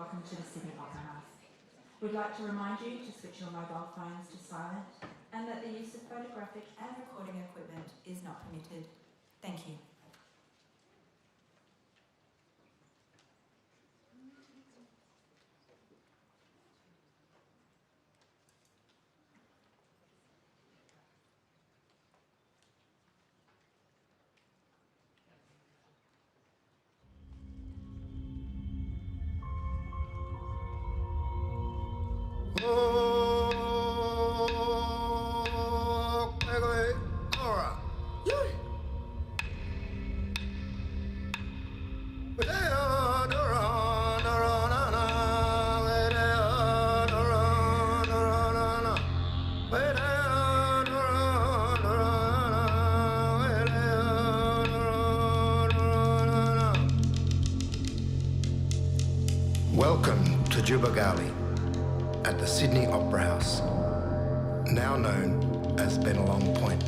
welcome to the Sydney Opera House. We'd like to remind you to switch your mobile phones to silent and that the use of photographic and recording equipment is not permitted. Thank you. Welcome to Jubagali at the Sydney Opera House, now known as Bennelong Point.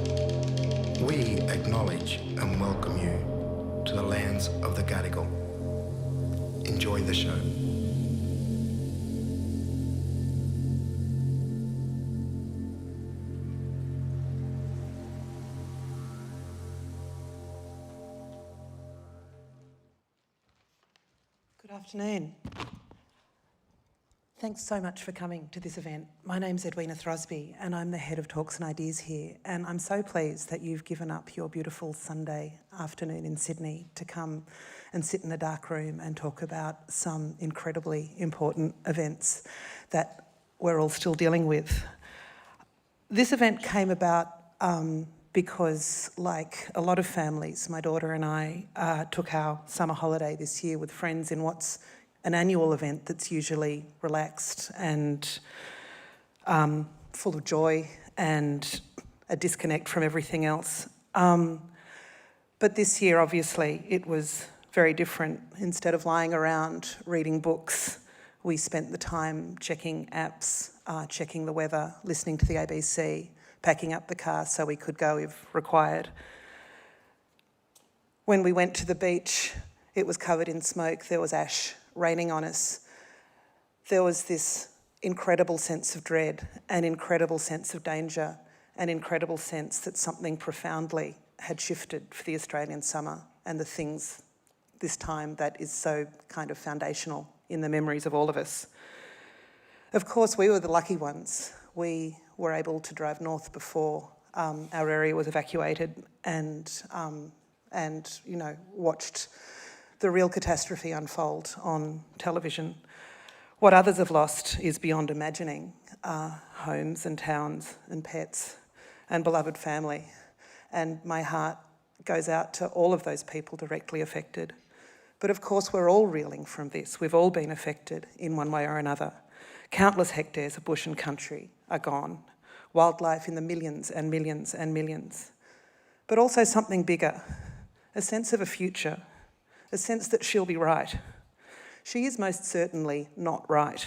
We acknowledge and welcome you to the lands of the Gadigal. Enjoy the show. Good afternoon. Thanks so much for coming to this event. My name's Edwina Throsby and I'm the Head of Talks and Ideas here, and I'm so pleased that you've given up your beautiful Sunday afternoon in Sydney to come and sit in a dark room and talk about some incredibly important events that we're all still dealing with. This event came about because, like a lot of families, my daughter and I took our summer holiday this year with friends in what's an annual event that's usually relaxed and full of joy and a disconnect from everything else. But this year, obviously, it was very different. Instead of lying around reading books, we spent the time checking apps, checking the weather, listening to the ABC, packing up the car so we could go if required. When we went to the beach, it was covered in smoke, there was ash raining on us. There was this incredible sense of dread, an incredible sense of danger, an incredible sense that something profoundly had shifted for the Australian summer and the things this time that is so kind of foundational in the memories of all of us. Of course, we were the lucky ones. We were able to drive north before our area was evacuated and watched the real catastrophe unfold on television. What others have lost is beyond imagining. Homes and towns and pets and beloved family. And my heart goes out to all of those people directly affected. But of course, we're all reeling from this. We've all been affected in one way or another. Countless hectares of bush and country are gone. Wildlife in the millions and millions and millions. But also something bigger, a sense of a future, a sense that she'll be right. She is most certainly not right.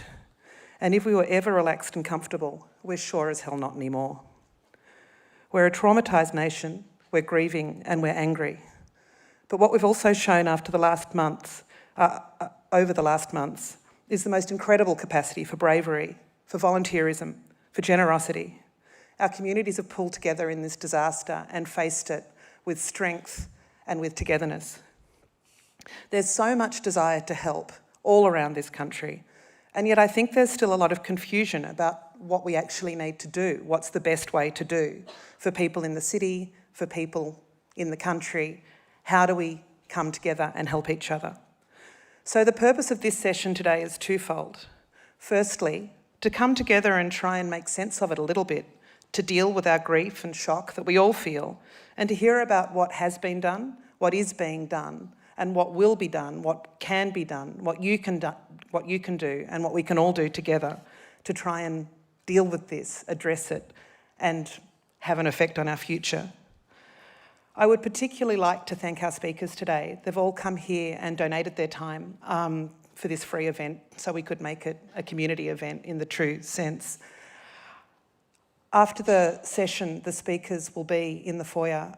And if we were ever relaxed and comfortable, we're sure as hell not anymore. We're a traumatised nation, we're grieving and we're angry. But what we've also shown over the last months, is the most incredible capacity for bravery, for volunteerism, for generosity. Our communities have pulled together in this disaster and faced it with strength and with togetherness. There's so much desire to help all around this country, and yet I think there's still a lot of confusion about what we actually need to do, what's the best way to do for people in the city, for people in the country. How do we come together and help each other? So the purpose of this session today is twofold. Firstly, to come together and try and make sense of it a little bit, to deal with our grief and shock that we all feel, and to hear about what has been done, what is being done, and what will be done, what can be done, what you can do, and what we can all do together to try and deal with this, address it, and have an effect on our future. I would particularly like to thank our speakers today. They've all come here and donated their time for this free event so we could make it a community event in the true sense. After the session, the speakers will be in the foyer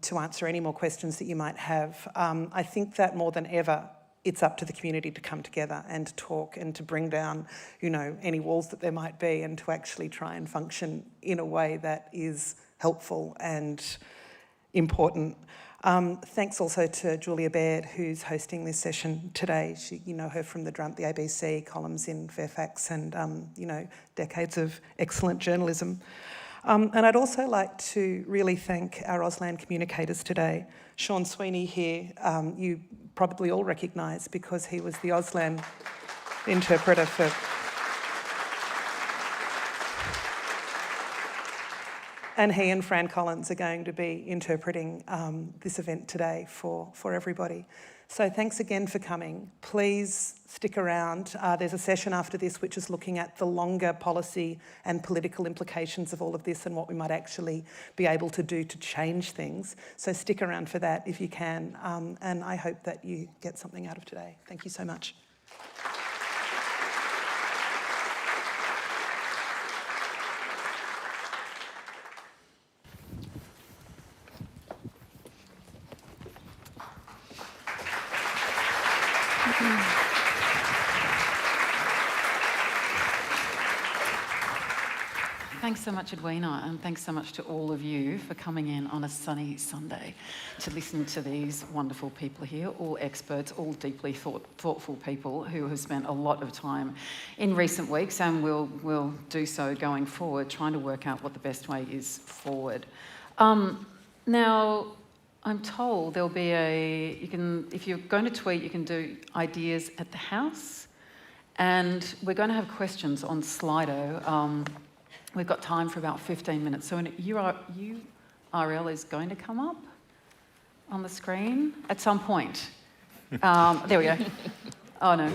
to answer any more questions that you might have. I think that more than ever, it's up to the community to come together and to talk and to bring down, any walls that there might be, and to actually try and function in a way that is helpful and important. Thanks also to Julia Baird, who's hosting this session today. You know her from the ABC columns in Fairfax and, decades of excellent journalism. And I'd also like to really thank our Auslan communicators today. Sean Sweeney here, you probably all recognise because he was the Auslan interpreter for... And he and Fran Collins are going to be interpreting this event today for everybody. So thanks again for coming. Please stick around. There's a session after this which is looking at the longer policy and political implications of all of this and what we might actually be able to do to change things. So stick around for that if you can. And I hope that you get something out of today. Thank you so much. Thanks so much, Edwina, and thanks so much to all of you for coming in on a sunny Sunday to listen to these wonderful people here, all experts, all deeply thoughtful people who have spent a lot of time in recent weeks and will do so going forward, trying to work out what the best way is forward. Now, I'm told there'll be if you're going to tweet, you can do ideas at the house, and we're going to have questions on Slido. We've got time for about 15 minutes. So an URL is going to come up on the screen at some point. There we go. Oh, no.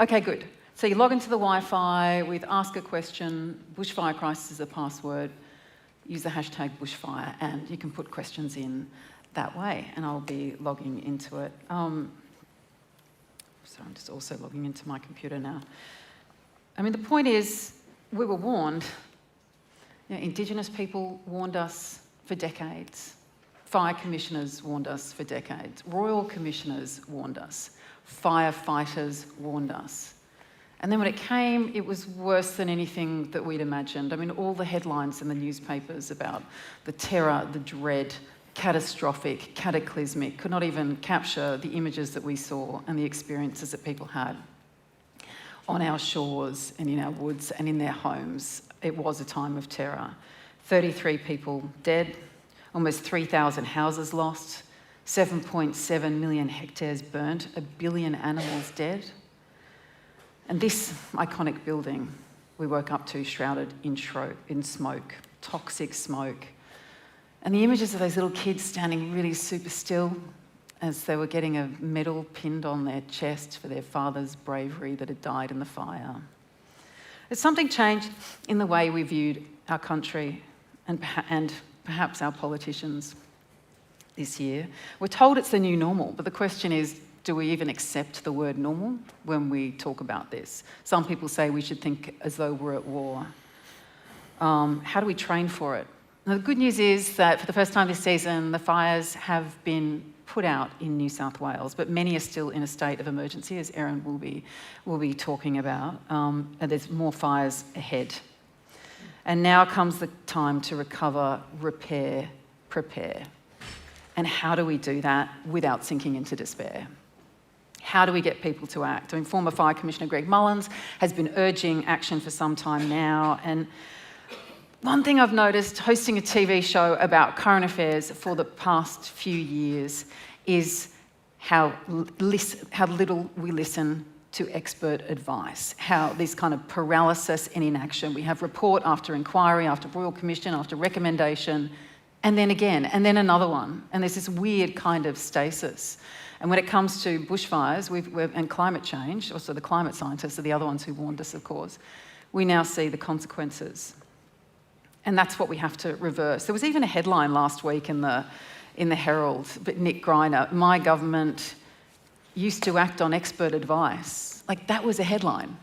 Okay, good. So you log into the Wi-Fi with ask a question, bushfire crisis is a password, use the hashtag bushfire, and you can put questions in that way, and I'll be logging into it. So I'm just also logging into my computer now. I mean, the point is, we were warned. Indigenous people warned us for decades. Fire commissioners warned us for decades. Royal commissioners warned us. Firefighters warned us. And then when it came, it was worse than anything that we'd imagined. I mean, all the headlines in the newspapers about the terror, the dread, catastrophic, cataclysmic, could not even capture the images that we saw and the experiences that people had on our shores and in our woods and in their homes. It was a time of terror. 33 people dead, almost 3,000 houses lost, 7.7 million hectares burnt, 1 billion animals dead. And this iconic building we woke up to shrouded in smoke, toxic smoke. And the images of those little kids standing really super still as they were getting a medal pinned on their chest for their father's bravery that had died in the fire. There's something changed in the way we viewed our country and perhaps our politicians this year. We're told it's the new normal, but the question is, do we even accept the word normal when we talk about this? Some people say we should think as though we're at war. How do we train for it? Now, the good news is that for the first time this season, the fires have been put out in New South Wales, but many are still in a state of emergency, as Erin will be talking about. And there's more fires ahead. And now comes the time to recover, repair, prepare. And how do we do that without sinking into despair? How do we get people to act? I mean, former Fire Commissioner Greg Mullins has been urging action for some time now. And one thing I've noticed hosting a TV show about current affairs for the past few years is how little we listen to expert advice, how this kind of paralysis and inaction. We have report after inquiry, after Royal Commission, after recommendation, and then again, and then another one. And there's this weird kind of stasis. And when it comes to bushfires and climate change, also the climate scientists are the other ones who warned us, of course, we now see the consequences. And that's what we have to reverse. There was even a headline last week in the Herald, but Nick Greiner, my government used to act on expert advice. Like, that was a headline.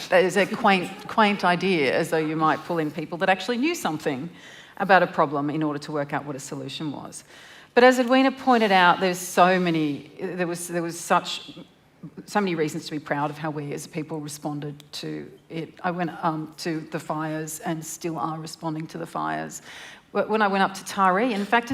That is a quaint idea, as though you might pull in people that actually knew something about a problem in order to work out what a solution was. But as Edwina pointed out, there was such so many reasons to be proud of how we as a people responded to it. I went to the fires and still are responding to the fires. When I went up to Taree, in fact,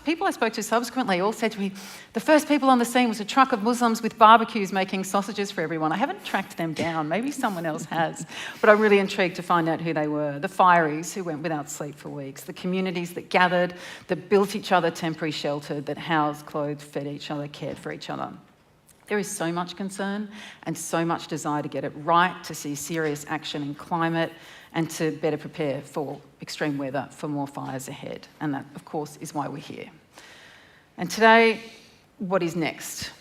people I spoke to subsequently all said to me, the first people on the scene was a truck of Muslims with barbecues making sausages for everyone. I haven't tracked them down. Maybe someone else has. But I'm really intrigued to find out who they were. The fireys who went without sleep for weeks. The communities that gathered, that built each other temporary shelter, that housed, clothed, fed each other, cared for each other. There is so much concern and so much desire to get it right, to see serious action in climate, and to better prepare for extreme weather, for more fires ahead. And that, of course, is why we're here. And today, what is next?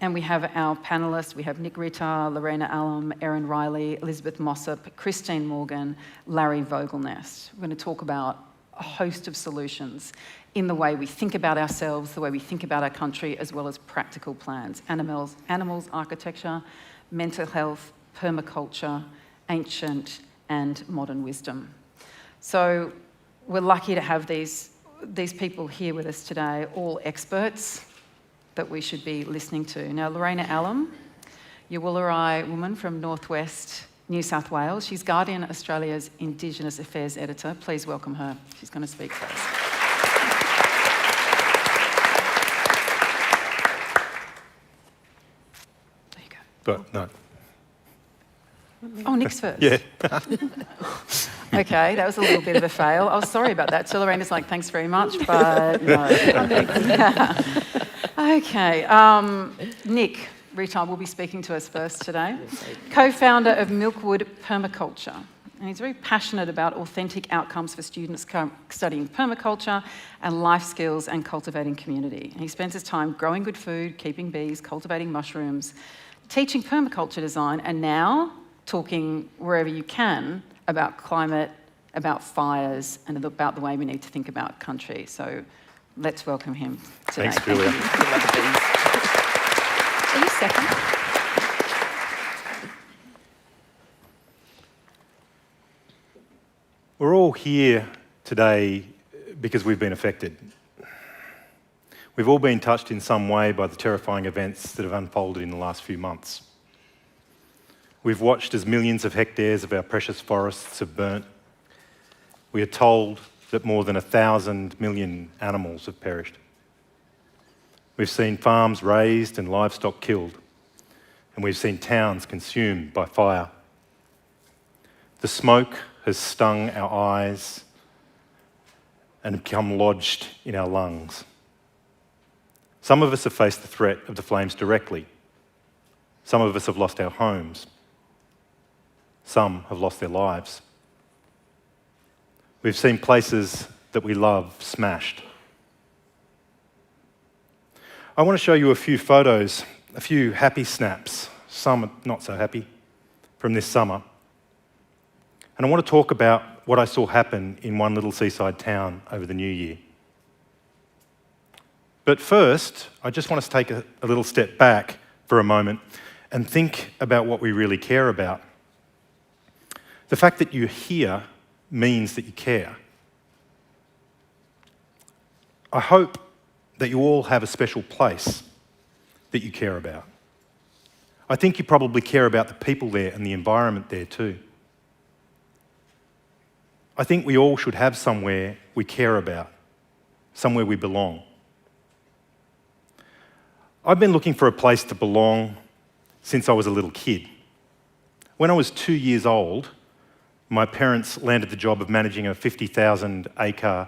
And we have our panellists. We have Nick Ritter, Lorena Allam, Erin Riley, Elizabeth Mossop, Christine Morgan, Larry Vogelnest. We're going to talk about a host of solutions in the way we think about ourselves, the way we think about our country, as well as practical plans. Animals, architecture, mental health, permaculture, ancient and modern wisdom. So we're lucky to have these people here with us today, all experts that we should be listening to. Now, Lorena Allam, Yuwulari woman from Northwest New South Wales. She's Guardian Australia's Indigenous Affairs Editor. Please welcome her. She's going to speak first. There you go. But no. Oh, Nick's first. Yeah. Okay, that was a little bit of a fail. I was sorry about that. So Lorena's like, thanks very much, but no. Okay, Nick Ritter will be speaking to us first today. Co-founder of Milkwood Permaculture. And he's very passionate about authentic outcomes for students studying permaculture and life skills and cultivating community. And he spends his time growing good food, keeping bees, cultivating mushrooms, teaching permaculture design, and now talking wherever you can about climate, about fires, and about the way we need to think about country. So let's welcome him today. Thanks, Julia. Are you second? We're all here today because we've been affected. We've all been touched in some way by the terrifying events that have unfolded in the last few months. We've watched as millions of hectares of our precious forests have burnt. We are told that more than 1,000 million animals have perished. We've seen farms razed and livestock killed, and we've seen towns consumed by fire. The smoke has stung our eyes and become lodged in our lungs. Some of us have faced the threat of the flames directly. Some of us have lost our homes. Some have lost their lives. We've seen places that we love smashed. I want to show you a few photos, a few happy snaps, some not so happy, from this summer. And I want to talk about what I saw happen in one little seaside town over the New Year. But first, I just want us to take a little step back for a moment and think about what we really care about. The fact that you're here means that you care. I hope that you all have a special place that you care about. I think you probably care about the people there and the environment there too. I think we all should have somewhere we care about, somewhere we belong. I've been looking for a place to belong since I was a little kid. When I was 2 years old, my parents landed the job of managing a 50,000 acre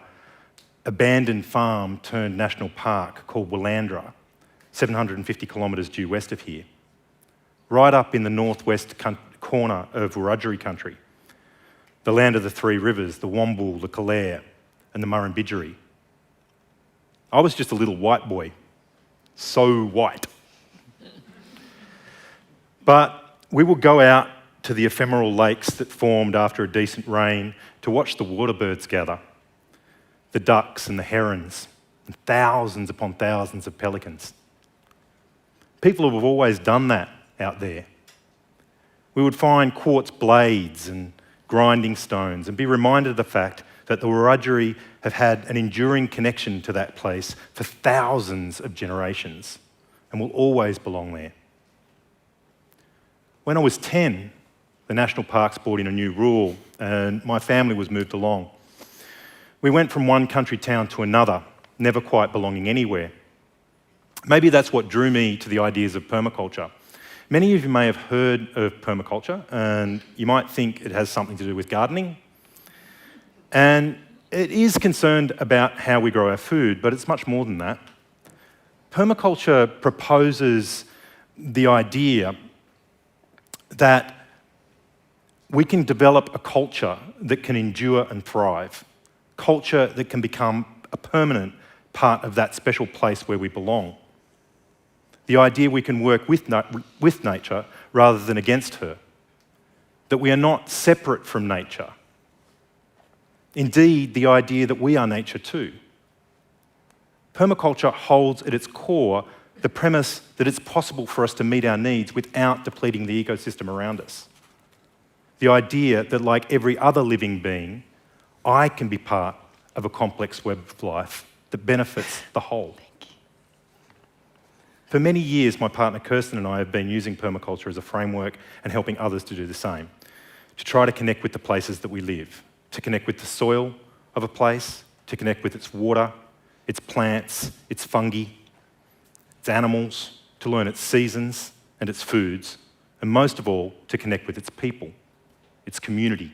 abandoned farm turned national park called Willandra, 750 kilometres due west of here, right up in the northwest corner of Wiradjuri country, the land of the three rivers, the Wambool, the Kalair and the Murrumbidgeri. I was just a little white boy, so white. But we would go out to the ephemeral lakes that formed after a decent rain to watch the waterbirds gather, the ducks and the herons, and thousands upon thousands of pelicans. People have always done that out there. We would find quartz blades and grinding stones and be reminded of the fact that the Wiradjuri have had an enduring connection to that place for thousands of generations and will always belong there. When I was 10, the national parks brought in a new rule and my family was moved along. We went from one country town to another, never quite belonging anywhere. Maybe that's what drew me to the ideas of permaculture. Many of you may have heard of permaculture and you might think it has something to do with gardening. And it is concerned about how we grow our food, but it's much more than that. Permaculture proposes the idea that we can develop a culture that can endure and thrive, culture that can become a permanent part of that special place where we belong. The idea we can work with nature rather than against her, that we are not separate from nature. Indeed, the idea that we are nature too. Permaculture holds at its core the premise that it's possible for us to meet our needs without depleting the ecosystem around us. The idea that, like every other living being, I can be part of a complex web of life that benefits the whole. For many years, my partner Kirsten and I have been using permaculture as a framework and helping others to do the same, to try to connect with the places that we live, to connect with the soil of a place, to connect with its water, its plants, its fungi, its animals, to learn its seasons and its foods, and most of all, to connect with its people, its community.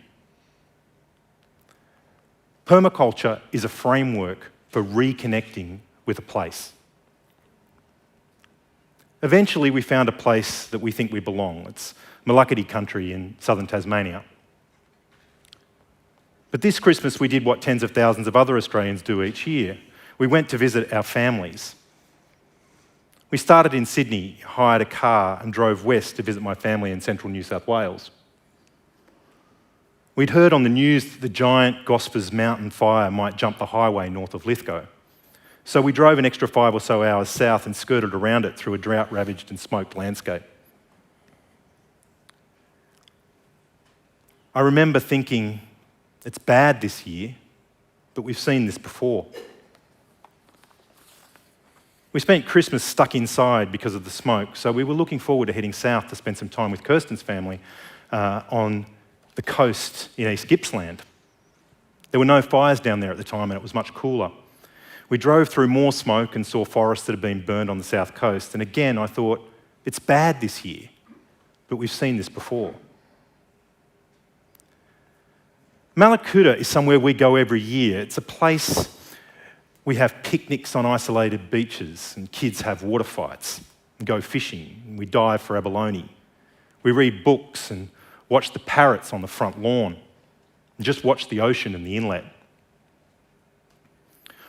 Permaculture is a framework for reconnecting with a place. Eventually, we found a place that we think we belong. It's Mallacoota country in southern Tasmania. But this Christmas, we did what tens of thousands of other Australians do each year. We went to visit our families. We started in Sydney, hired a car and drove west to visit my family in central New South Wales. We'd heard on the news that the giant Gospers mountain fire might jump the highway north of Lithgow. So we drove an extra 5 or so hours south and skirted around it through a drought-ravaged and smoked landscape. I remember thinking, it's bad this year, but we've seen this before. We spent Christmas stuck inside because of the smoke, so we were looking forward to heading south to spend some time with Kirsten's family on the coast in East Gippsland. There were no fires down there at the time and it was much cooler. We drove through more smoke and saw forests that had been burned on the south coast, and again I thought, it's bad this year, but we've seen this before. Mallacoota is somewhere we go every year. It's a place we have picnics on isolated beaches and kids have water fights and go fishing and we dive for abalone. We read books and watch the parrots on the front lawn and just watch the ocean and the inlet.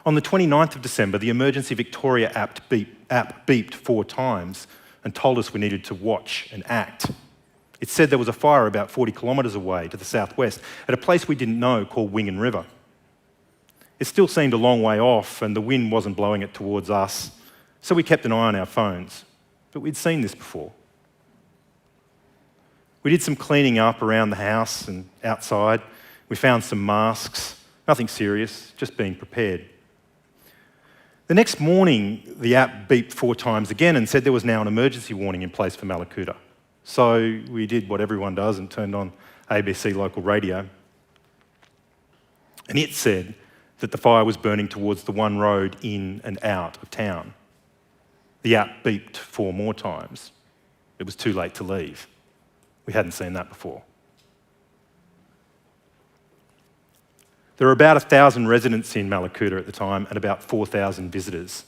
On the 29th of December, the Emergency Victoria app beeped 4 times and told us we needed to watch and act. It said there was a fire about 40 kilometres away to the southwest at a place we didn't know called Wingan River. It still seemed a long way off and the wind wasn't blowing it towards us, so we kept an eye on our phones. But we'd seen this before. We did some cleaning up around the house and outside. We found some masks, nothing serious, just being prepared. The next morning, the app beeped 4 times again and said there was now an emergency warning in place for Mallacoota. So we did what everyone does and turned on ABC local radio. And it said that the fire was burning towards the one road in and out of town. The app beeped 4 more times. It was too late to leave. We hadn't seen that before. There were about 1,000 residents in Mallacoota at the time and about 4,000 visitors.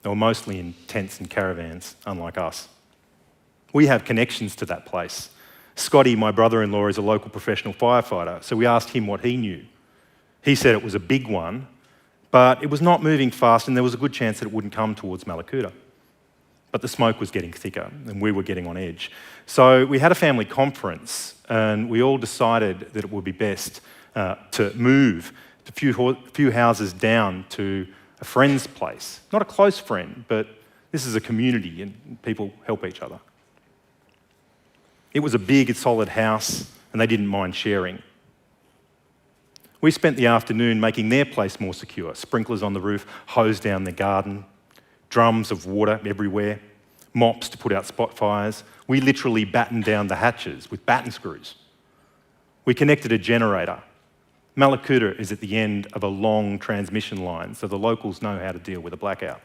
They were mostly in tents and caravans, unlike us. We have connections to that place. Scotty, my brother-in-law, is a local professional firefighter, so we asked him what he knew. He said it was a big one, but it was not moving fast and there was a good chance that it wouldn't come towards Mallacoota. But the smoke was getting thicker and we were getting on edge. So we had a family conference and we all decided that it would be best to move a few houses down to a friend's place. Not a close friend, but this is a community and people help each other. It was a big, solid house and they didn't mind sharing. We spent the afternoon making their place more secure. Sprinklers on the roof, hose down the garden, drums of water everywhere, mops to put out spot fires. We literally battened down the hatches with batten screws. We connected a generator. Mallacoota is at the end of a long transmission line, so the locals know how to deal with a blackout.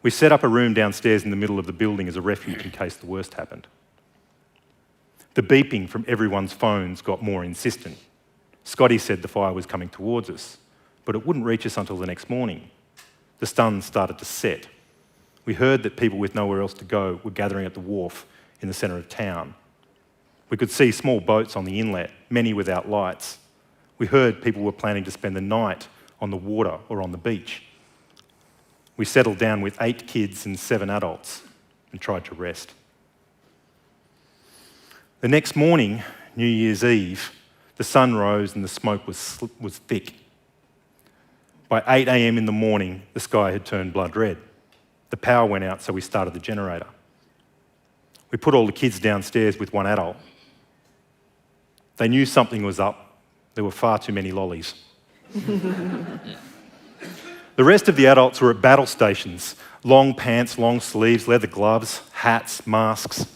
We set up a room downstairs in the middle of the building as a refuge in case the worst happened. The beeping from everyone's phones got more insistent. Scotty said the fire was coming towards us, but it wouldn't reach us until the next morning. The sun started to set. We heard that people with nowhere else to go were gathering at the wharf in the centre of town. We could see small boats on the inlet, many without lights. We heard people were planning to spend the night on the water or on the beach. We settled down with 8 kids and 7 adults and tried to rest. The next morning, New Year's Eve, the sun rose and the smoke was thick. By 8 a.m. in the morning, the sky had turned blood red. The power went out, so we started the generator. We put all the kids downstairs with 1 adult. They knew something was up. There were far too many lollies. The rest of the adults were at battle stations. Long pants, long sleeves, leather gloves, hats, masks.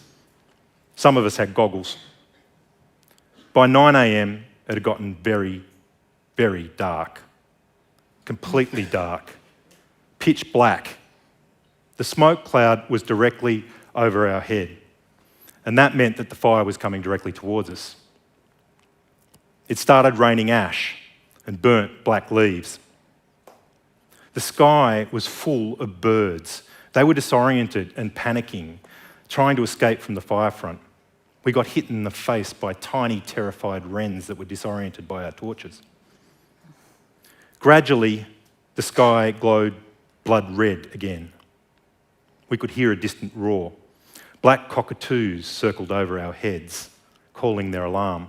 Some of us had goggles. By 9 a.m, it had gotten very, very dark. Completely dark. Pitch black. The smoke cloud was directly over our head, and that meant that the fire was coming directly towards us. It started raining ash and burnt black leaves. The sky was full of birds. They were disoriented and panicking, trying to escape from the fire front. We got hit in the face by tiny, terrified wrens that were disoriented by our torches. Gradually, the sky glowed blood red again. We could hear a distant roar. Black cockatoos circled over our heads, calling their alarm.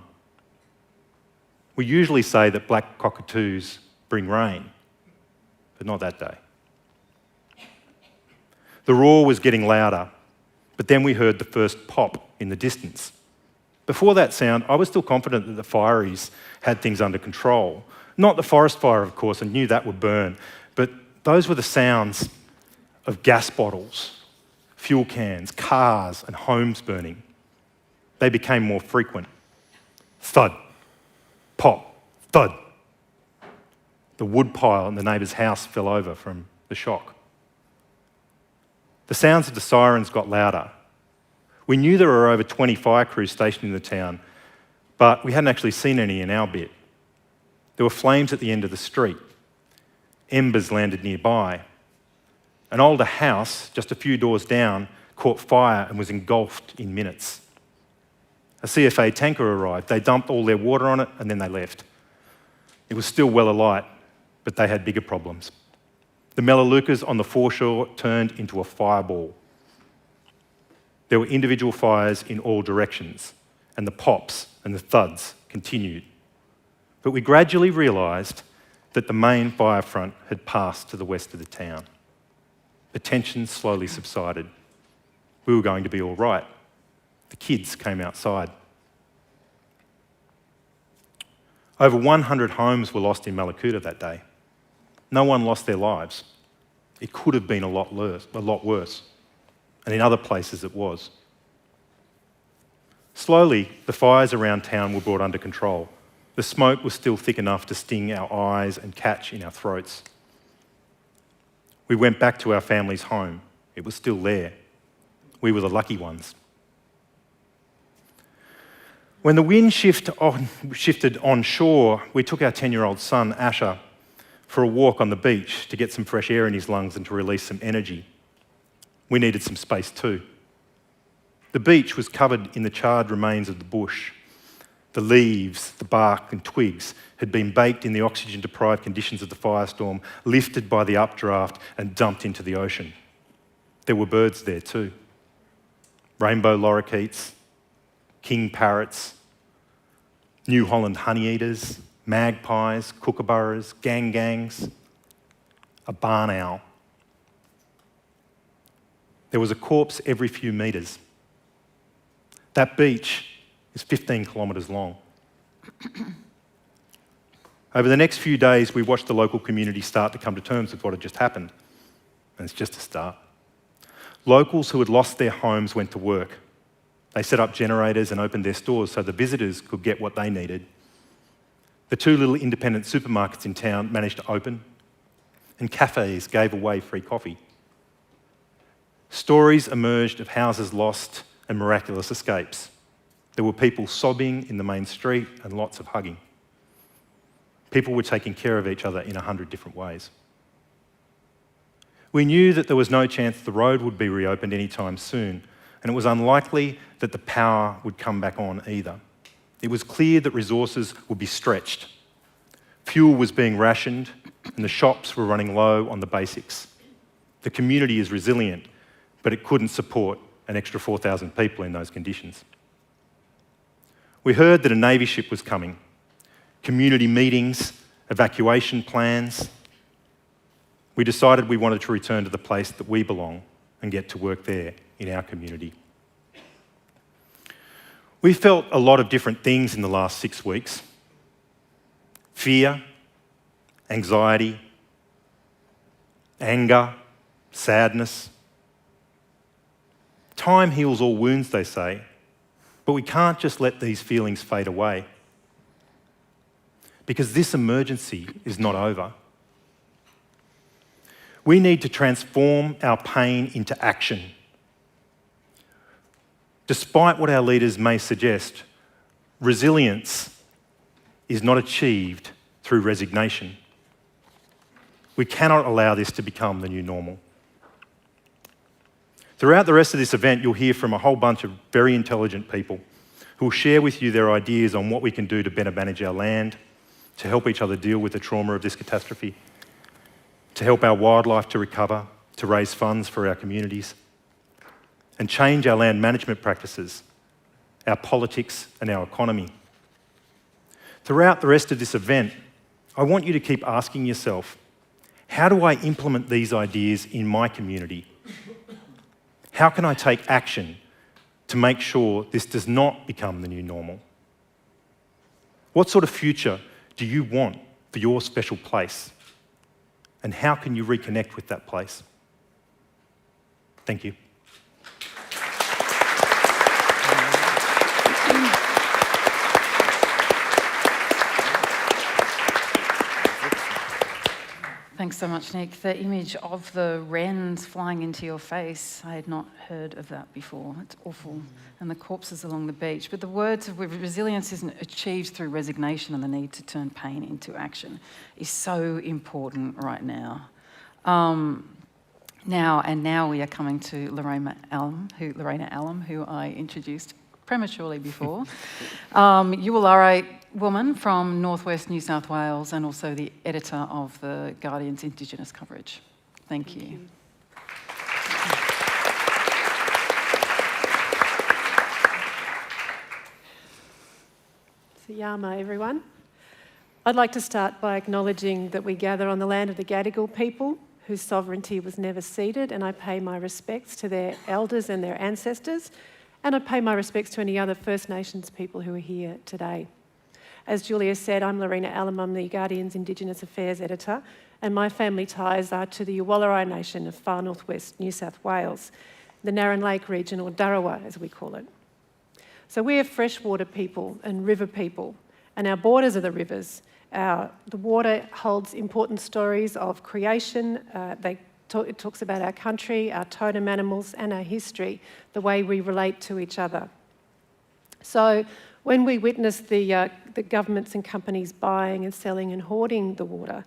We usually say that black cockatoos bring rain, but not that day. The roar was getting louder, but then we heard the first pop in the distance. Before that sound, I was still confident that the fireys had things under control. Not the forest fire, of course, and knew that would burn, but those were the sounds of gas bottles, fuel cans, cars, and homes burning. They became more frequent. Thud, pop, thud. The wood pile in the neighbour's house fell over from the shock. The sounds of the sirens got louder. We knew there were over 20 fire crews stationed in the town, but we hadn't actually seen any in our bit. There were flames at the end of the street. Embers landed nearby. An older house, just a few doors down, caught fire and was engulfed in minutes. A CFA tanker arrived. They dumped all their water on it and then they left. It was still well alight, but they had bigger problems. The Mallacoota on the foreshore turned into a fireball. There were individual fires in all directions, and the pops and the thuds continued. But we gradually realised that the main fire front had passed to the west of the town. The tension slowly subsided. We were going to be all right. The kids came outside. Over 100 homes were lost in Mallacoota that day. No one lost their lives. It could have been a lot worse. And in other places it was. Slowly, the fires around town were brought under control. The smoke was still thick enough to sting our eyes and catch in our throats. We went back to our family's home. It was still there. We were the lucky ones. When the wind shifted onshore, we took our 10-year-old son, Asher, for a walk on the beach to get some fresh air in his lungs and to release some energy. We needed some space too. The beach was covered in the charred remains of the bush. The leaves, the bark and twigs had been baked in the oxygen-deprived conditions of the firestorm, lifted by the updraft and dumped into the ocean. There were birds there too. Rainbow lorikeets, king parrots, New Holland honeyeaters, magpies, kookaburras, gangs, a barn owl. There was a corpse every few metres. That beach is 15 kilometres long. Over the next few days, we watched the local community start to come to terms with what had just happened. And it's just a start. Locals who had lost their homes went to work. They set up generators and opened their stores so the visitors could get what they needed. The 2 little independent supermarkets in town managed to open, and cafes gave away free coffee. Stories emerged of houses lost and miraculous escapes. There were people sobbing in the main street and lots of hugging. People were taking care of each other in 100 different ways. We knew that there was no chance the road would be reopened anytime soon, and it was unlikely that the power would come back on either. It was clear that resources would be stretched. Fuel was being rationed, and the shops were running low on the basics. The community is resilient, but it couldn't support an extra 4,000 people in those conditions. We heard that a Navy ship was coming. Community meetings, evacuation plans. We decided we wanted to return to the place that we belong and get to work there in our community. We felt a lot of different things in the last 6 weeks. Fear, anxiety, anger, sadness. Time heals all wounds, they say, but we can't just let these feelings fade away, because this emergency is not over. We need to transform our pain into action. Despite what our leaders may suggest, resilience is not achieved through resignation. We cannot allow this to become the new normal. Throughout the rest of this event, you'll hear from a whole bunch of very intelligent people who will share with you their ideas on what we can do to better manage our land, to help each other deal with the trauma of this catastrophe, to help our wildlife to recover, to raise funds for our communities, and change our land management practices, our politics and our economy. Throughout the rest of this event, I want you to keep asking yourself, how do I implement these ideas in my community? How can I take action to make sure this does not become the new normal? What sort of future do you want for your special place? And how can you reconnect with that place? Thank you. Thanks so much, Nick. The image of the wrens flying into your face, I had not heard of that before. It's awful. And the corpses along the beach. But the words of resilience isn't achieved through resignation, and the need to turn pain into action is so important right now. Now we are coming to Lorena Allam, who I introduced prematurely before. You all are a woman from Northwest New South Wales and also the editor of the Guardian's Indigenous coverage. Thank you. So Yama, everyone. I'd like to start by acknowledging that we gather on the land of the Gadigal people, whose sovereignty was never ceded, and I pay my respects to their elders and their ancestors, and I pay my respects to any other First Nations people who are here today. As Julia said, I'm Lorena Allam, I'm the Guardian's Indigenous Affairs editor, and my family ties are to the Yuwalari Nation of far northwest New South Wales, the Narran Lake region, or Darawa as we call it. So we're freshwater people and river people, and our borders are the rivers. The water holds important stories of creation. It talks about our country, our totem animals, and our history, the way we relate to each other. So when we witness the governments and companies buying and selling and hoarding the water,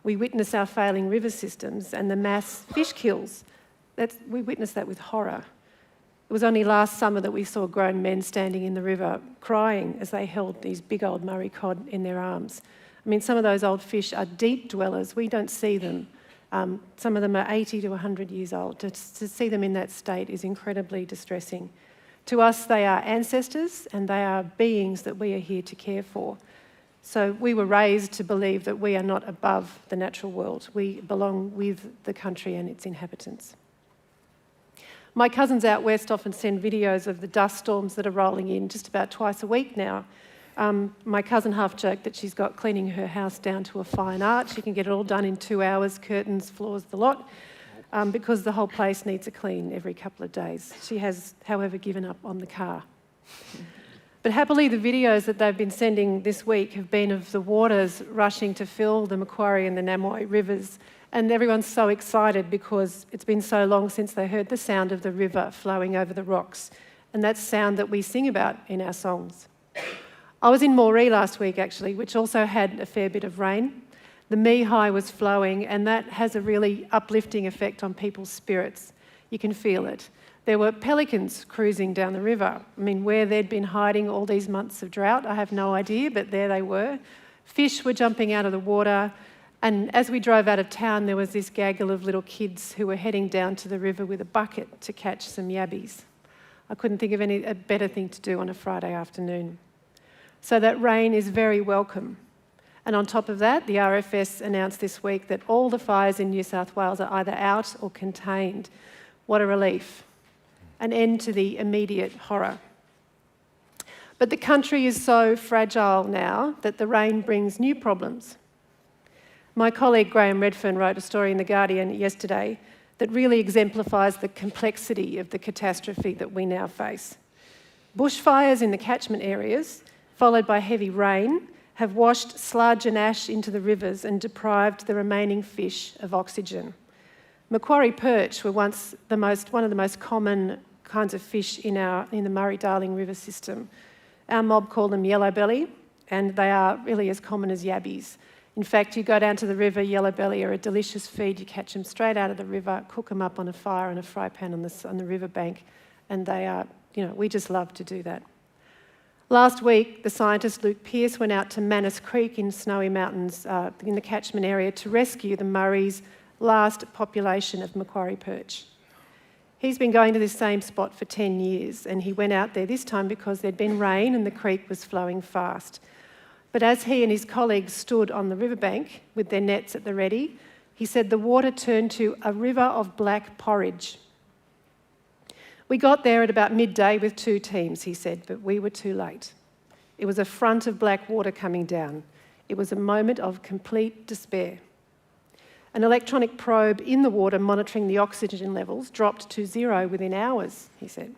we witness our failing river systems and the mass fish kills. We witness that with horror. It was only last summer that we saw grown men standing in the river crying as they held these big old Murray cod in their arms. I mean, some of those old fish are deep dwellers. We don't see them. Some of them are 80 to 100 years old. To see them in that state is incredibly distressing. To us, they are ancestors and they are beings that we are here to care for. So we were raised to believe that we are not above the natural world. We belong with the country and its inhabitants. My cousins out west often send videos of the dust storms that are rolling in just about twice a week now. My cousin half joked that she's got cleaning her house down to a fine art. She can get it all done in 2 hours, curtains, floors, the lot. because the whole place needs a clean every couple of days. She has, however, given up on the car. But happily, the videos that they've been sending this week have been of the waters rushing to fill the Macquarie and the Namoi rivers. And everyone's so excited because it's been so long since they heard the sound of the river flowing over the rocks. And that's sound that we sing about in our songs. I was in Moree last week, actually, which also had a fair bit of rain. The Mihai was flowing, and that has a really uplifting effect on people's spirits. You can feel it. There were pelicans cruising down the river. I mean, where they'd been hiding all these months of drought, I have no idea, but there they were. Fish were jumping out of the water, and as we drove out of town, there was this gaggle of little kids who were heading down to the river with a bucket to catch some yabbies. I couldn't think of a better thing to do on a Friday afternoon. So that rain is very welcome. And on top of that, the RFS announced this week that all the fires in New South Wales are either out or contained. What a relief. An end to the immediate horror. But the country is so fragile now that the rain brings new problems. My colleague Graham Redfern wrote a story in The Guardian yesterday that really exemplifies the complexity of the catastrophe that we now face. Bushfires in the catchment areas, followed by heavy rain, have washed sludge and ash into the rivers and deprived the remaining fish of oxygen. Macquarie perch were once one of the most common kinds of fish in the Murray-Darling River system. Our mob call them yellow belly, and they are really as common as yabbies. In fact, you go down to the river, yellow belly are a delicious feed. You catch them straight out of the river, cook them up on a fire in a fry pan on the riverbank, and they are, we just love to do that. Last week, the scientist Luke Pearce went out to Manus Creek in Snowy Mountains in the catchment area to rescue the Murray's last population of Macquarie perch. He's been going to this same spot for 10 years, and he went out there this time because there'd been rain and the creek was flowing fast. But as he and his colleagues stood on the riverbank with their nets at the ready, he said the water turned to a river of black porridge. We got there at about midday with 2 teams, he said, but we were too late. It was a front of black water coming down. It was a moment of complete despair. An electronic probe in the water monitoring the oxygen levels dropped to 0 within hours, he said.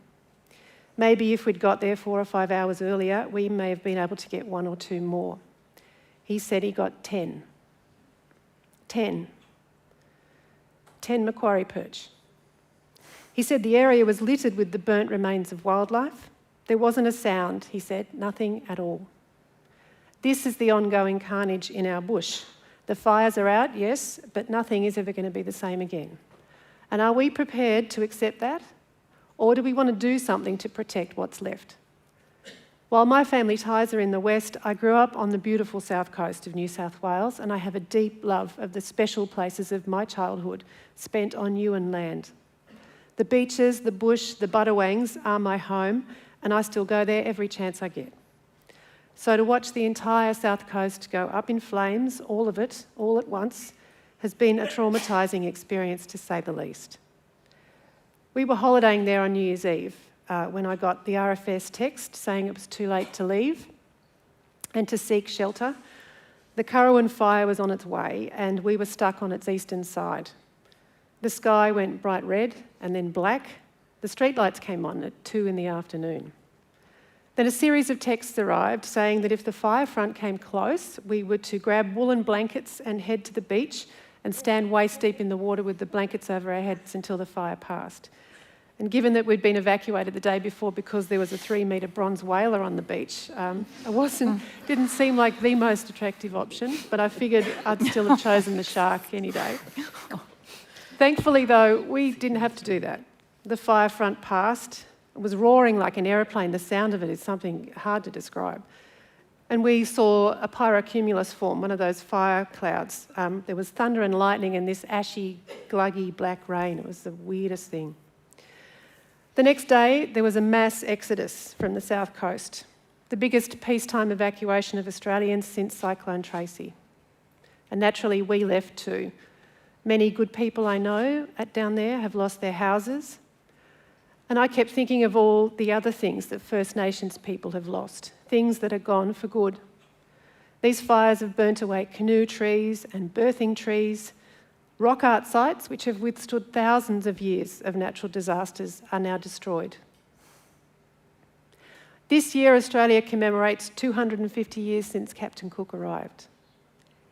Maybe if we'd got there 4 or 5 hours earlier, we may have been able to get 1 or 2 more. He said he got 10. 10 Macquarie perch. He said the area was littered with the burnt remains of wildlife. There wasn't a sound, he said, nothing at all. This is the ongoing carnage in our bush. The fires are out, yes, but nothing is ever going to be the same again. And are we prepared to accept that? Or do we want to do something to protect what's left? While my family ties are in the west, I grew up on the beautiful south coast of New South Wales, and I have a deep love of the special places of my childhood spent on Yuin land. The beaches, the bush, the Budawangs are my home, and I still go there every chance I get. So to watch the entire south coast go up in flames, all of it, all at once, has been a traumatising experience to say the least. We were holidaying there on New Year's Eve when I got the RFS text saying it was too late to leave and to seek shelter. The Currowan fire was on its way and we were stuck on its eastern side. The sky went bright red and then black. The streetlights came on at 2 in the afternoon. Then a series of texts arrived saying that if the fire front came close, we were to grab woolen blankets and head to the beach and stand waist deep in the water with the blankets over our heads until the fire passed. And given that we'd been evacuated the day before because there was a 3-metre bronze whaler on the beach, it didn't seem like the most attractive option, but I figured I'd still have chosen the shark any day. Thankfully, though, we didn't have to do that. The fire front passed. It was roaring like an aeroplane. The sound of it is something hard to describe. And we saw a pyrocumulus form, one of those fire clouds. There was thunder and lightning and this ashy, gluggy black rain. It was the weirdest thing. The next day, there was a mass exodus from the south coast, the biggest peacetime evacuation of Australians since Cyclone Tracy. And naturally, we left too. Many good people I know down there have lost their houses. And I kept thinking of all the other things that First Nations people have lost, things that are gone for good. These fires have burnt away canoe trees and birthing trees, Rock art sites, which have withstood thousands of years of natural disasters, are now destroyed. This year, Australia commemorates 250 years since Captain Cook arrived.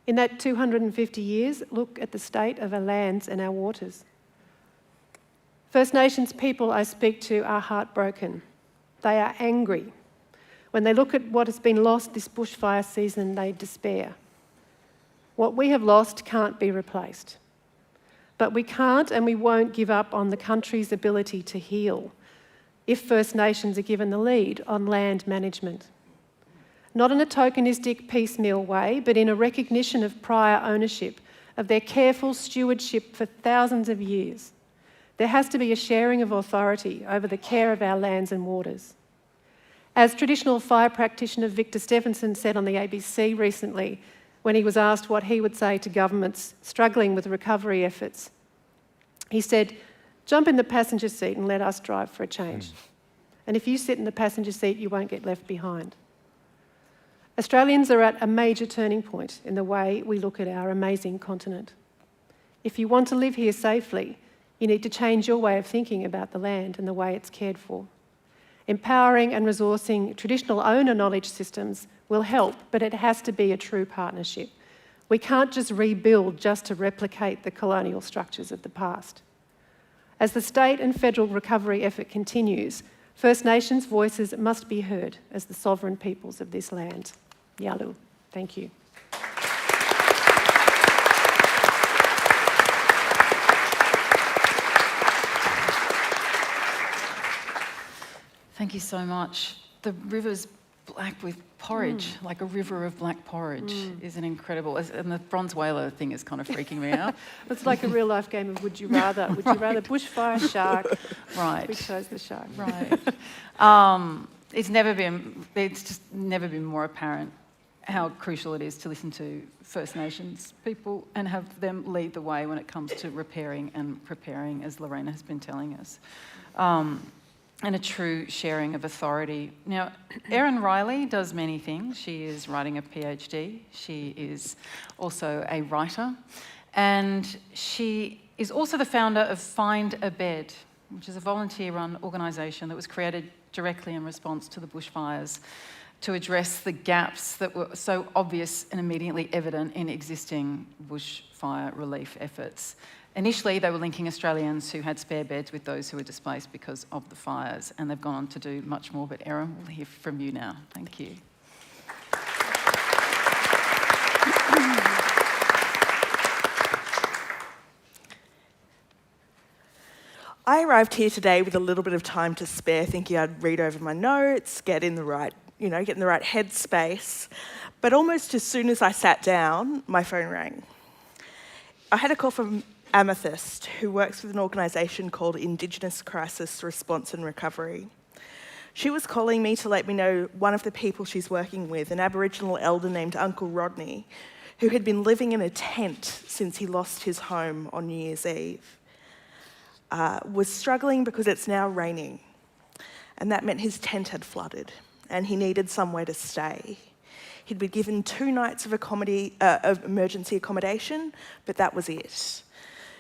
In that 250 years, look at the state of our lands and our waters. First Nations people I speak to are heartbroken. They are angry. When they look at what has been lost this bushfire season, they despair. What we have lost can't be replaced. But we can't and we won't give up on the country's ability to heal if First Nations are given the lead on land management. Not in a tokenistic, piecemeal way, but in a recognition of prior ownership, of their careful stewardship for thousands of years. There has to be a sharing of authority over the care of our lands and waters. As traditional fire practitioner Victor Stephenson said on the ABC recently, when he was asked what he would say to governments struggling with recovery efforts, he said, "Jump in the passenger seat and let us drive for a change. And if you sit in the passenger seat, you won't get left behind." Australians are at a major turning point in the way we look at our amazing continent. If you want to live here safely, you need to change your way of thinking about the land and the way it's cared for. Empowering and resourcing traditional owner knowledge systems will help, but it has to be a true partnership. We can't just rebuild just to replicate the colonial structures of the past. As the state and federal recovery effort continues, First Nations voices must be heard as the sovereign peoples of this land. Yalu. Thank you. Thank you so much. The river's black with porridge, like a river of black porridge, is an incredible... And the bronze whaler thing is kind of freaking me out. It's like a real life game of would you rather. Would you rather bushfire, shark? Right. We chose the shark. Right. It's just never been more apparent how crucial it is to listen to First Nations people and have them lead the way when it comes to repairing and preparing, as Lorena has been telling us. And a true sharing of authority. Now, Erin Riley does many things. She is writing a PhD. She is also a writer. And she is also the founder of Find a Bed, which is a volunteer-run organisation that was created directly in response to the bushfires to address the gaps that were so obvious and immediately evident in existing bushfire relief efforts. Initially, they were linking Australians who had spare beds with those who were displaced because of the fires, and they've gone on to do much more. But Erin, we'll hear from you now. Thank you. I arrived here today with a little bit of time to spare, thinking I'd read over my notes, get in the right headspace. But almost as soon as I sat down, my phone rang. I had a call from Amethyst, who works with an organisation called Indigenous Crisis Response and Recovery. She was calling me to let me know one of the people she's working with, an Aboriginal elder named Uncle Rodney, who had been living in a tent since he lost his home on New Year's Eve, was struggling because it's now raining, and that meant his tent had flooded and he needed somewhere to stay. He'd been given 2 nights of emergency accommodation, but that was it.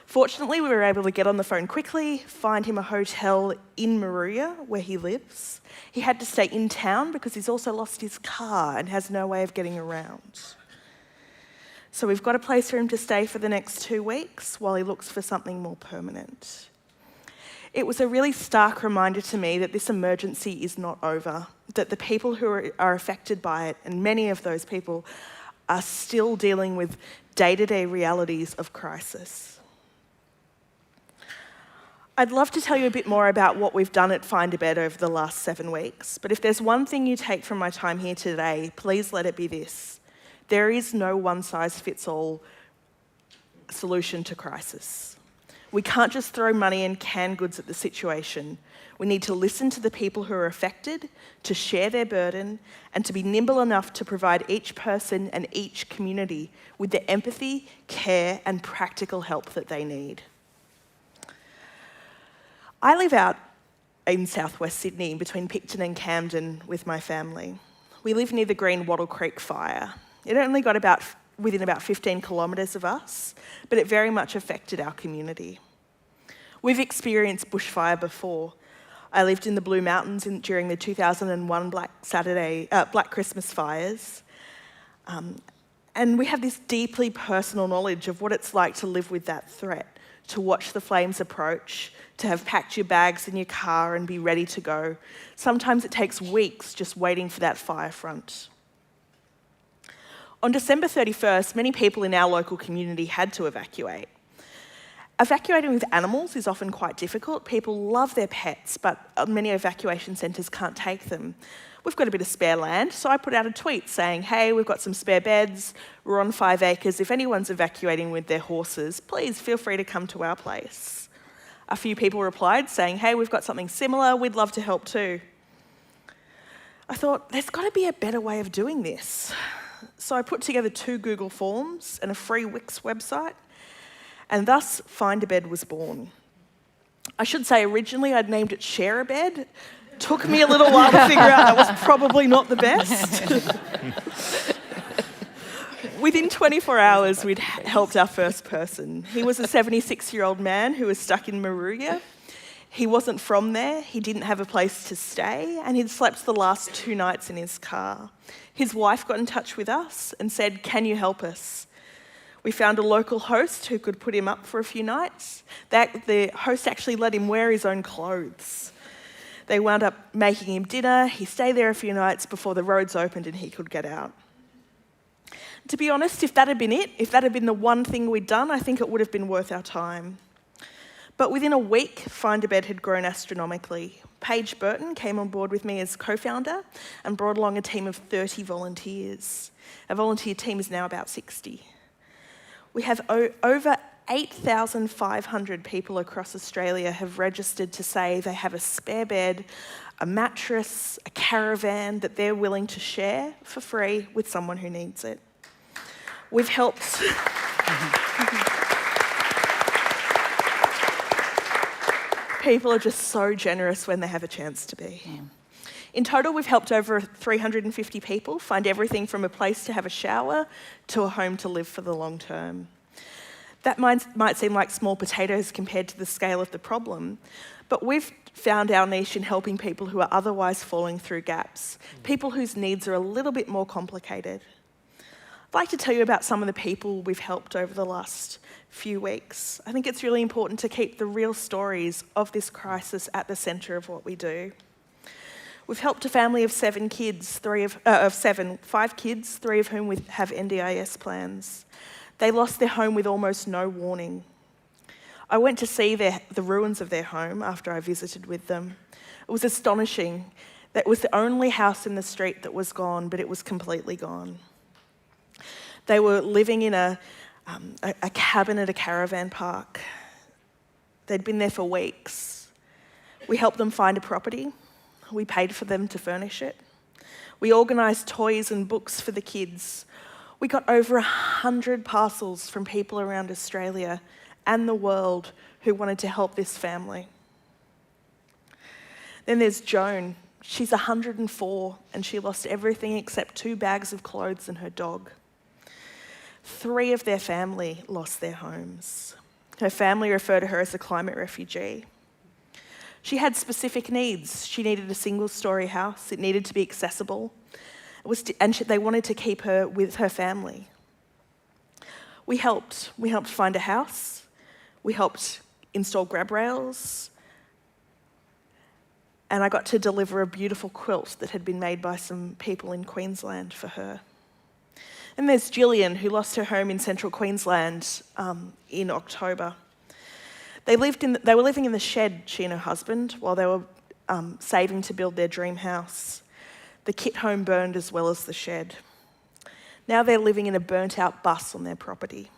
Fortunately, we were able to get on the phone quickly, find him a hotel in Maruya, where he lives. He had to stay in town because he's also lost his car and has no way of getting around. So we've got a place for him to stay for the next 2 weeks while he looks for something more permanent. It was a really stark reminder to me that this emergency is not over, that the people who are affected by it, and many of those people, are still dealing with day-to-day realities of crisis. I'd love to tell you a bit more about what we've done at Find a Bed over the last 7 weeks, but if there's one thing you take from my time here today, please let it be this. There is no one-size-fits-all solution to crisis. We can't just throw money and canned goods at the situation. We need to listen to the people who are affected, to share their burden, and to be nimble enough to provide each person and each community with the empathy, care, and practical help that they need. I live out in southwest Sydney between Picton and Camden with my family. We live near the Green Wattle Creek fire. It only got about within about 15 kilometres of us, but it very much affected our community. We've experienced bushfire before. I lived in the Blue Mountains during the 2001 Black Christmas fires. And we have this deeply personal knowledge of what it's like to live with that threat, to watch the flames approach, to have packed your bags in your car and be ready to go. Sometimes it takes weeks just waiting for that fire front. On December 31st, many people in our local community had to evacuate. Evacuating with animals is often quite difficult. People love their pets, but many evacuation centres can't take them. We've got a bit of spare land, so I put out a tweet saying, hey, we've got some spare beds, we're on 5 acres. If anyone's evacuating with their horses, please feel free to come to our place. A few people replied saying, hey, we've got something similar, we'd love to help too. I thought, there's got to be a better way of doing this. So I put together 2 Google Forms and a free Wix website, and thus Find a Bed was born. I should say originally I'd named it Share a Bed. Took me a little while to figure out that was probably not the best. Within 24 hours, we'd helped our first person. He was a 76-year-old man who was stuck in Maruya. He wasn't from there, he didn't have a place to stay, and he'd slept the last 2 nights in his car. His wife got in touch with us and said, can you help us? We found a local host who could put him up for a few nights. The host actually let him wear his own clothes. They wound up making him dinner. He stayed there a few nights before the roads opened and he could get out. To be honest, if that had been it, if that had been the one thing we'd done, I think it would have been worth our time. But within a week, Find a Bed had grown astronomically. Paige Burton came on board with me as co-founder and brought along a team of 30 volunteers. Our volunteer team is now about 60. We have over 8,500 people across Australia have registered to say they have a spare bed, a mattress, a caravan that they're willing to share for free with someone who needs it. We've helped... People are just so generous when they have a chance to be. Yeah. In total, we've helped over 350 people find everything from a place to have a shower to a home to live for the long term. That might seem like small potatoes compared to the scale of the problem, but we've found our niche in helping people who are otherwise falling through gaps, people whose needs are a little bit more complicated. I'd like to tell you about some of the people we've helped over the last few weeks. I think it's really important to keep the real stories of this crisis at the centre of what we do. We've helped a family of 5 kids, 3 of whom have NDIS plans. They lost their home with almost no warning. I went to see the ruins of their home after I visited with them. It was astonishing. That was the only house in the street that was gone, but it was completely gone. They were living in a cabin at a caravan park. They'd been there for weeks. We helped them find a property. We paid for them to furnish it. We organised toys and books for the kids. We got over 100 parcels from people around Australia and the world who wanted to help this family. Then there's Joan. She's 104 and she lost everything except 2 bags of clothes and her dog. 3 of their family lost their homes. Her family refer to her as a climate refugee. She had specific needs. She needed a single-storey house. It needed to be accessible. They wanted to keep her with her family. We helped. We helped find a house. We helped install grab rails. And I got to deliver a beautiful quilt that had been made by some people in Queensland for her. And there's Gillian, who lost her home in central Queensland in October. They were living in the shed, she and her husband, while they were saving to build their dream house. The kit home burned as well as the shed. Now they're living in a burnt-out bus on their property.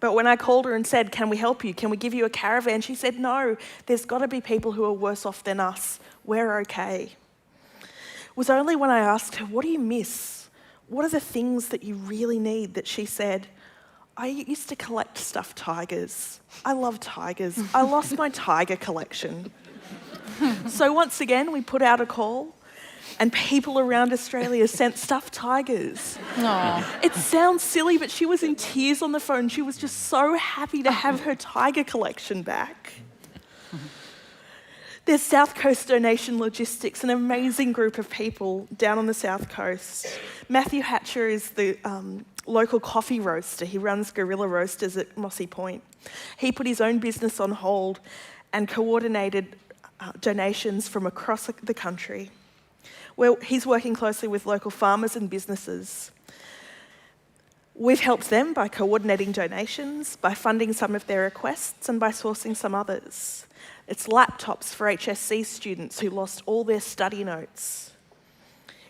But when I called her and said, can we help you? Can we give you a caravan? She said, no, there's got to be people who are worse off than us. We're okay. It was only when I asked her, what do you miss? What are the things that you really need? That she said, I used to collect stuffed tigers. I love tigers. I lost my tiger collection. So once again, we put out a call. And people around Australia sent stuffed tigers. Aw. It sounds silly, but she was in tears on the phone. She was just so happy to have her tiger collection back. There's South Coast Donation Logistics, an amazing group of people down on the South Coast. Matthew Hatcher is the local coffee roaster. He runs Guerrilla Roasters at Mossy Point. He put his own business on hold and coordinated donations from across the country. Well, he's working closely with local farmers and businesses. We've helped them by coordinating donations, by funding some of their requests, and by sourcing some others. It's laptops for HSC students who lost all their study notes.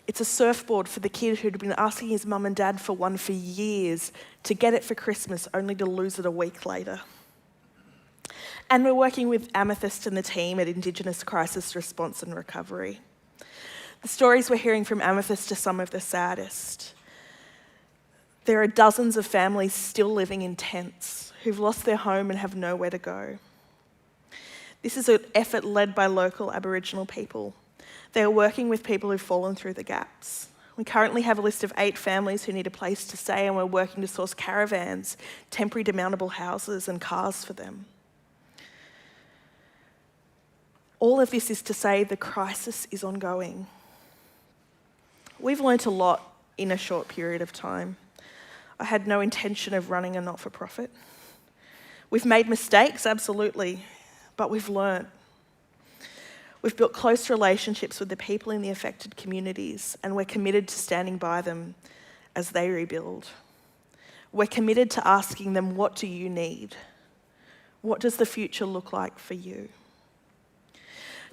It's a surfboard for the kid who'd been asking his mum and dad for one for years to get it for Christmas, only to lose it a week later. And we're working with Amethyst and the team at Indigenous Crisis Response and Recovery. The stories we're hearing from Amethyst are some of the saddest. There are dozens of families still living in tents who've lost their home and have nowhere to go. This is an effort led by local Aboriginal people. They are working with people who've fallen through the gaps. We currently have a list of 8 families who need a place to stay, and we're working to source caravans, temporary demountable houses and cars for them. All of this is to say the crisis is ongoing. We've learnt a lot in a short period of time. I had no intention of running a not-for-profit. We've made mistakes, absolutely, but we've learnt. We've built close relationships with the people in the affected communities, and we're committed to standing by them as they rebuild. We're committed to asking them, what do you need? What does the future look like for you?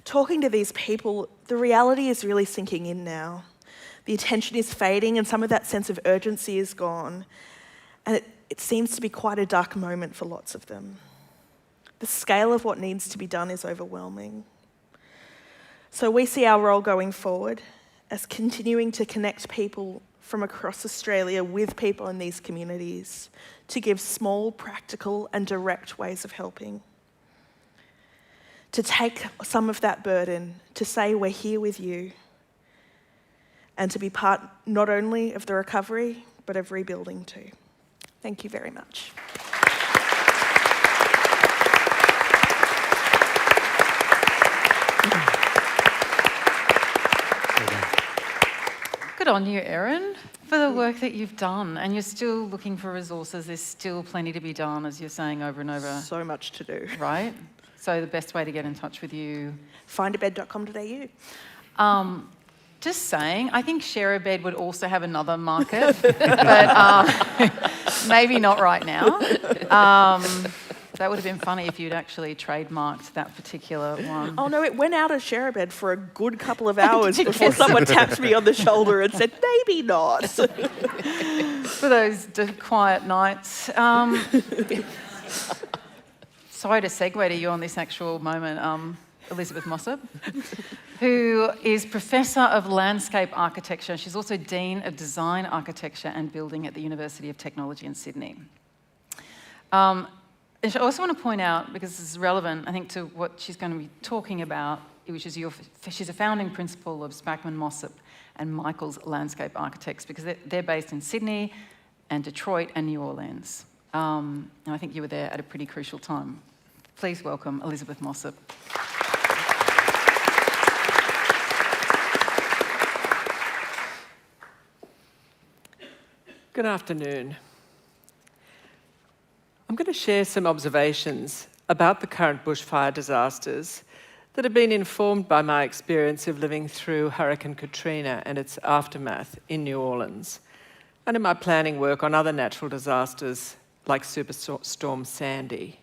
Talking to these people, the reality is really sinking in now. The attention is fading and some of that sense of urgency is gone. And it seems to be quite a dark moment for lots of them. The scale of what needs to be done is overwhelming. So we see our role going forward as continuing to connect people from across Australia with people in these communities to give small, practical and direct ways of helping. To take some of that burden, to say we're here with you, and to be part not only of the recovery, but of rebuilding too. Thank you very much. Good on you, Erin, for the work that you've done. And you're still looking for resources. There's still plenty to be done, as you're saying over and over. So much to do. Right? So the best way to get in touch with you? Findabed.com.au. Just saying, I think Share a Bed would also have another market, but maybe not right now. That would have been funny if you'd actually trademarked that particular one. Oh no, it went out of Share a Bed for a good couple of hours before someone tapped me on the shoulder and said, maybe not. For those quiet nights. Sorry to segue to you on this actual moment, Elizabeth Mossop, who is Professor of Landscape Architecture. She's also Dean of Design, Architecture and Building at the University of Technology in Sydney. And I also want to point out, because this is relevant, I think, to what she's going to be talking about, which is she's a founding principal of Spackman Mossop and Michael's Landscape Architects, because they're based in Sydney and Detroit and New Orleans. And I think you were there at a pretty crucial time. Please welcome Elizabeth Mossop. Good afternoon. I'm going to share some observations about the current bushfire disasters that have been informed by my experience of living through Hurricane Katrina and its aftermath in New Orleans, and in my planning work on other natural disasters like Superstorm Sandy.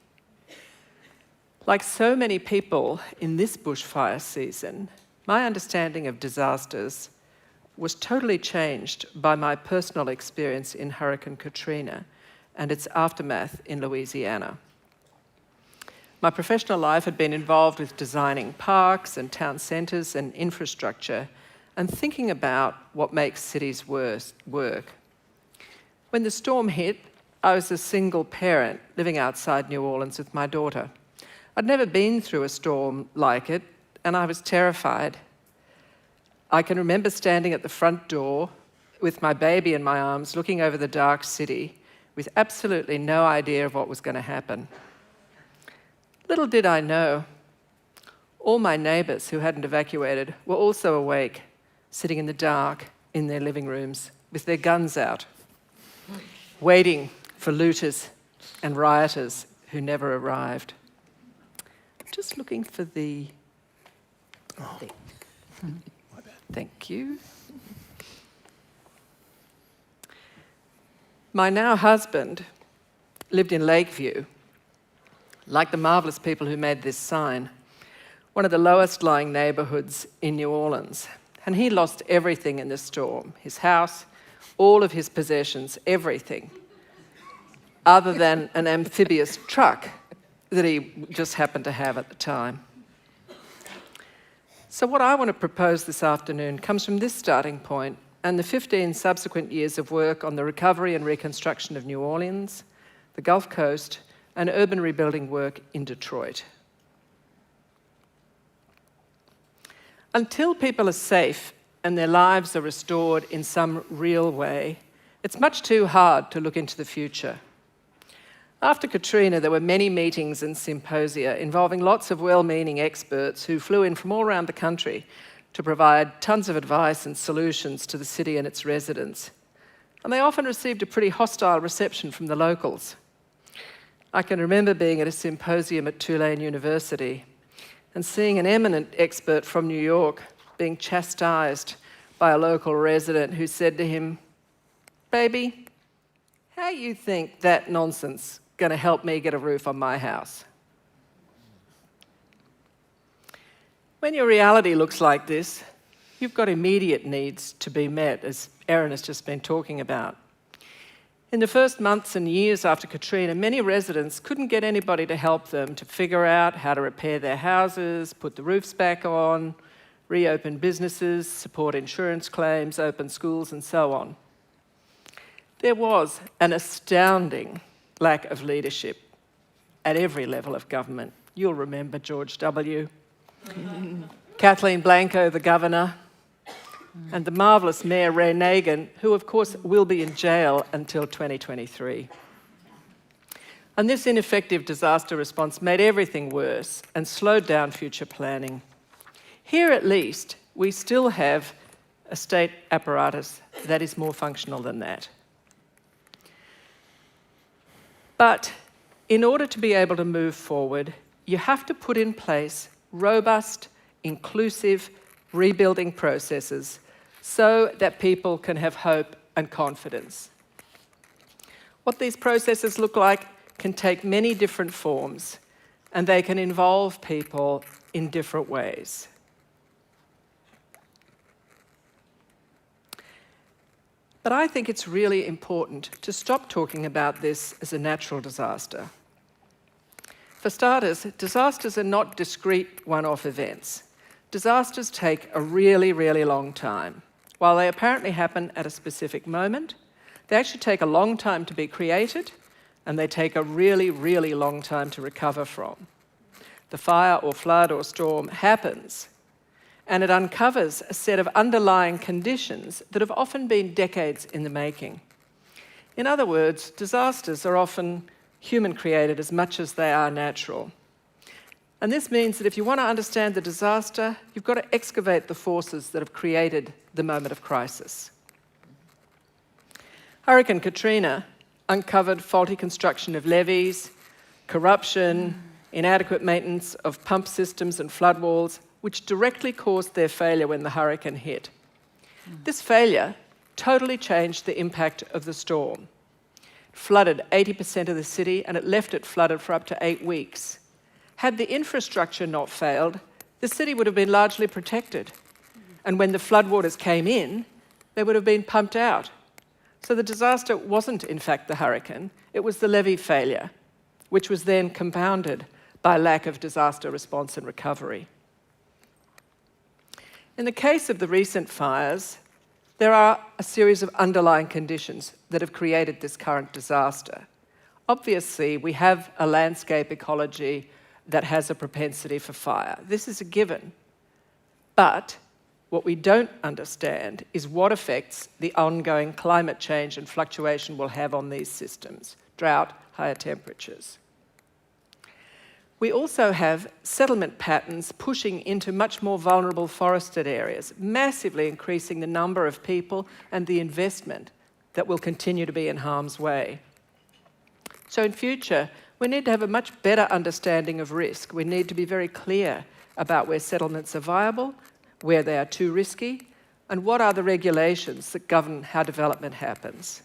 Like so many people in this bushfire season, my understanding of disasters was totally changed by my personal experience in Hurricane Katrina and its aftermath in Louisiana. My professional life had been involved with designing parks and town centres and infrastructure and thinking about what makes cities work. When the storm hit, I was a single parent living outside New Orleans with my daughter. I'd never been through a storm like it, and I was terrified. I can remember standing at the front door with my baby in my arms, looking over the dark city with absolutely no idea of what was going to happen. Little did I know, all my neighbours who hadn't evacuated were also awake, sitting in the dark in their living rooms with their guns out, waiting for looters and rioters who never arrived. Just looking for the... Thank you. My now husband lived in Lakeview, like the marvellous people who made this sign, one of the lowest lying neighbourhoods in New Orleans. And he lost everything in the storm, his house, all of his possessions, everything, other than an amphibious truck that he just happened to have at the time. So what I want to propose this afternoon comes from this starting point and the 15 subsequent years of work on the recovery and reconstruction of New Orleans, the Gulf Coast, and urban rebuilding work in Detroit. Until people are safe and their lives are restored in some real way, it's much too hard to look into the future. After Katrina, there were many meetings and symposia involving lots of well-meaning experts who flew in from all around the country to provide tons of advice and solutions to the city and its residents. And they often received a pretty hostile reception from the locals. I can remember being at a symposium at Tulane University and seeing an eminent expert from New York being chastised by a local resident who said to him, "Baby, how you think that nonsense going to help me get a roof on my house?" When your reality looks like this, you've got immediate needs to be met, as Erin has just been talking about. In the first months and years after Katrina, many residents couldn't get anybody to help them to figure out how to repair their houses, put the roofs back on, reopen businesses, support insurance claims, open schools, and so on. There was an astounding lack of leadership at every level of government. You'll remember George W., Kathleen Blanco, the governor, and the marvellous Mayor Ray Nagin, who of course will be in jail until 2023. And this ineffective disaster response made everything worse and slowed down future planning. Here at least, we still have a state apparatus that is more functional than that. But in order to be able to move forward, you have to put in place robust, inclusive rebuilding processes so that people can have hope and confidence. What these processes look like can take many different forms, and they can involve people in different ways. But I think it's really important to stop talking about this as a natural disaster. For starters, disasters are not discrete one-off events. Disasters take a really, really long time. While they apparently happen at a specific moment, they actually take a long time to be created, and they take a really, really long time to recover from. The fire or flood or storm happens, and it uncovers a set of underlying conditions that have often been decades in the making. In other words, disasters are often human-created as much as they are natural. And this means that if you want to understand the disaster, you've got to excavate the forces that have created the moment of crisis. Hurricane Katrina uncovered faulty construction of levees, corruption, inadequate maintenance of pump systems and flood walls, which directly caused their failure when the hurricane hit. This failure totally changed the impact of the storm. It flooded 80% of the city, and it left it flooded for up to 8 weeks. Had the infrastructure not failed, the city would have been largely protected. And when the floodwaters came in, they would have been pumped out. So the disaster wasn't, in fact, the hurricane. It was the levee failure, which was then compounded by lack of disaster response and recovery. In the case of the recent fires, there are a series of underlying conditions that have created this current disaster. Obviously, we have a landscape ecology that has a propensity for fire. This is a given. But What we don't understand is what effects the ongoing climate change and fluctuation will have on these systems: drought, higher temperatures. We also have settlement patterns pushing into much more vulnerable forested areas, massively increasing the number of people and the investment that will continue to be in harm's way. So in future, we need to have a much better understanding of risk. We need to be very clear about where settlements are viable, where they are too risky, and what are the regulations that govern how development happens.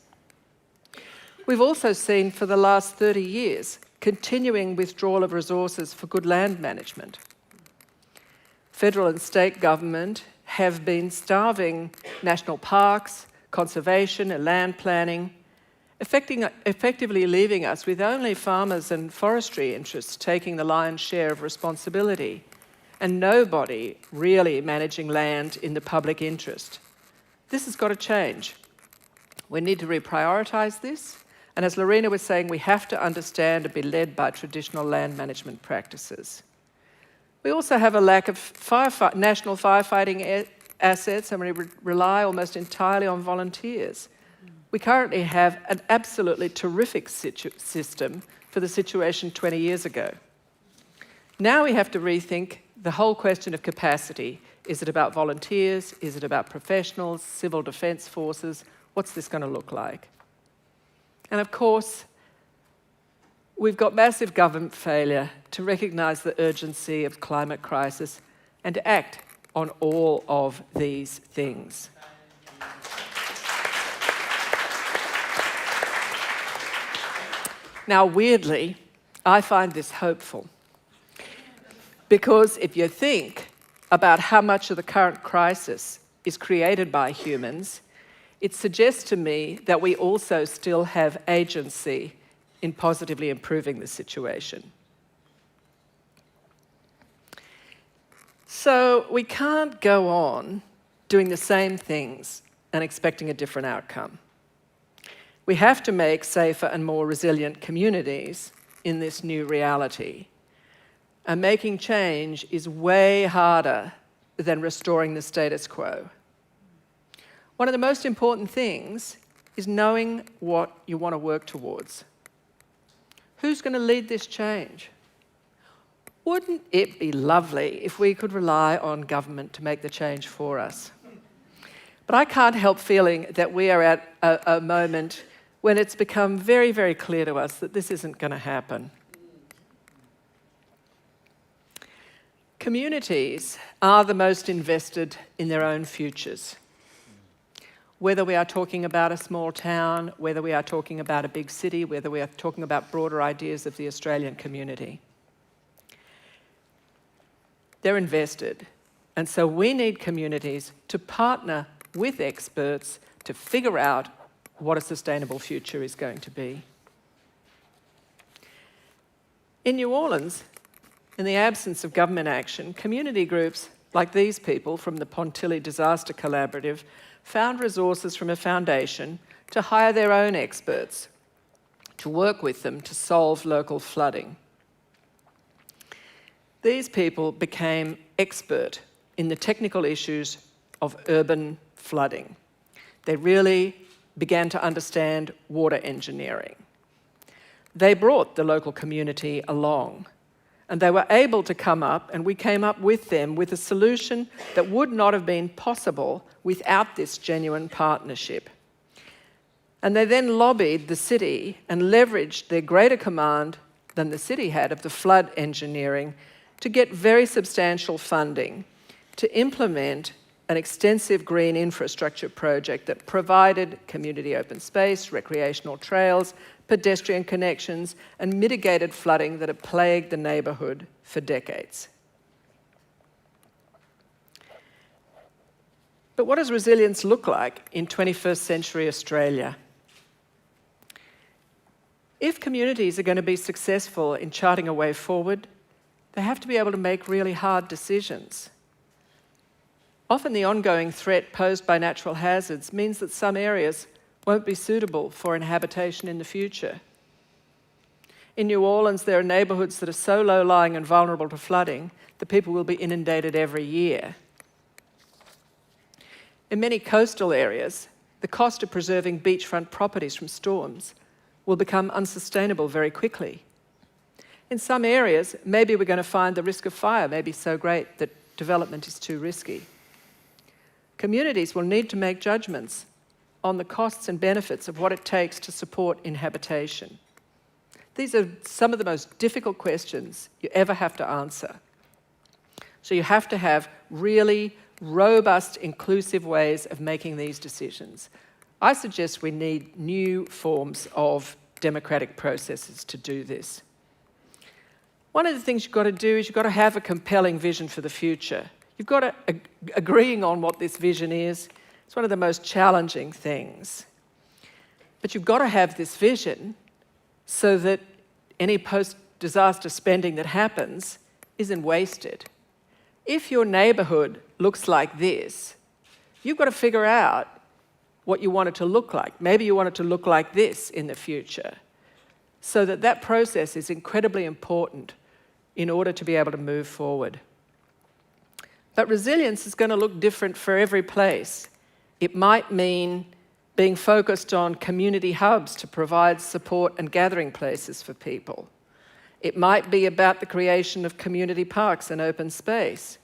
We've also seen for the last 30 years continuing withdrawal of resources for good land management. Federal and state government have been starving national parks, conservation and land planning, effectively leaving us with only farmers and forestry interests taking the lion's share of responsibility, and nobody really managing land in the public interest. This has got to change. We need to reprioritise this, and as Lorena was saying, we have to understand and be led by traditional land management practices. We also have a lack of national firefighting assets, and we rely almost entirely on volunteers. We currently have an absolutely terrific system for the situation 20 years ago. Now we have to rethink the whole question of capacity. Is it about volunteers? Is it about professionals, civil defence forces? What's this going to look like? And of course, we've got massive government failure to recognise the urgency of climate crisis and to act on all of these things. Now, weirdly, I find this hopeful, because if you think about how much of the current crisis is created by humans, it suggests to me that we also still have agency in positively improving the situation. So we can't go on doing the same things and expecting a different outcome. We have to make safer and more resilient communities in this new reality. And making change is way harder than restoring the status quo. One of the most important things is knowing what you want to work towards. Who's going to lead this change? Wouldn't it be lovely if we could rely on government to make the change for us? But I can't help feeling that we are at a moment when it's become very, very clear to us that this isn't going to happen. Communities are the most invested in their own futures. Whether we are talking about a small town, whether we are talking about a big city, whether we are talking about broader ideas of the Australian community. They're invested. And so we need communities to partner with experts to figure out what a sustainable future is going to be. In New Orleans, in the absence of government action, community groups like these people from the Pontilli Disaster Collaborative found resources from a foundation to hire their own experts to work with them to solve local flooding. These people became expert in the technical issues of urban flooding. They really began to understand water engineering. They brought the local community along, and they were able to come up, and we came up with them with a solution that would not have been possible without this genuine partnership. And they then lobbied the city and leveraged their greater command than the city had of the flood engineering to get very substantial funding to implement an extensive green infrastructure project that provided community open space, recreational trails, pedestrian connections, and mitigated flooding that had plagued the neighbourhood for decades. But what does resilience look like in 21st century Australia? If communities are going to be successful in charting a way forward, they have to be able to make really hard decisions. Often the ongoing threat posed by natural hazards means that some areas won't be suitable for inhabitation in the future. In New Orleans, there are neighbourhoods that are so low-lying and vulnerable to flooding that people will be inundated every year. In many coastal areas, the cost of preserving beachfront properties from storms will become unsustainable very quickly. In some areas, maybe we're going to find the risk of fire may be so great that development is too risky. Communities will need to make judgments on the costs and benefits of what it takes to support inhabitation. These are some of the most difficult questions you ever have to answer. So you have to have really robust, inclusive ways of making these decisions. I suggest we need new forms of democratic processes to do this. One of the things you've got to do is you've got to have a compelling vision for the future. You've got to agreeing on what this vision is. It's one of the most challenging things. But you've got to have this vision so that any post-disaster spending that happens isn't wasted. If your neighbourhood looks like this, you've got to figure out what you want it to look like. Maybe you want it to look like this in the future, so that that process is incredibly important in order to be able to move forward. But resilience is going to look different for every place. It might mean being focused on community hubs to provide support and gathering places for people. It might be about the creation of community parks and open space.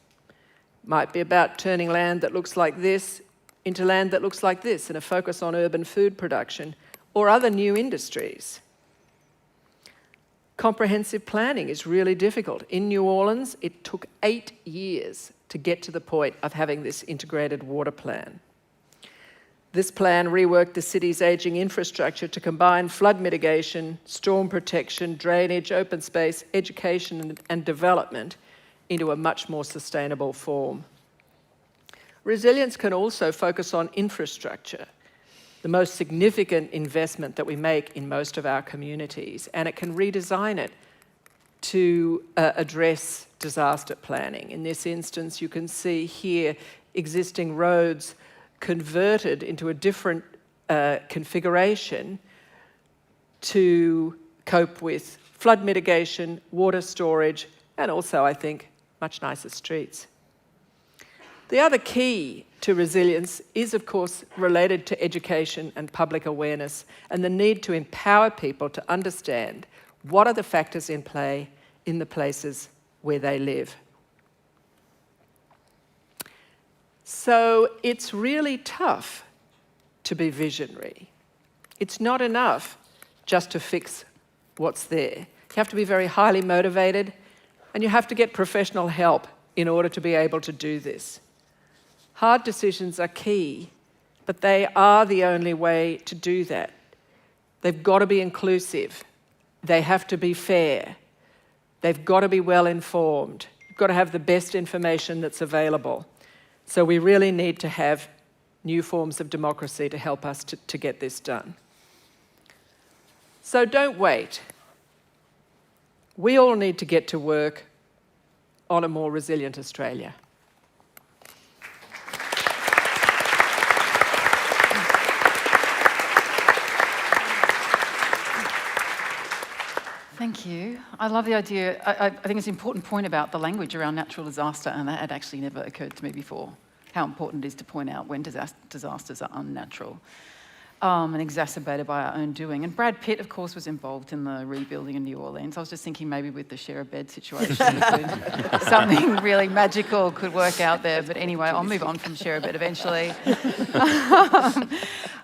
It might be about turning land that looks like this into land that looks like this, and a focus on urban food production or other new industries. Comprehensive planning is really difficult. In New Orleans, it took 8 years to get to the point of having this integrated water plan. This plan reworked the city's ageing infrastructure to combine flood mitigation, storm protection, drainage, open space, education, and development into a much more sustainable form. Resilience can also focus on infrastructure, the most significant investment that we make in most of our communities, and it can redesign it to address disaster planning. In this instance, you can see here existing roads converted into a different configuration to cope with flood mitigation, water storage, and also, I think, much nicer streets. The other key to resilience is, of course, related to education and public awareness and the need to empower people to understand what are the factors in play in the places where they live. So it's really tough to be visionary. It's not enough just to fix what's there. You have to be very highly motivated, and you have to get professional help in order to be able to do this. Hard decisions are key, but they are the only way to do that. They've got to be inclusive. They have to be fair. They've got to be well informed. You've got to have the best information that's available. So we really need to have new forms of democracy to help us to get this done. So don't wait. We all need to get to work on a more resilient Australia. Thank you. I love the idea. I think it's an important point about the language around natural disaster, and that had actually never occurred to me before, how important it is to point out when disasters are unnatural and exacerbated by our own doing. And Brad Pitt, of course, was involved in the rebuilding in New Orleans. I was just thinking maybe with the share a bed situation, something really magical could work out there. But anyway, I'll move on from share a bed eventually.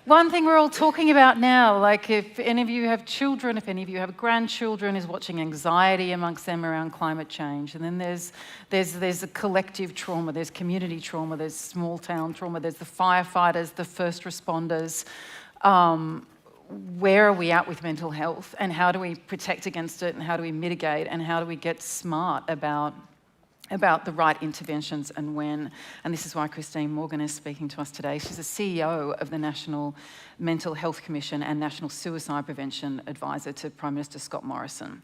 One thing we're all talking about now, like if any of you have children, if any of you have grandchildren, is watching anxiety amongst them around climate change. And then there's a collective trauma, there's community trauma, there's small town trauma, there's the firefighters, the first responders. Where are we at with mental health, and how do we protect against it, and how do we mitigate, and how do we get smart about the right interventions and when? And this is why Christine Morgan is speaking to us today. She's the CEO of the National Mental Health Commission and National Suicide Prevention Advisor to Prime Minister Scott Morrison.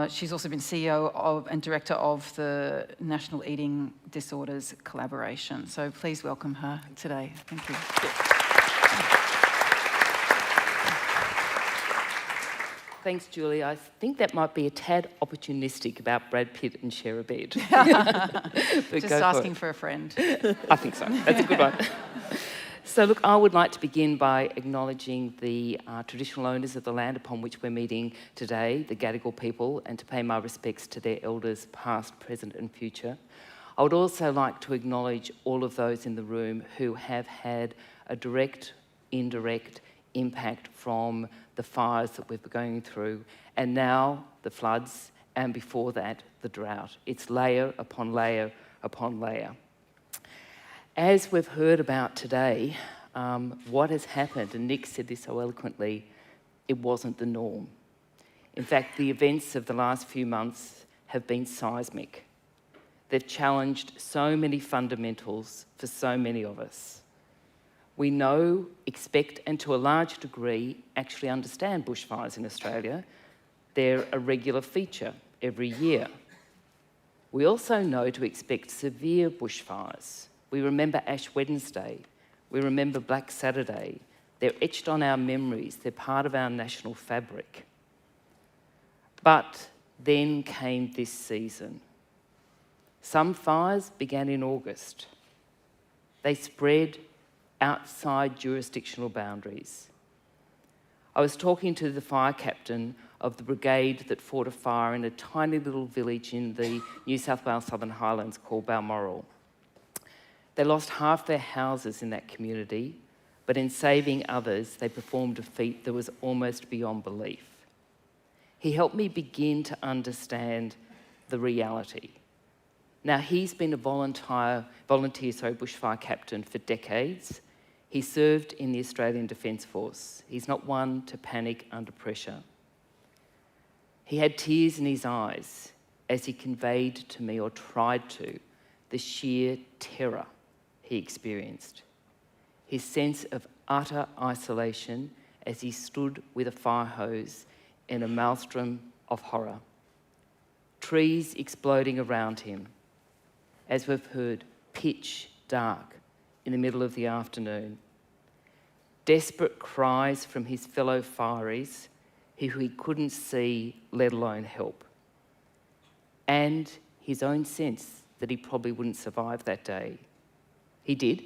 She's also been CEO of and Director of the National Eating Disorders Collaboration. So please welcome her today. Thank you. Thanks, Julie. I think that might be a tad opportunistic about Brad Pitt and share a bed. Just asking for a friend. I think so. That's a good one. So look, I would like to begin by acknowledging the traditional owners of the land upon which we're meeting today, the Gadigal people, and to pay my respects to their elders past, present and future. I would also like to acknowledge all of those in the room who have had a direct, indirect impact from the fires that we've been going through, and now the floods, and before that, the drought. It's layer upon layer upon layer. As we've heard about today, what has happened, and Nick said this so eloquently, it wasn't the norm. In fact, the events of the last few months have been seismic. They've challenged so many fundamentals for so many of us. We know, expect, and to a large degree, actually understand bushfires in Australia. They're a regular feature every year. We also know to expect severe bushfires. We remember Ash Wednesday. We remember Black Saturday. They're etched on our memories. They're part of our national fabric. But then came this season. Some fires began in August. They spread outside jurisdictional boundaries. I was talking to the fire captain of the brigade that fought a fire in a tiny little village in the New South Wales Southern Highlands called Balmoral. They lost half their houses in that community, but in saving others, they performed a feat that was almost beyond belief. He helped me begin to understand the reality. Now, he's been a volunteer bushfire captain for decades. He served in the Australian Defence Force. He's not one to panic under pressure. He had tears in his eyes as he conveyed to me, or tried to, the sheer terror he experienced. His sense of utter isolation as he stood with a fire hose in a maelstrom of horror. Trees exploding around him. As we've heard, pitch dark in the middle of the afternoon. Desperate cries from his fellow fireys who he couldn't see, let alone help. And his own sense that he probably wouldn't survive that day. He did.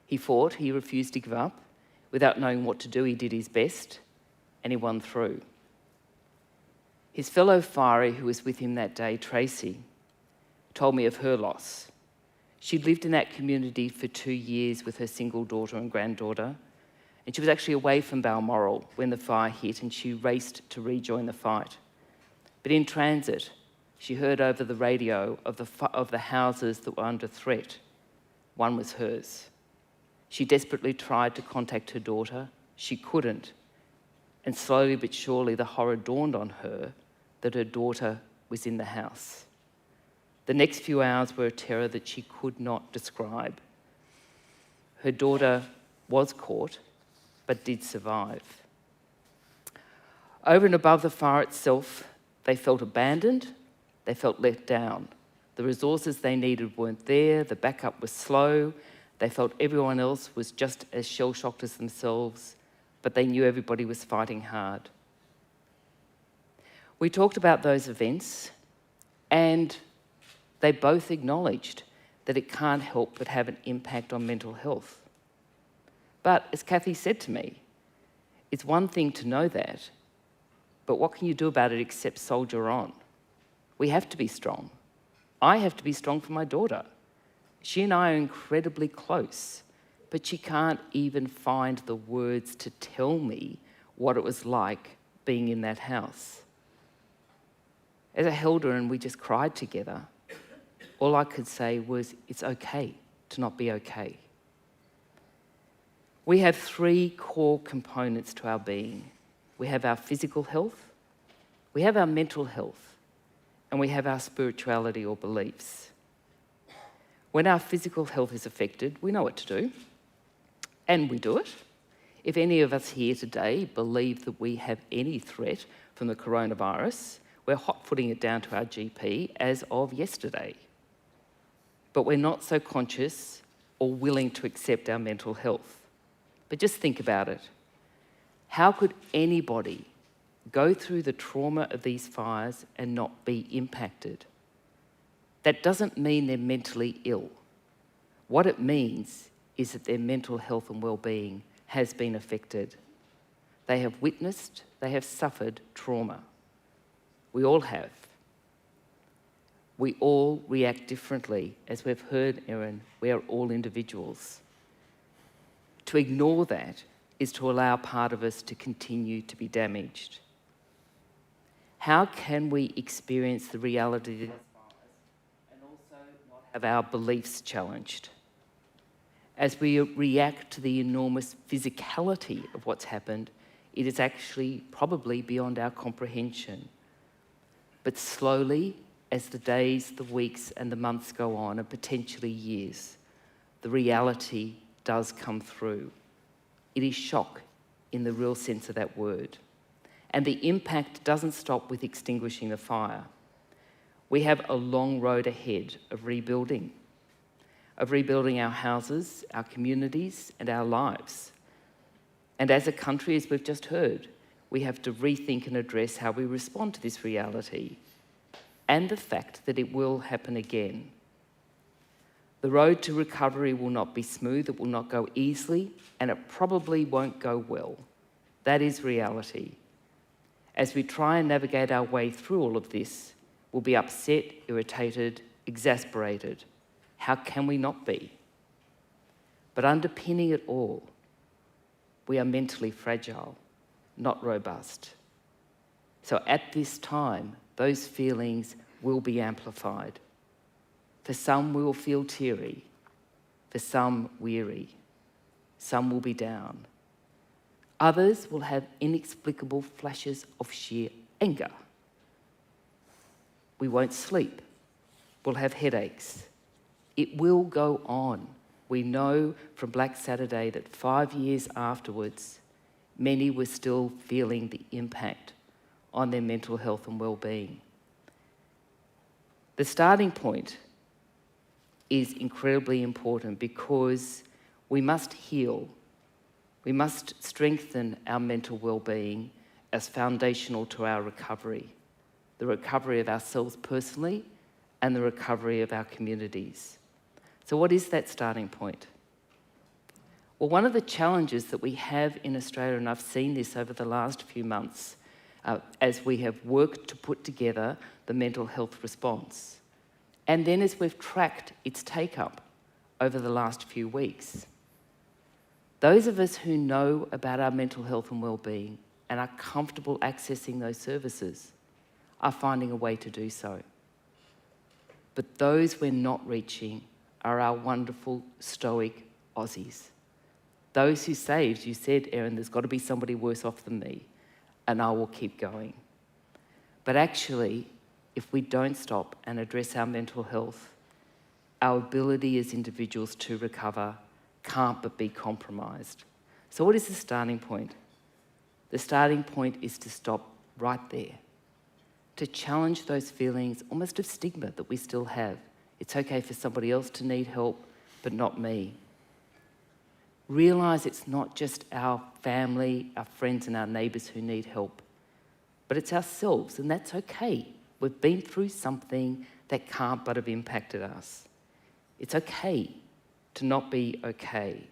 He fought, he refused to give up. Without knowing what to do, he did his best, and he won through. His fellow fiery who was with him that day, Tracy, told me of her loss. She'd lived in that community for 2 years with her single daughter and granddaughter, and she was actually away from Balmoral when the fire hit, and she raced to rejoin the fight. But in transit, she heard over the radio of the houses that were under threat. One was hers. She desperately tried to contact her daughter. She couldn't. And slowly but surely, the horror dawned on her that her daughter was in the house. The next few hours were a terror that she could not describe. Her daughter was caught, but did survive. Over and above the fire itself, they felt abandoned, they felt let down. The resources they needed weren't there, the backup was slow, they felt everyone else was just as shell-shocked as themselves, but they knew everybody was fighting hard. We talked about those events, and they both acknowledged that it can't help but have an impact on mental health. But as Kathy said to me, it's one thing to know that, but what can you do about it except soldier on? We have to be strong. I have to be strong for my daughter. She and I are incredibly close, but she can't even find the words to tell me what it was like being in that house. As I held her and we just cried together, all I could say was, it's okay to not be okay. We have 3 core components to our being. We have our physical health, we have our mental health, and we have our spirituality or beliefs. When our physical health is affected, we know what to do, and we do it. If any of us here today believe that we have any threat from the coronavirus, we're hot-footing it down to our GP as of yesterday. But we're not so conscious or willing to accept our mental health. But just think about it. How could anybody go through the trauma of these fires and not be impacted. That doesn't mean they're mentally ill. What it means is that their mental health and well-being has been affected. They have witnessed, they have suffered trauma. We all have. We all react differently. As we've heard, Erin, we are all individuals. To ignore that is to allow part of us to continue to be damaged. How can we experience the reality of these fires and also not have our beliefs challenged? As we react to the enormous physicality of what's happened, it is actually probably beyond our comprehension. But slowly, as the days, the weeks, and the months go on, and potentially years, the reality does come through. It is shock in the real sense of that word. And the impact doesn't stop with extinguishing the fire. We have a long road ahead of rebuilding our houses, our communities, and our lives. And as a country, as we've just heard, we have to rethink and address how we respond to this reality and the fact that it will happen again. The road to recovery will not be smooth, it will not go easily, and it probably won't go well. That is reality. As we try and navigate our way through all of this, we'll be upset, irritated, exasperated. How can we not be? But underpinning it all, we are mentally fragile, not robust. So at this time, those feelings will be amplified. For some, we will feel teary. For some, weary. Some will be down. Others will have inexplicable flashes of sheer anger. We won't sleep. We'll have headaches. It will go on. We know from Black Saturday that 5 years afterwards, many were still feeling the impact on their mental health and well-being. The starting point is incredibly important because we must heal. We must strengthen our mental well-being as foundational to our recovery, the recovery of ourselves personally and the recovery of our communities. So what is that starting point? Well, one of the challenges that we have in Australia, and I've seen this over the last few months, as we have worked to put together the mental health response, and then as we've tracked its take-up over the last few weeks. Those of us who know about our mental health and well-being and are comfortable accessing those services are finding a way to do so. But those we're not reaching are our wonderful, stoic Aussies. Those who say, as you said, Erin, there's got to be somebody worse off than me, and I will keep going. But actually, if we don't stop and address our mental health, our ability as individuals to recover can't but be compromised. So what is the starting point? The starting point is to stop right there, to challenge those feelings almost of stigma that we still have. It's okay for somebody else to need help, but not me. Realise it's not just our family, our friends and our neighbours who need help, but it's ourselves, and that's okay. We've been through something that can't but have impacted us. It's okay to not be okay.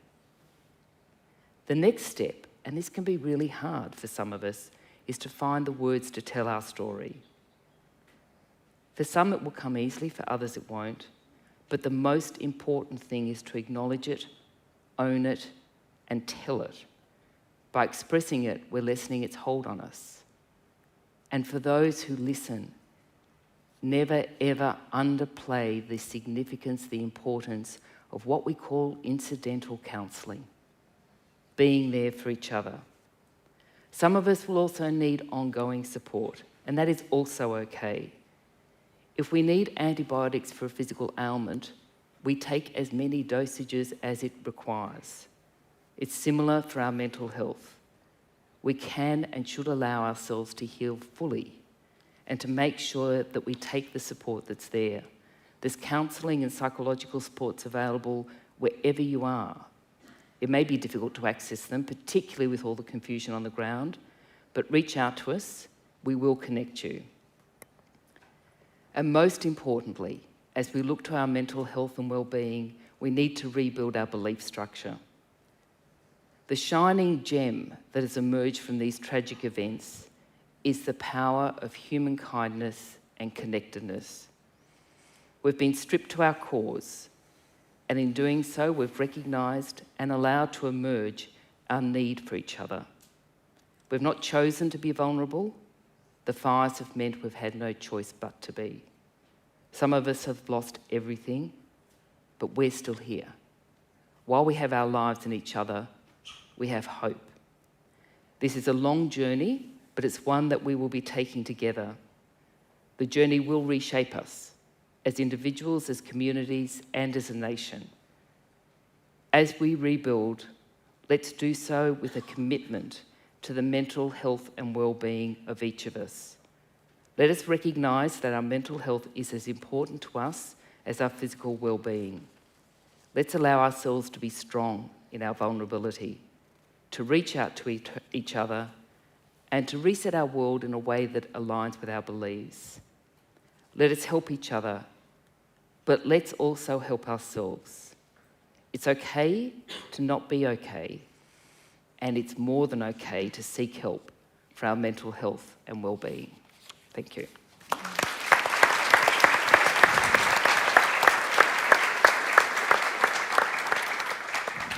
The next step, and this can be really hard for some of us, is to find the words to tell our story. For some it will come easily, for others it won't. But the most important thing is to acknowledge it, own it, and tell it. By expressing it, we're lessening its hold on us. And for those who listen, never ever underplay the significance, the importance of what we call incidental counselling, being there for each other. Some of us will also need ongoing support, and that is also okay. If we need antibiotics for a physical ailment, we take as many dosages as it requires. It's similar for our mental health. We can and should allow ourselves to heal fully and to make sure that we take the support that's there. There's counselling and psychological supports available wherever you are. It may be difficult to access them, particularly with all the confusion on the ground, but reach out to us. We will connect you. And most importantly, as we look to our mental health and well-being, we need to rebuild our belief structure. The shining gem that has emerged from these tragic events is the power of human kindness and connectedness. We've been stripped to our cores, and in doing so, we've recognised and allowed to emerge our need for each other. We've not chosen to be vulnerable. The fires have meant we've had no choice but to be. Some of us have lost everything, but we're still here. While we have our lives in each other, we have hope. This is a long journey, but it's one that we will be taking together. The journey will reshape us as individuals, as communities, and as a nation. As we rebuild, let's do so with a commitment to the mental health and well-being of each of us. Let us recognise that our mental health is as important to us as our physical well-being. Let's allow ourselves to be strong in our vulnerability, to reach out to each other, and to reset our world in a way that aligns with our beliefs. Let us help each other, but let's also help ourselves. It's okay to not be okay, and it's more than okay to seek help for our mental health and well-being. Thank you.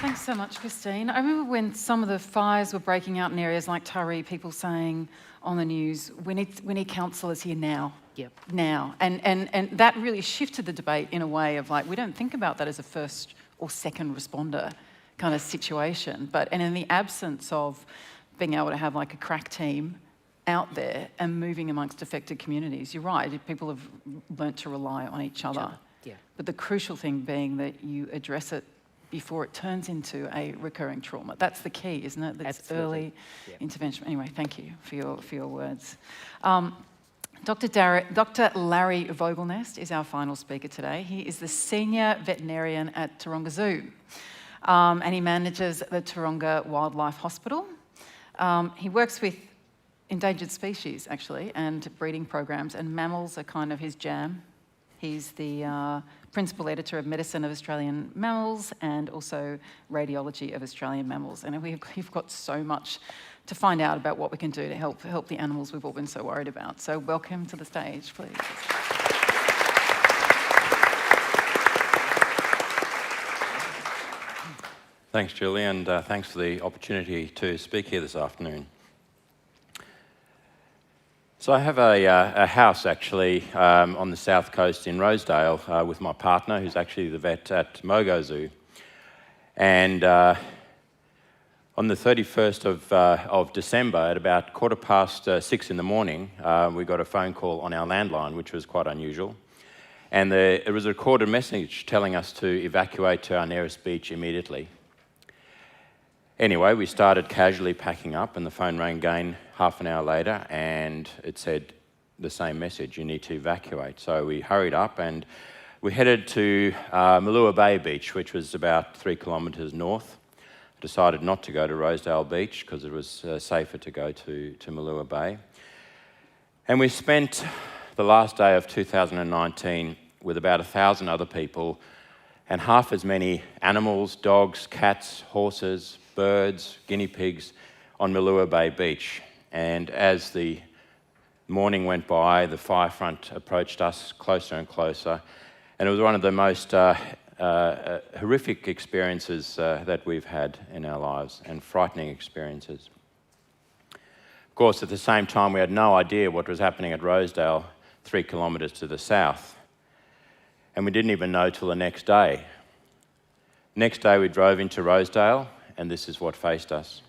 Thanks so much, Christine. I remember when some of the fires were breaking out in areas like Taree, people saying on the news, we need counsellors here now. Yep. Now. And that really shifted the debate in a way of like, we don't think about that as a first or second responder kind of situation. And in the absence of being able to have like a crack team out there and moving amongst affected communities, you're right, people have learnt to rely on each other. Yeah. But the crucial thing being that you address it before it turns into a recurring trauma. That's the key, isn't it? That's Absolutely. early Yeah. intervention. Anyway, thank you for your words. Dr. Larry Vogelnest is our final speaker today. He is the Senior Veterinarian at Taronga Zoo, and he manages the Taronga Wildlife Hospital. He works with endangered species, actually, and breeding programs, and mammals are kind of his jam. He's the principal editor of Medicine of Australian Mammals and also Radiology of Australian Mammals. And we've got so much to find out about what we can do to help the animals we've all been so worried about. So welcome to the stage, please. Thanks, Julie, and thanks for the opportunity to speak here this afternoon. So I have a house, actually, on the south coast in Rosedale with my partner, who's actually the vet at Mogo Zoo. And on the 31st of December, at about 6:15 in the morning, we got a phone call on our landline, which was quite unusual. And it was a recorded message telling us to evacuate to our nearest beach immediately. Anyway, we started casually packing up, and the phone rang again half an hour later, and it said the same message, you need to evacuate. So we hurried up, and we headed to Malua Bay Beach, which was about 3 kilometres north. Decided not to go to Rosedale Beach because it was safer to go to Malua Bay. And we spent the last day of 2019 with about 1,000 other people and half as many animals, dogs, cats, horses, birds, guinea pigs on Malua Bay Beach. And as the morning went by, the fire front approached us closer and closer. And it was one of the most horrific experiences that we've had in our lives, and frightening experiences. Of course, at the same time, we had no idea what was happening at Rosedale, 3 kilometres to the south. And we didn't even know till the next day. Next day, we drove into Rosedale, and this is what faced us.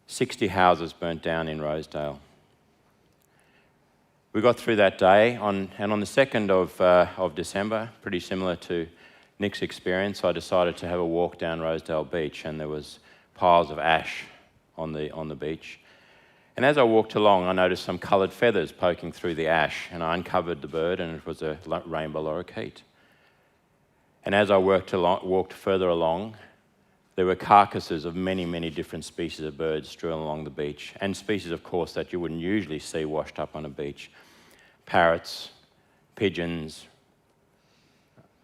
60 houses burnt down in Rosedale. We got through that day, and on the 2nd of December, pretty similar to Nick's experience, I decided to have a walk down Rosedale Beach, and there was piles of ash on the beach. And as I walked along, I noticed some coloured feathers poking through the ash, and I uncovered the bird, and it was a rainbow lorikeet. And as I walked further along, there were carcasses of many, many different species of birds strewn along the beach, and species, of course, that you wouldn't usually see washed up on a beach. Parrots, pigeons,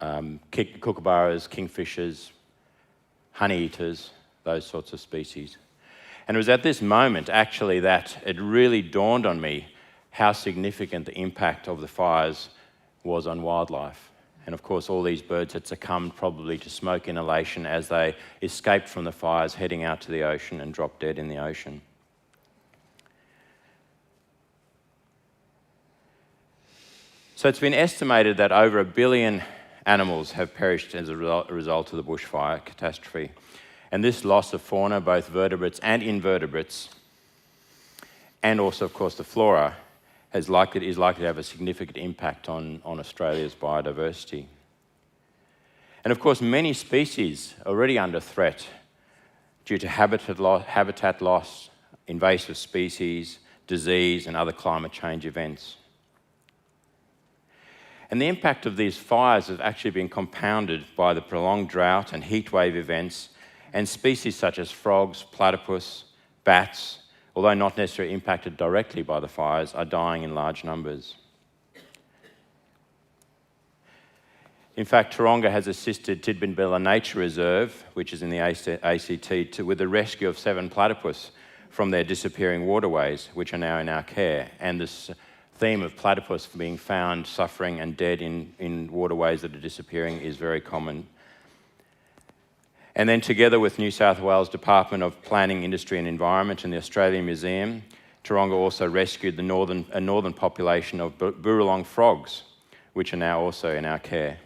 kookaburras, kingfishers, honeyeaters, those sorts of species. And it was at this moment, actually, that it really dawned on me how significant the impact of the fires was on wildlife. And of course, all these birds had succumbed probably to smoke inhalation as they escaped from the fires, heading out to the ocean and dropped dead in the ocean. So it's been estimated that over 1 billion animals have perished as a result of the bushfire catastrophe. And this loss of fauna, both vertebrates and invertebrates, and also, of course, the flora, is likely to have a significant impact on Australia's biodiversity. And of course, many species are already under threat due to habitat loss, invasive species, disease, and other climate change events. And the impact of these fires has actually been compounded by the prolonged drought and heatwave events, and species such as frogs, platypus, bats, although not necessarily impacted directly by the fires, are dying in large numbers. In fact, Taronga has assisted Tidbinbilla Nature Reserve, which is in the ACT, with the rescue of 7 platypus from their disappearing waterways, which are now in our care. And this theme of platypus being found suffering and dead in waterways that are disappearing is very common. And then together with New South Wales Department of Planning, Industry and Environment and the Australian Museum, Taronga also rescued a northern population of Burralong frogs, which are now also in our care.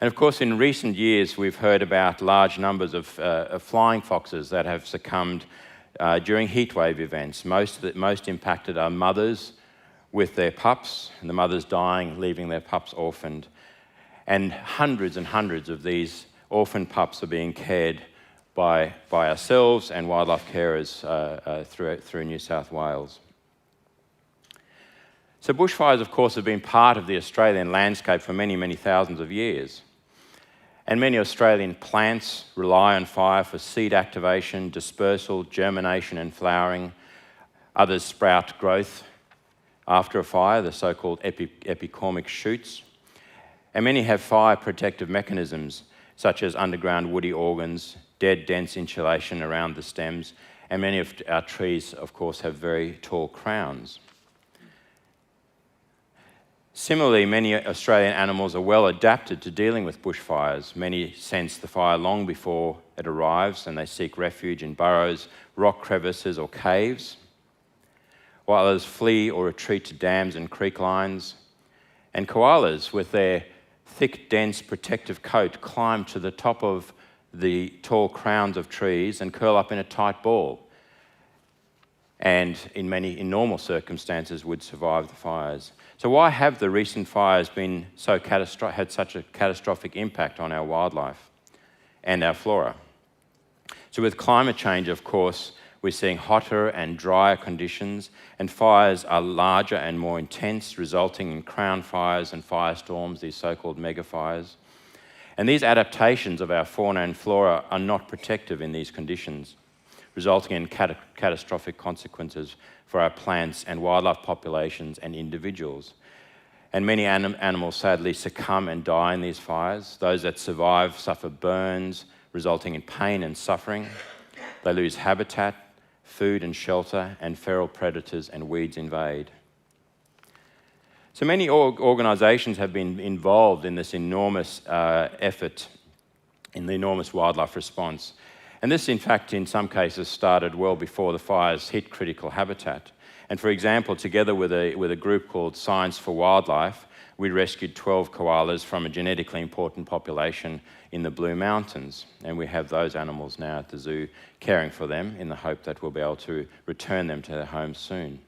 And of course, in recent years, we've heard about large numbers of flying foxes that have succumbed during heatwave events. Most impacted are mothers with their pups, and the mothers dying, leaving their pups orphaned. And hundreds of these orphan pups are being cared by ourselves and wildlife carers through New South Wales. So bushfires, of course, have been part of the Australian landscape for many, many thousands of years. And many Australian plants rely on fire for seed activation, dispersal, germination and flowering. Others sprout growth after a fire, the so-called epicormic shoots. And many have fire protective mechanisms, such as underground woody organs, dead dense insulation around the stems, and many of our trees, of course, have very tall crowns. Similarly, many Australian animals are well adapted to dealing with bushfires. Many sense the fire long before it arrives, and they seek refuge in burrows, rock crevices or caves, while others flee or retreat to dams and creek lines. And koalas, with their thick, dense protective coat, climb to the top of the tall crowns of trees and curl up in a tight ball, and in normal circumstances would survive the fires. So why have the recent fires been had such a catastrophic impact on our wildlife and our flora? So with climate change, of course, we're seeing hotter and drier conditions, and fires are larger and more intense, resulting in crown fires and firestorms, these so-called megafires. And these adaptations of our fauna and flora are not protective in these conditions, resulting in catastrophic consequences for our plants and wildlife populations and individuals. And many animals sadly succumb and die in these fires. Those that survive suffer burns, resulting in pain and suffering. They lose habitat, food and shelter, and feral predators and weeds invade. So many organisations have been involved in this enormous effort, in the enormous wildlife response. And this, in fact, in some cases started well before the fires hit critical habitat. And for example, together with a group called Science for Wildlife, we rescued 12 koalas from a genetically important population in the Blue Mountains. And we have those animals now at the zoo caring for them in the hope that we'll be able to return them to their homes soon.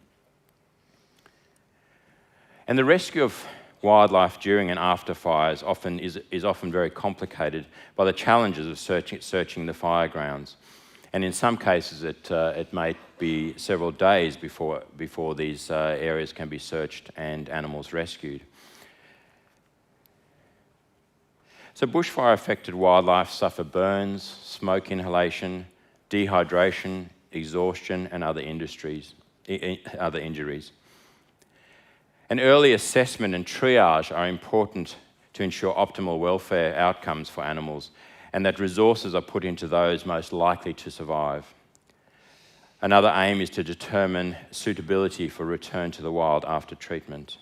And the rescue of wildlife during and after fires is often very complicated by the challenges of searching the fire grounds. And in some cases, it may be several days before these areas can be searched and animals rescued. So bushfire-affected wildlife suffer burns, smoke inhalation, dehydration, exhaustion, and other injuries. An early assessment and triage are important to ensure optimal welfare outcomes for animals, and that resources are put into those most likely to survive. Another aim is to determine suitability for return to the wild after treatment.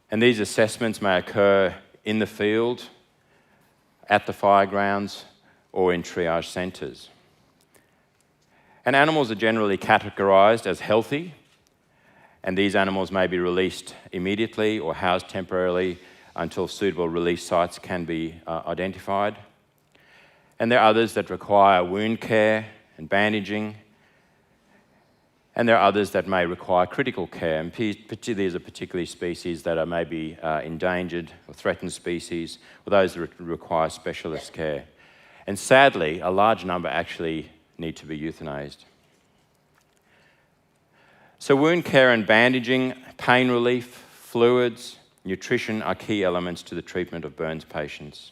And these assessments may occur in the field, at the firegrounds, or in triage centres. And animals are generally categorised as healthy, and these animals may be released immediately or housed temporarily until suitable release sites can be identified. And there are others that require wound care and bandaging, and there are others that may require critical care, and these are particularly species that are maybe endangered or threatened species, or those that require specialist care. And sadly, a large number actually need to be euthanized. So wound care and bandaging, pain relief, fluids, nutrition are key elements to the treatment of burns patients.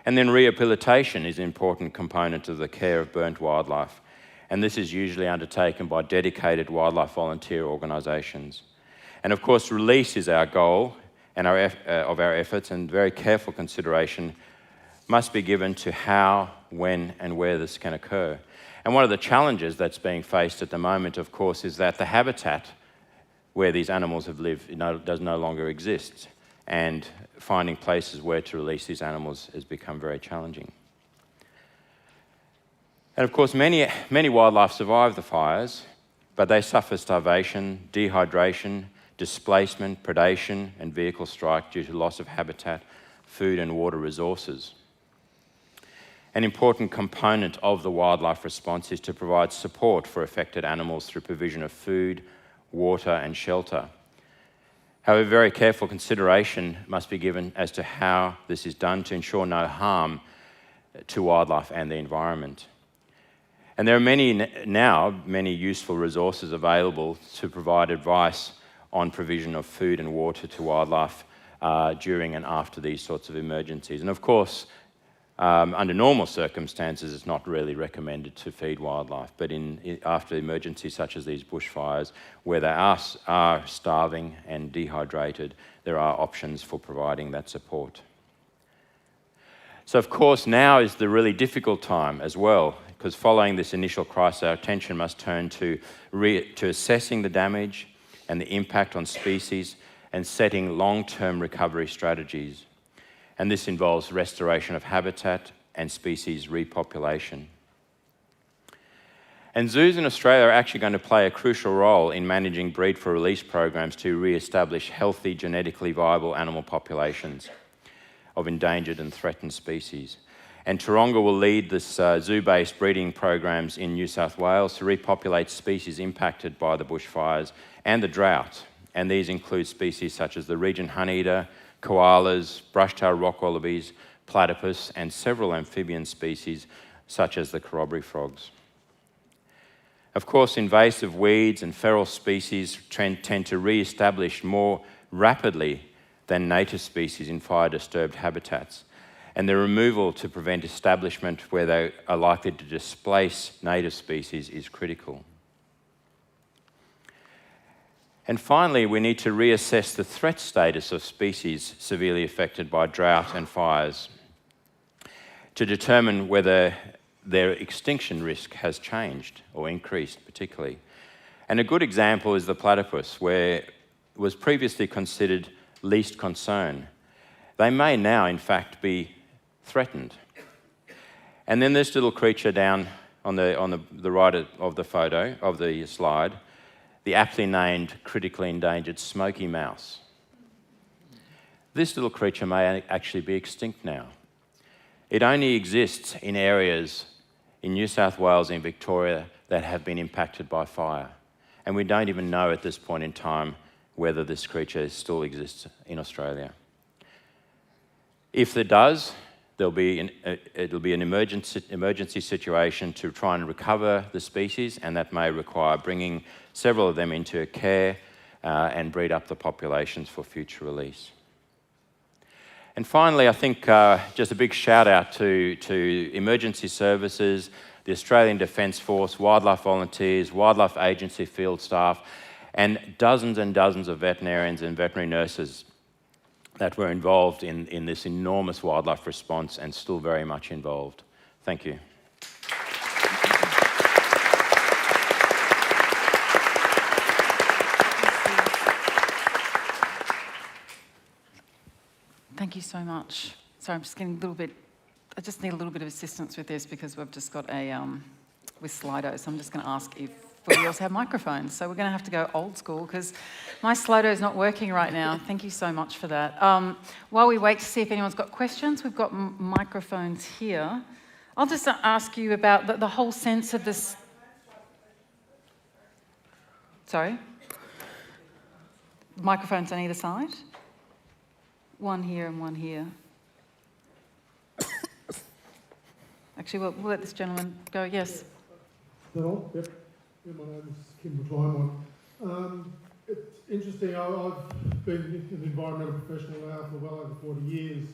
And then rehabilitation is an important component of the care of burnt wildlife. And this is usually undertaken by dedicated wildlife volunteer organisations. And of course, release is our goal and of our efforts, and very careful consideration must be given to how, when, and where this can occur. And one of the challenges that's being faced at the moment, of course, is that the habitat where these animals have lived does no longer exist, and finding places where to release these animals has become very challenging. And of course, many wildlife survive the fires, but they suffer starvation, dehydration, displacement, predation, and vehicle strike due to loss of habitat, food and water resources. An important component of the wildlife response is to provide support for affected animals through provision of food, water, and shelter. However, very careful consideration must be given as to how this is done to ensure no harm to wildlife and the environment. And there are many useful resources available to provide advice on provision of food and water to wildlife during and after these sorts of emergencies. And of course, under normal circumstances, it's not really recommended to feed wildlife, but after emergencies such as these bushfires, where they are starving and dehydrated, there are options for providing that support. So of course, now is the really difficult time as well, because following this initial crisis, our attention must turn to assessing the damage and the impact on species and setting long-term recovery strategies. And this involves restoration of habitat and species repopulation. And zoos in Australia are actually going to play a crucial role in managing breed for release programs to re-establish healthy, genetically viable animal populations of endangered and threatened species. And Taronga will lead this zoo-based breeding programs in New South Wales to repopulate species impacted by the bushfires and the drought. And these include species such as the Regent honeyeater, koalas, brush-tailed rock wallabies, platypus, and several amphibian species such as the corroboree frogs. Of course, invasive weeds and feral species tend to re-establish more rapidly than native species in fire-disturbed habitats, and their removal to prevent establishment where they are likely to displace native species is critical. And finally, we need to reassess the threat status of species severely affected by drought and fires to determine whether their extinction risk has changed or increased particularly. And a good example is the platypus, where it was previously considered least concern. They may now, in fact, be threatened. And then this little creature down on the right of the photo, of the slide, the aptly named critically endangered smoky mouse. This little creature may actually be extinct now. It only exists in areas in New South Wales and Victoria that have been impacted by fire. And we don't even know at this point in time whether this creature still exists in Australia. If it does, it'll be an emergency situation to try and recover the species, and that may require bringing several of them into care and breed up the populations for future release. And finally, I think just a big shout out to emergency services, the Australian Defence Force, wildlife volunteers, wildlife agency field staff, and dozens of veterinarians and veterinary nurses that were involved in this enormous wildlife response and still very much involved. Thank you. Thank you so much. Sorry, I'm just getting a little bit, I just need a little bit of assistance with this because we've just got a, with Slido, so I'm just going to ask if we also have microphones. So we're going to have to go old school because my Slido is not working right now. Thank you so much for that. While we wait to see if anyone's got questions, we've got microphones here. I'll just ask you about the whole sense of this. Sorry? Microphones on either side? One here and one here. Actually, we'll let this gentleman go. Yes. Hello. Yep. Yeah, my name is Kim McClymont. It's interesting. I've been an environmental professional now for well over 40 years,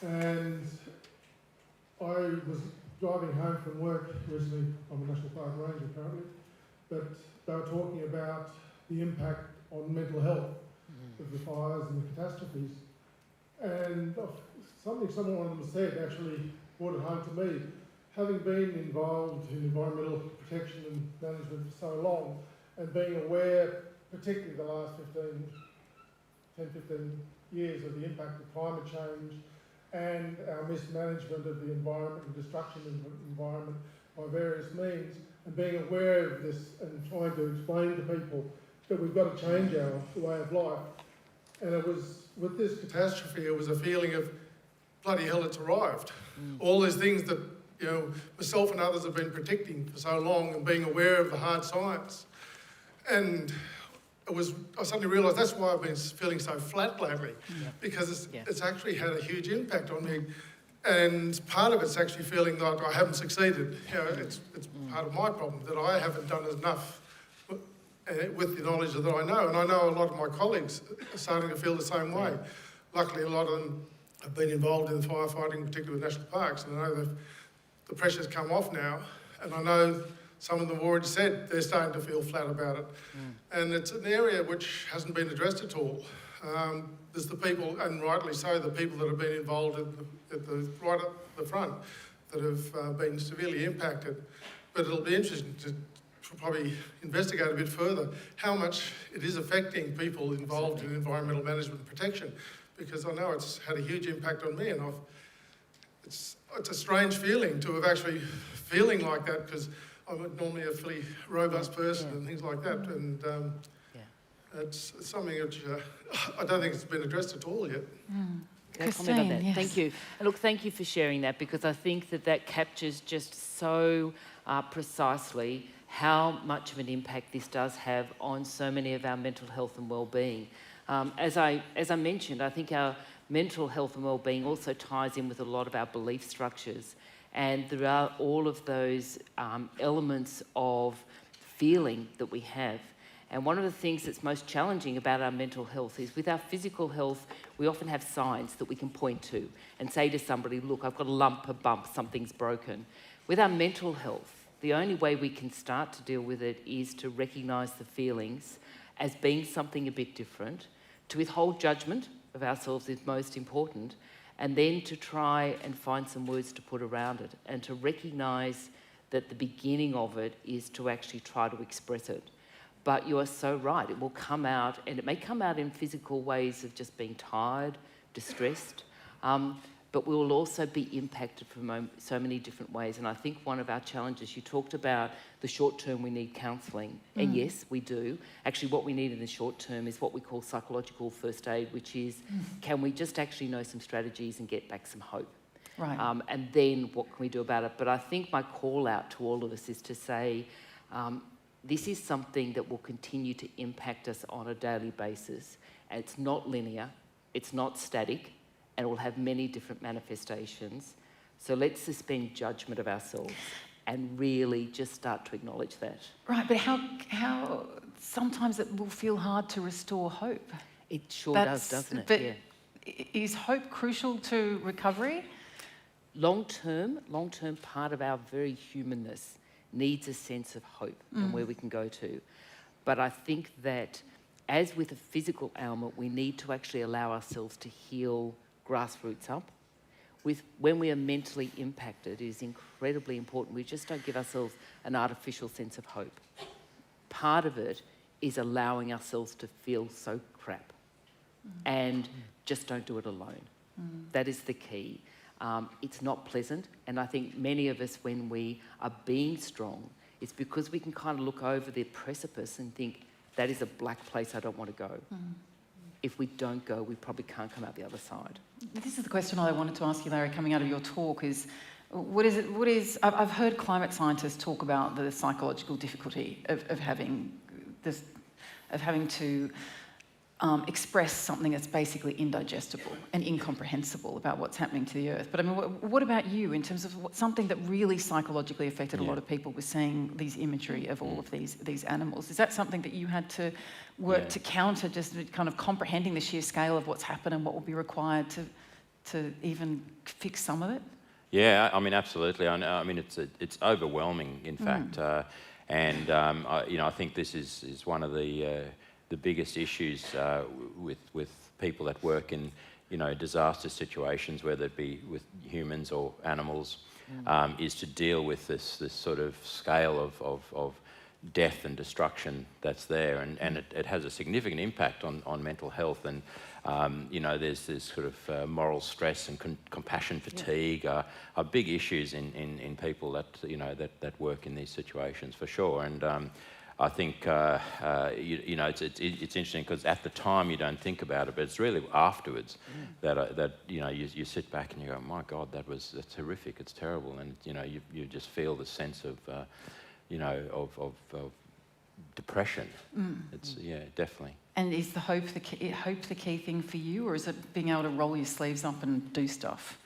and I was driving home from work recently. I'm a National Park Ranger currently, but they were talking about the impact on mental health of the fires and the catastrophes. And something one of them said actually brought it home to me. Having been involved in environmental protection and management for so long, and being aware, particularly the last 10-15 years, of the impact of climate change and our mismanagement of the environment and destruction of the environment by various means, and being aware of this and trying to explain to people that we've got to change our way of life. And it was, with this catastrophe, it was a feeling of, bloody hell, it's arrived. All these things that, you know, myself and others have been predicting for so long, and being aware of the hard science. And I suddenly realised that's why I've been feeling so flat lately, because it's actually had a huge impact on me. And part of it's actually feeling like I haven't succeeded. You know, it's part of my problem, that I haven't done enough with the knowledge that I know. And I know a lot of my colleagues are starting to feel the same way. Luckily, a lot of them have been involved in firefighting, particularly with national parks, and I know that the pressure's come off now, and I know some of them have already said they're starting to feel flat about it. And it's an area which hasn't been addressed at all. There's the people, and rightly so, the people that have been involved right at the front that have been severely impacted. But it'll be interesting to probably investigate a bit further how much it is affecting people involved in environmental management and protection, because I know it's had a huge impact on me, and it's a strange feeling to have actually feeling like that, because I'm normally a fairly robust person and things like that, and it's something which I don't think it's been addressed at all yet. Can I comment on that? Yes. Thank you. And look, thank you for sharing that, because I think that captures just so precisely how much of an impact this does have on so many of our mental health and well-being. As I mentioned, I think our mental health and well-being also ties in with a lot of our belief structures, and there are all of those elements of feeling that we have. And one of the things that's most challenging about our mental health is, with our physical health, we often have signs that we can point to and say to somebody, look, I've got a lump, a bump, something's broken. With our mental health, the only way we can start to deal with it is to recognise the feelings as being something a bit different, to withhold judgment of ourselves is most important, and then to try and find some words to put around it, and to recognise that the beginning of it is to actually try to express it. But you are so right, it will come out, and it may come out in physical ways of just being tired, distressed, but we will also be impacted from so many different ways. And I think one of our challenges, you talked about the short term, we need counselling. And yes, we do. Actually, what we need in the short term is what we call psychological first aid, which is, can we just actually know some strategies and get back some hope? Right. And then what can we do about it? But I think my call out to all of us is to say, this is something that will continue to impact us on a daily basis. And it's not linear, it's not static, and it will have many different manifestations. So let's suspend judgment of ourselves and really just start to acknowledge that. Right, but how sometimes it will feel hard to restore hope. It sure does, doesn't it? But yeah. is hope crucial to recovery? Long-term part of our very humanness needs a sense of hope and where we can go to. But I think that, as with a physical ailment, we need to actually allow ourselves to heal grassroots up. When we are mentally impacted, it is incredibly important. We just don't give ourselves an artificial sense of hope. Part of it is allowing ourselves to feel so crap and just don't do it alone. That is the key. It's not pleasant, and I think many of us, when we are being strong, it's because we can kind of look over the precipice and think, that is a black place I don't want to go. If we don't go, we probably can't come out the other side. This is the question I wanted to ask you, Larry, coming out of your talk, is what is I've heard climate scientists talk about the psychological difficulty of having to express something that's basically indigestible and incomprehensible about what's happening to the earth. But I mean, what about you in terms of something that really psychologically affected a lot of people was seeing these imagery of all of these animals? Is that something that you had to work to counter, just kind of comprehending the sheer scale of what's happened and what will be required to even fix some of it? Yeah, I mean, absolutely. I mean, it's overwhelming, in fact, and I think this is one of the biggest issues with people that work in disaster situations, whether it be with humans or animals, is to deal with this sort of scale of death and destruction that's there, and it has a significant impact on mental health, and there's this sort of moral stress and compassion fatigue are big issues in people that work in these situations, for sure. And I think it's interesting because at the time you don't think about it, but it's really afterwards that you sit back and you go, my God, that's horrific, it's terrible, and you just feel the sense of depression. It's definitely. And is the hope the key thing for you, or is it being able to roll your sleeves up and do stuff?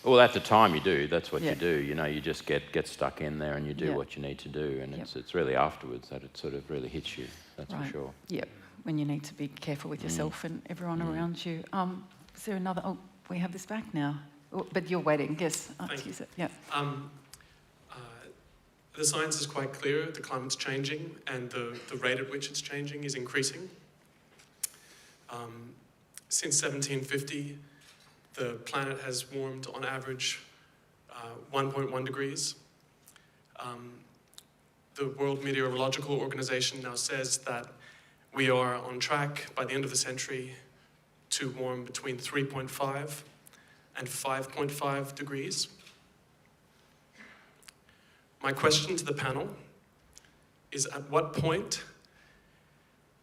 Well, at the time you do. That's what you do. You just get stuck in there and you do what you need to do, and it's really afterwards that it sort of really hits you. That's for sure. Yep. When you need to be careful with yourself and everyone around you. Is there another? Oh, we have this back now. Oh, but you're waiting. Yes. Excuse it. Yeah. The science is quite clear. The climate's changing, and the rate at which it's changing is increasing. Since 1750. The planet has warmed on average 1.1 degrees. The World Meteorological Organization now says that we are on track by the end of the century to warm between 3.5 and 5.5 degrees. My question to the panel is, at what point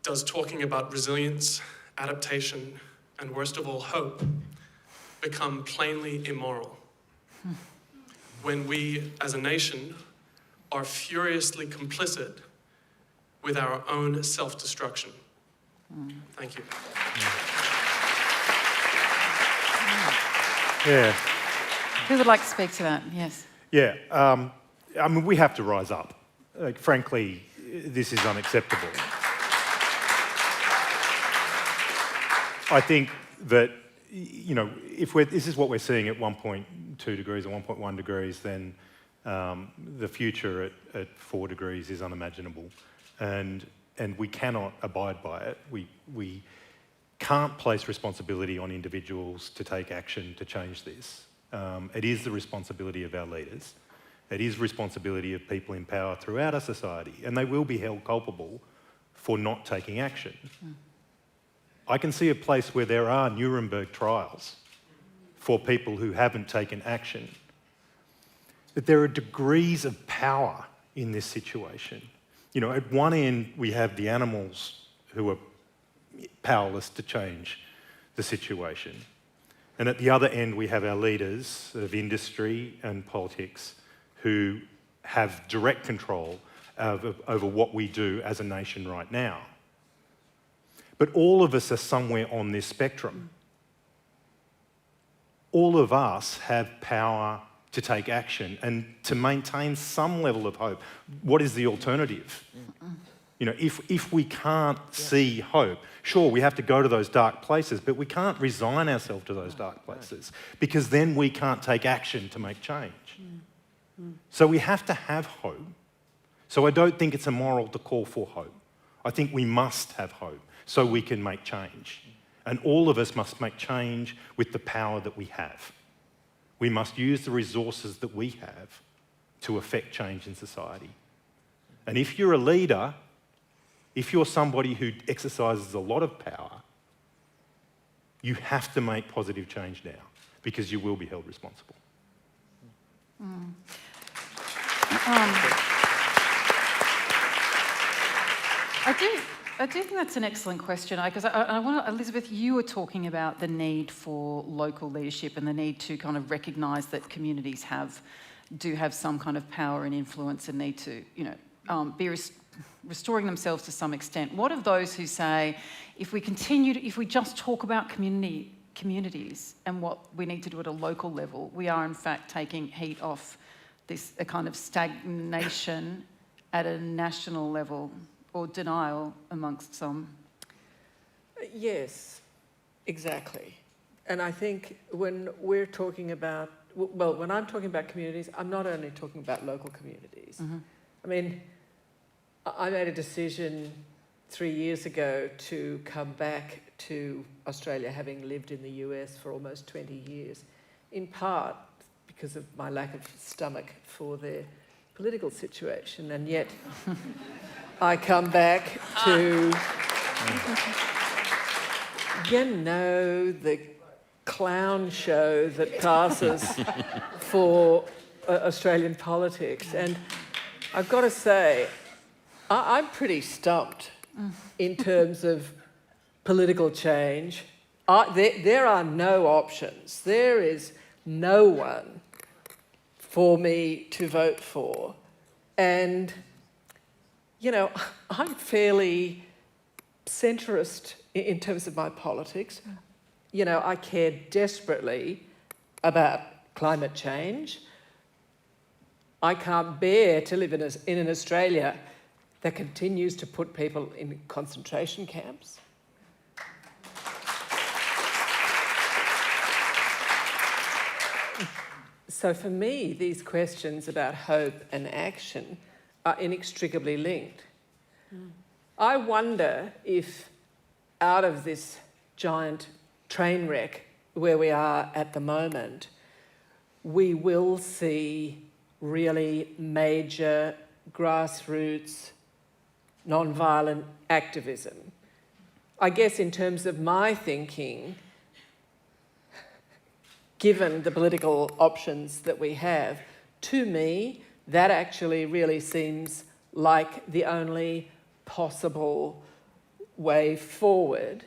does talking about resilience, adaptation, and worst of all, hope, become plainly immoral? When we, as a nation, are furiously complicit with our own self-destruction. Thank you. Yeah. Who would like to speak to that? Yes. Yeah. I mean, we have to rise up. Frankly, this is unacceptable. I think that, if this is what we're seeing at 1.2 degrees or 1.1 degrees, then the future at 4 degrees is unimaginable. And we cannot abide by it. We can't place responsibility on individuals to take action to change this. It is the responsibility of our leaders. It is responsibility of people in power throughout our society, and they will be held culpable for not taking action. I can see a place where there are Nuremberg trials for people who haven't taken action. But there are degrees of power in this situation. At one end, we have the animals who are powerless to change the situation. And at the other end, we have our leaders of industry and politics who have direct control over what we do as a nation right now. But all of us are somewhere on this spectrum. All of us have power to take action and to maintain some level of hope. What is the alternative? You know, if we can't see hope, sure, we have to go to those dark places, but we can't resign ourselves to those dark places because then we can't take action to make change. So we have to have hope. So I don't think it's immoral to call for hope. I think we must have hope so we can make change. And all of us must make change with the power that we have. We must use the resources that we have to affect change in society. And if you're a leader, if you're somebody who exercises a lot of power, you have to make positive change now because you will be held responsible. I do think that's an excellent question, because I want Elizabeth, you were talking about the need for local leadership and the need to kind of recognise that communities do have some kind of power and influence and need to, be restoring themselves to some extent. What of those who say, if we just talk about communities and what we need to do at a local level, we are in fact taking heat off a kind of stagnation at a national level, or denial amongst some? Yes, exactly. And I think when we're talking about, when I'm talking about communities, I'm not only talking about local communities. Mm-hmm. I mean, I made a decision 3 years ago to come back to Australia, having lived in the US for almost 20 years, in part because of my lack of stomach for their political situation, and yet I come back to, the clown show that passes for Australian politics. And I've got to say, I'm pretty stumped in terms of political change. There are no options. There is no one for me to vote for. And I'm fairly centrist in terms of my politics. I care desperately about climate change. I can't bear to live in an Australia that continues to put people in concentration camps. So for me, these questions about hope and action are inextricably linked. I wonder if out of this giant train wreck where we are at the moment, we will see really major grassroots non-violent activism. I guess in terms of my thinking, given the political options that we have, to me, that actually really seems like the only possible way forward.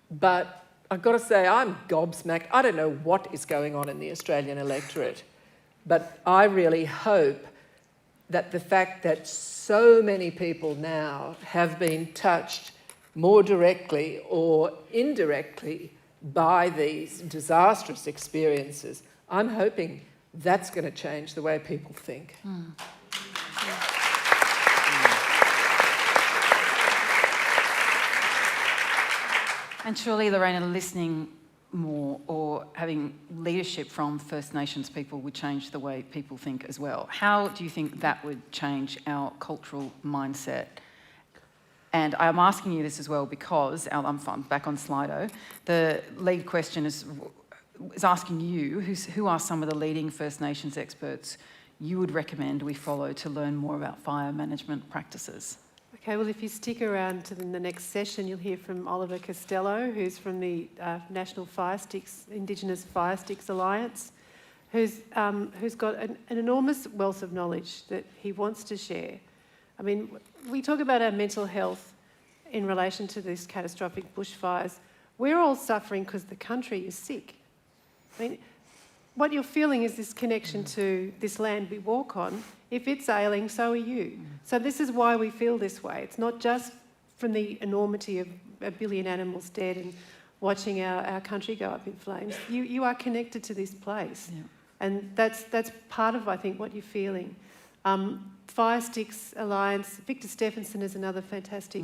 But I've got to say, I'm gobsmacked. I don't know what is going on in the Australian electorate, but I really hope that the fact that so many people now have been touched more directly or indirectly by these disastrous experiences, I'm hoping that's going to change the way people think. And surely, Lorraine, listening more or having leadership from First Nations people would change the way people think as well. How do you think that would change our cultural mindset? And I'm asking you this as well because, I'm back on Slido, the lead question is asking you, who are some of the leading First Nations experts you would recommend we follow to learn more about fire management practices? Okay, well, if you stick around to the next session, you'll hear from Oliver Costello, who's from the National Fire Sticks, Indigenous Fire Sticks Alliance, who's got an enormous wealth of knowledge that he wants to share. I mean, we talk about our mental health in relation to these catastrophic bushfires. We're all suffering because the country is sick. I mean, what you're feeling is this connection to this land we walk on. If it's ailing, so are you. So this is why we feel this way. It's not just from the enormity of 1 billion animals dead and watching our country go up in flames. You are connected to this place. Yeah. And that's part of, I think, what you're feeling. Fire Sticks Alliance, Victor Stephenson is another fantastic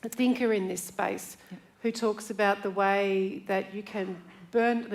thinker in this space, who talks about the way that you can burn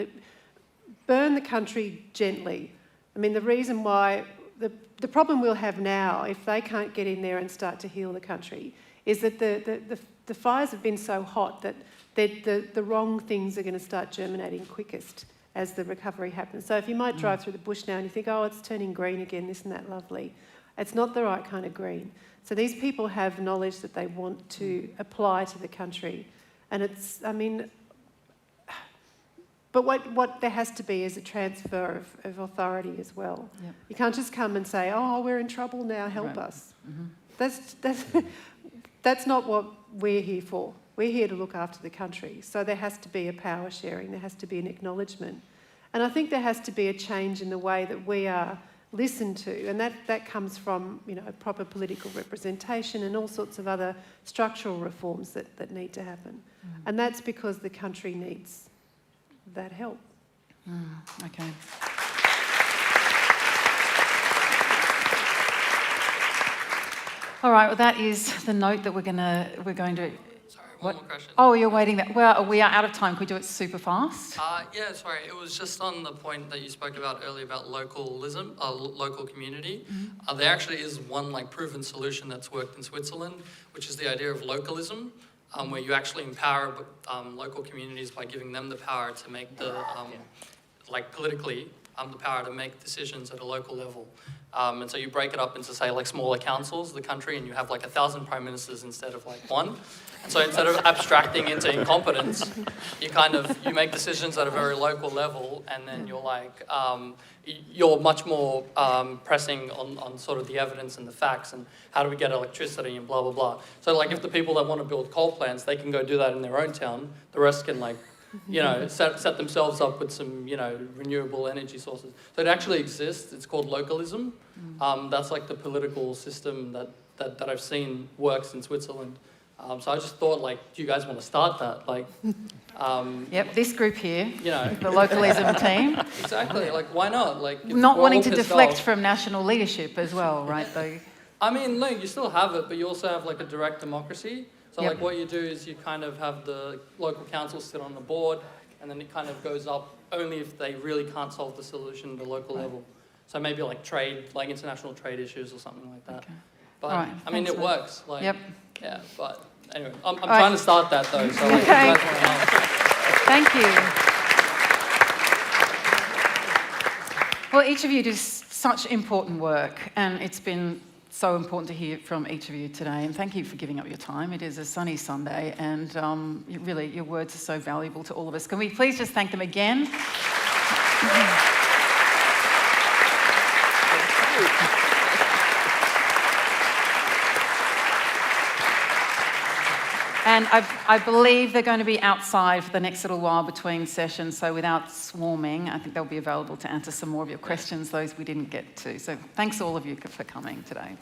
the country gently. I mean, the reason why, the problem we'll have now, if they can't get in there and start to heal the country, is that the fires have been so hot that the wrong things are going to start germinating quickest as the recovery happens. So if you might drive through the bush now and you think, oh, it's turning green again, isn't that lovely? It's not the right kind of green. So these people have knowledge that they want to apply to the country. And it's, I mean, but what there has to be is a transfer of authority as well. Yep. You can't just come and say, oh, we're in trouble now, help us. That's not what we're here for. We're here to look after the country. So there has to be a power sharing, there has to be an acknowledgement. And I think there has to be a change in the way that we are listened to, and that comes from, you know, proper political representation and all sorts of other structural reforms that need to happen. And that's because the country needs that help. Okay. All right, well, that is the note that we're going to... Sorry, one more question. Oh, you're waiting there. Well, we are out of time. Could we do it super fast? Yeah, sorry. It was just on the point that you spoke about earlier about localism, local community. There actually is one proven solution that's worked in Switzerland, which is the idea of localism, where you actually empower local communities by giving them the power to make the, politically, the power to make decisions at a local level. And so you break it up into, say, smaller councils of the country, and you have 1,000 prime ministers instead of one. And so instead of abstracting into incompetence, you make decisions at a very local level, and then you're much more pressing on sort of the evidence and the facts and how do we get electricity and blah, blah, blah. So if the people that want to build coal plants, they can go do that in their own town. The rest can set themselves up with some, renewable energy sources. So it actually exists. It's called localism. That's the political system that I've seen works in Switzerland. So I just thought, do you guys want to start that? Yep, this group here, the localism team. Exactly. Why not? Not wanting to deflect from national leadership as well, right? Though. I mean, no, you still have it, but you also have a direct democracy. So what you do is you kind of have the local council sit on the board, and then it kind of goes up only if they really can't solve the solution at the local level. So maybe trade, international trade issues or something like that. Okay. But right. I mean, it works. Yep. Yeah, but anyway, I'm trying to start that though. So okay. You guys want to help. Thank you. Well, each of you do such important work, and it's been so important to hear from each of you today, and thank you for giving up your time. It is a sunny Sunday, and really, your words are so valuable to all of us. Can we please just thank them again? And I believe they're going to be outside for the next little while between sessions, so without swarming, I think they'll be available to answer some more of your questions, those we didn't get to. So thanks all of you for coming today.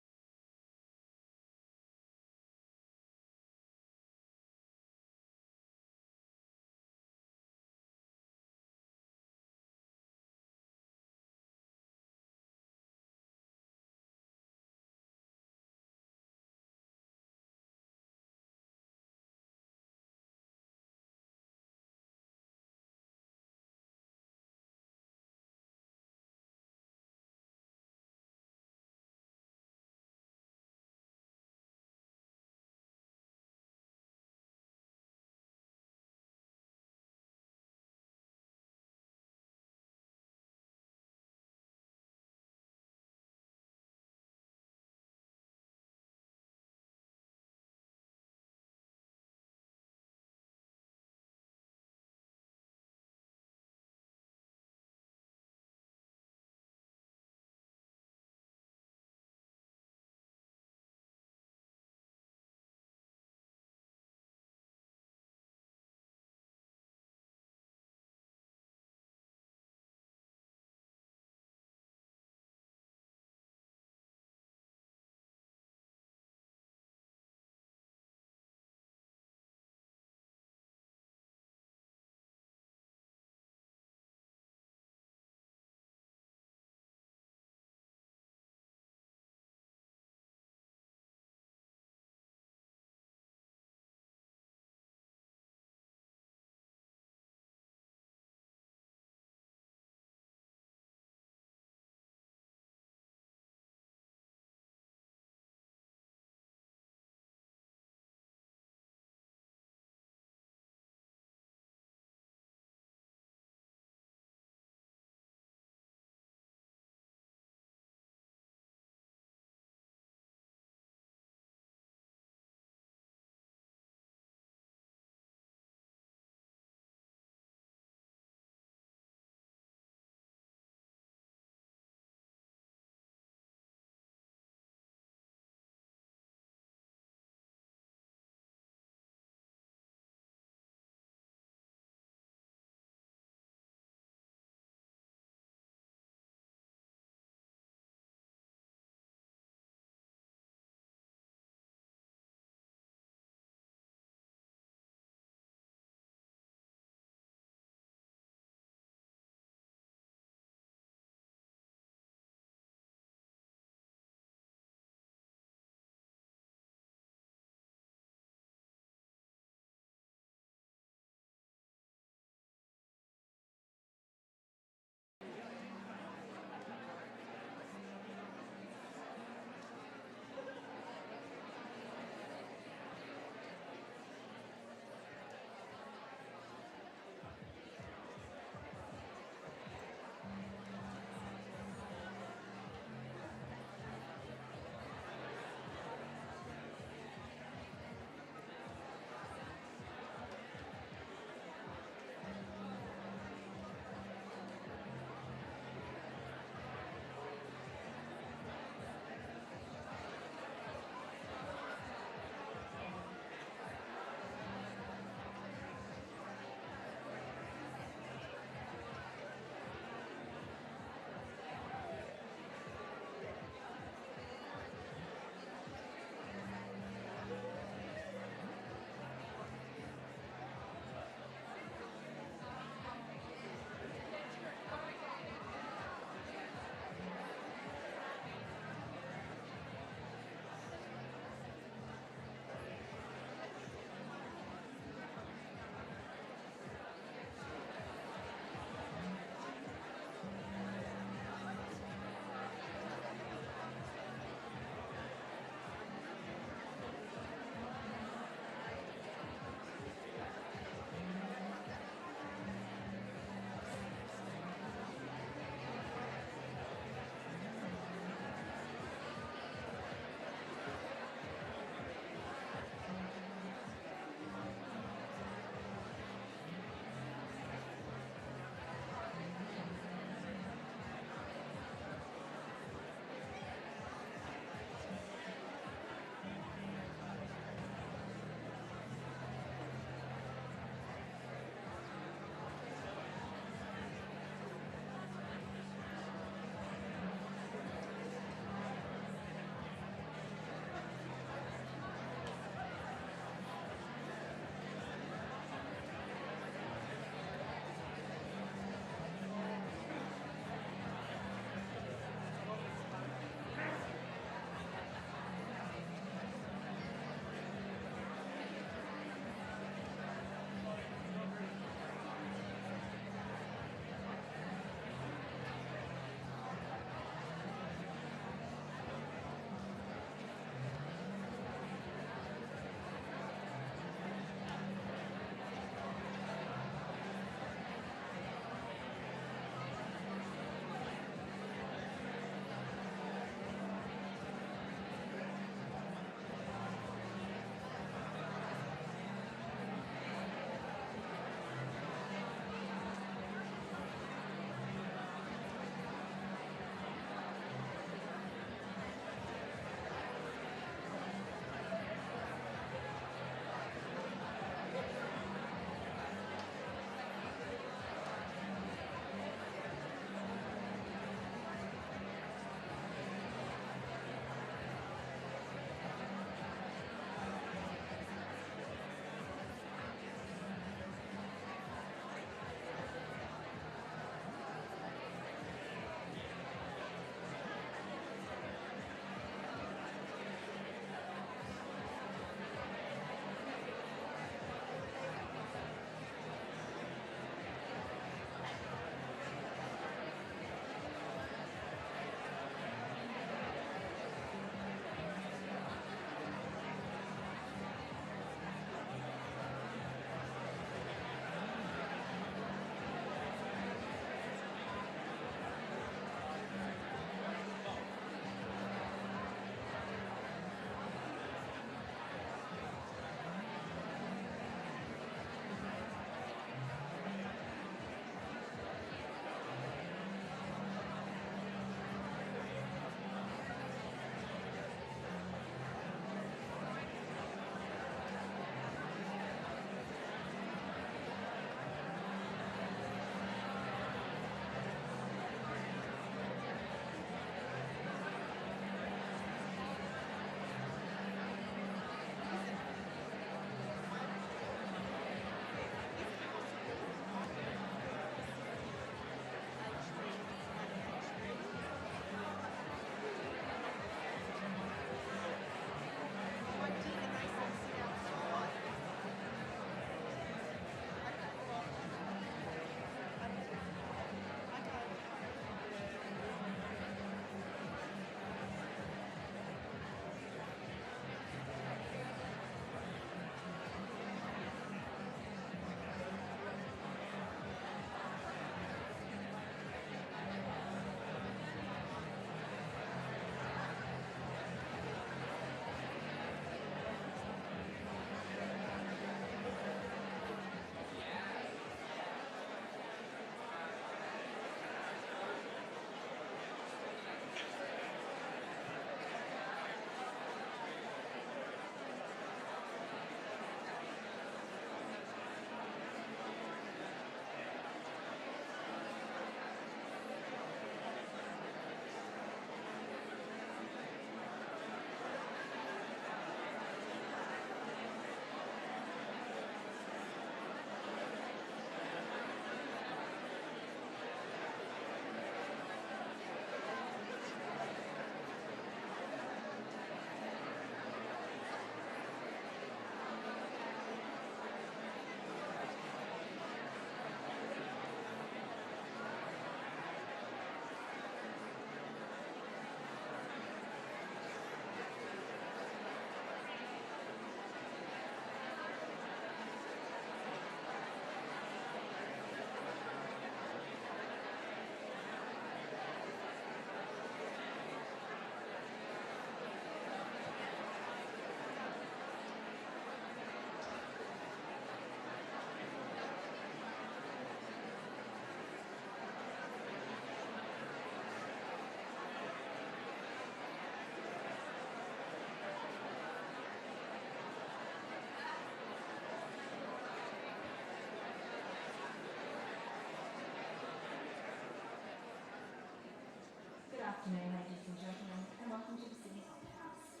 afternoon, ladies and gentlemen, and welcome to the Sydney Opera House.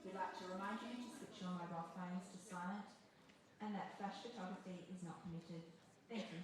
We'd like to remind you to switch your mobile phones to silent and that flash photography is not permitted. Thank you.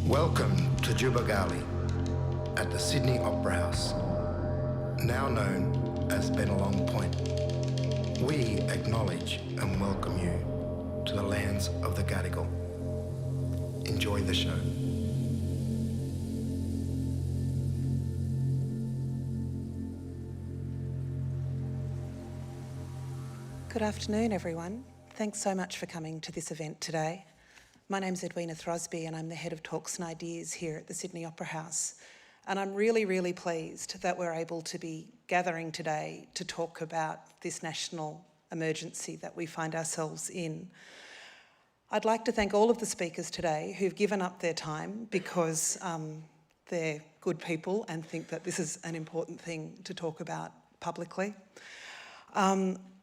Welcome to Jubagali at the Sydney Opera House, now known as Bennelong Point. We acknowledge and welcome you to the lands of the Gadigal. Enjoy the show. Good afternoon, everyone. Thanks so much for coming to this event today. My name's Edwina Throsby and I'm the Head of Talks and Ideas here at the Sydney Opera House. And I'm really, really pleased that we're able to be gathering today to talk about this national emergency that we find ourselves in. I'd like to thank all of the speakers today who've given up their time because they're good people and think that this is an important thing to talk about publicly.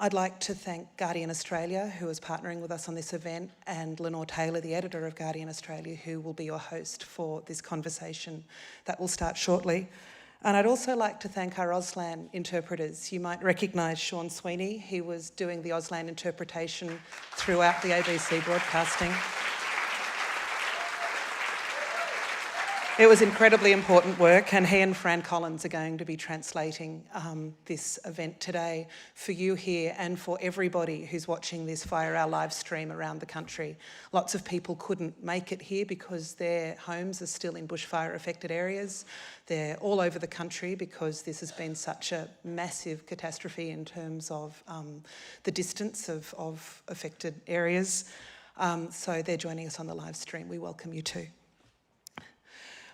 I'd like to thank Guardian Australia, who is partnering with us on this event, and Lenore Taylor, the editor of Guardian Australia, who will be your host for this conversation that will start shortly. And I'd also like to thank our Auslan interpreters. You might recognise Sean Sweeney. He was doing the Auslan interpretation throughout the ABC broadcasting. It was incredibly important work, and he and Fran Collins are going to be translating this event today for you here and for everybody who's watching this via our live stream around the country. Lots of people couldn't make it here because their homes are still in bushfire affected areas. They're all over the country because this has been such a massive catastrophe in terms of the distance of affected areas. So they're joining us on the live stream. We welcome you too.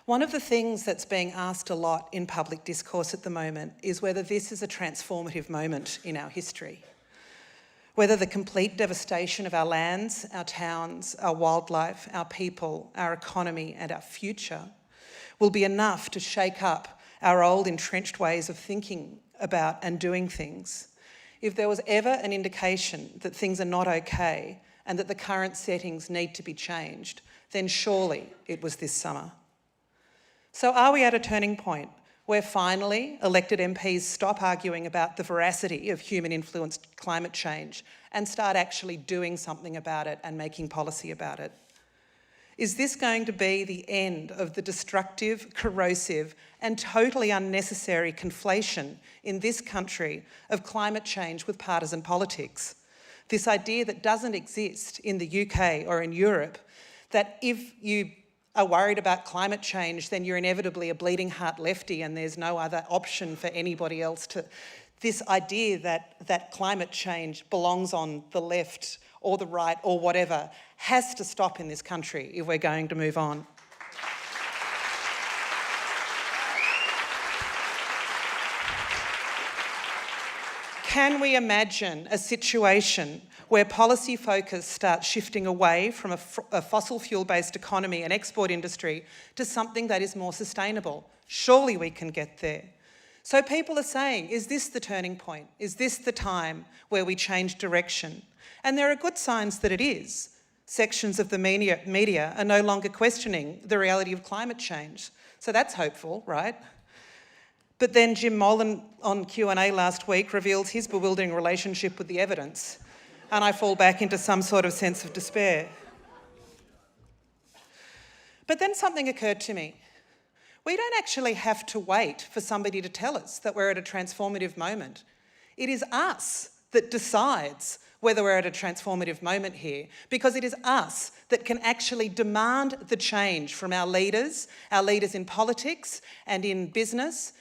One of the things that's being asked a lot in public discourse at the moment is whether this is a transformative moment in our history. Whether the complete devastation of our lands, our towns, our wildlife, our people, our economy and our future will be enough to shake up our old entrenched ways of thinking about and doing things. If there was ever an indication that things are not okay and that the current settings need to be changed, then surely it was this summer. So are we at a turning point where finally elected MPs stop arguing about the veracity of human-influenced climate change and start actually doing something about it and making policy about it? Is this going to be the end of the destructive, corrosive and totally unnecessary conflation in this country of climate change with partisan politics? This idea that doesn't exist in the UK or in Europe, that if you are worried about climate change, then you're inevitably a bleeding heart lefty and there's no other option for anybody else to... This idea that climate change belongs on the left or the right or whatever has to stop in this country if we're going to move on. Can we imagine a situation where policy focus starts shifting away from a fossil fuel-based economy and export industry to something that is more sustainable? Surely we can get there. So people are saying, is this the turning point? Is this the time where we change direction? And there are good signs that it is. Sections of the media are no longer questioning the reality of climate change. So that's hopeful, right? But then Jim Molan on Q&A last week reveals his bewildering relationship with the evidence. And I fall back into some sort of sense of despair. But then something occurred to me. We don't actually have to wait for somebody to tell us that we're at a transformative moment. It is us that decides whether we're at a transformative moment here, because it is us that can actually demand the change from our leaders in politics and in business.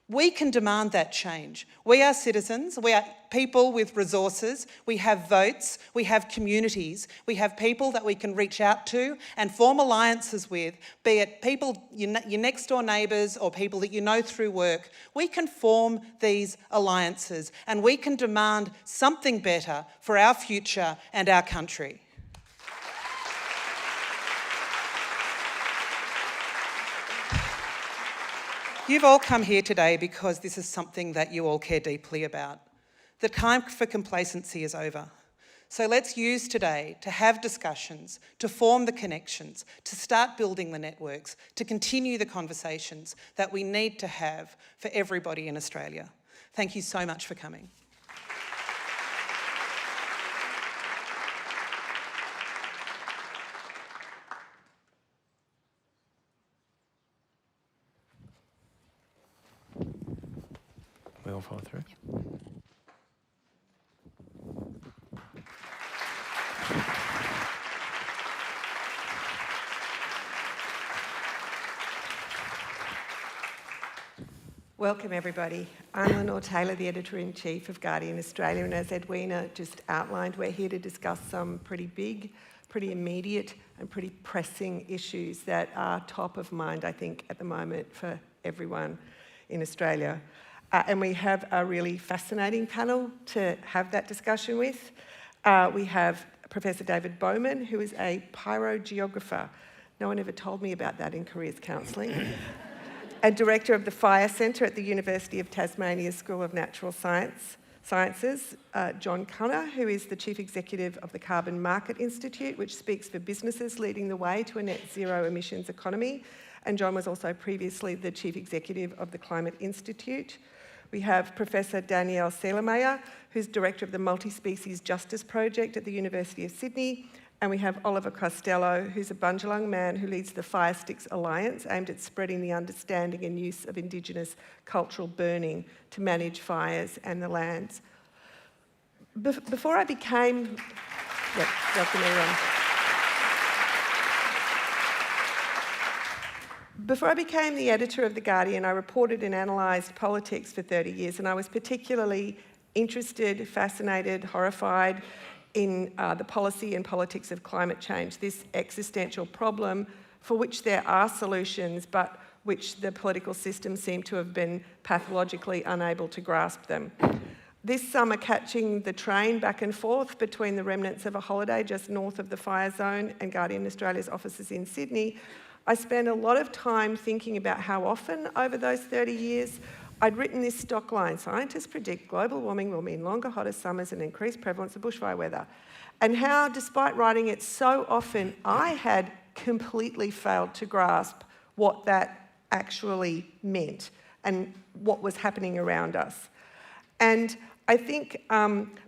We can demand that change. We are citizens, we are people with resources, we have votes, we have communities, we have people that we can reach out to and form alliances with, be it people, your next door neighbours or people that you know through work. We can form these alliances and we can demand something better for our future and our country. You've all come here today because this is something that you all care deeply about. The time for complacency is over. So let's use today to have discussions, to form the connections, to start building the networks, to continue the conversations that we need to have for everybody in Australia. Thank you so much for coming. We all follow through? Yep. Welcome everybody. I'm Lenore Taylor, the Editor-in-Chief of Guardian Australia, and as Edwina just outlined, we're here to discuss some pretty big, pretty immediate and pretty pressing issues that are top of mind, I think, at the moment for everyone in Australia. And we have a really fascinating panel to have that discussion with. We have Professor David Bowman, who is a pyrogeographer. No one ever told me about that in careers counselling. And Director of the Fire Centre at the University of Tasmania School of Natural Sciences, John Cunner, who is the Chief Executive of the Carbon Market Institute, which speaks for businesses leading the way to a net zero emissions economy. And John was also previously the Chief Executive of the Climate Institute. We have Professor Danielle Seelemeyer, who's Director of the Multi-Species Justice Project at the University of Sydney. And we have Oliver Costello, who's a Bundjalung man who leads the Fire Sticks Alliance, aimed at spreading the understanding and use of Indigenous cultural burning to manage fires and the lands. Before I became... Yep, welcome everyone. Before I became the editor of The Guardian, I reported and analysed politics for 30 years, and I was particularly interested, fascinated, horrified in the policy and politics of climate change, this existential problem for which there are solutions, but which the political system seem to have been pathologically unable to grasp them. This summer, catching the train back and forth between the remnants of a holiday just north of the fire zone and Guardian Australia's offices in Sydney, I spent a lot of time thinking about how often over those 30 years I'd written this stock line: scientists predict global warming will mean longer, hotter summers and increased prevalence of bushfire weather. And how, despite writing it so often, I had completely failed to grasp what that actually meant and what was happening around us. And I think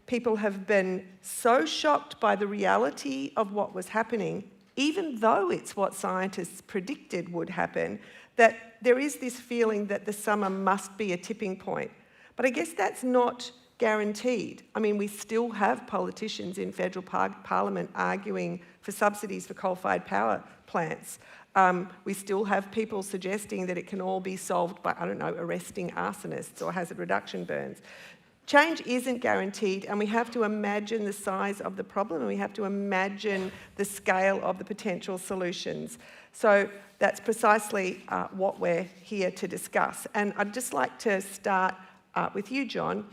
people have been so shocked by the reality of what was happening, even though it's what scientists predicted would happen, that there is this feeling that the summer must be a tipping point. But I guess that's not guaranteed. I mean, we still have politicians in federal parliament arguing for subsidies for coal-fired power plants. We still have people suggesting that it can all be solved by, I don't know, arresting arsonists or hazard reduction burns. Change isn't guaranteed, and we have to imagine the size of the problem, and we have to imagine the scale of the potential solutions. So that's precisely what we're here to discuss. And I'd just like to start with you, John.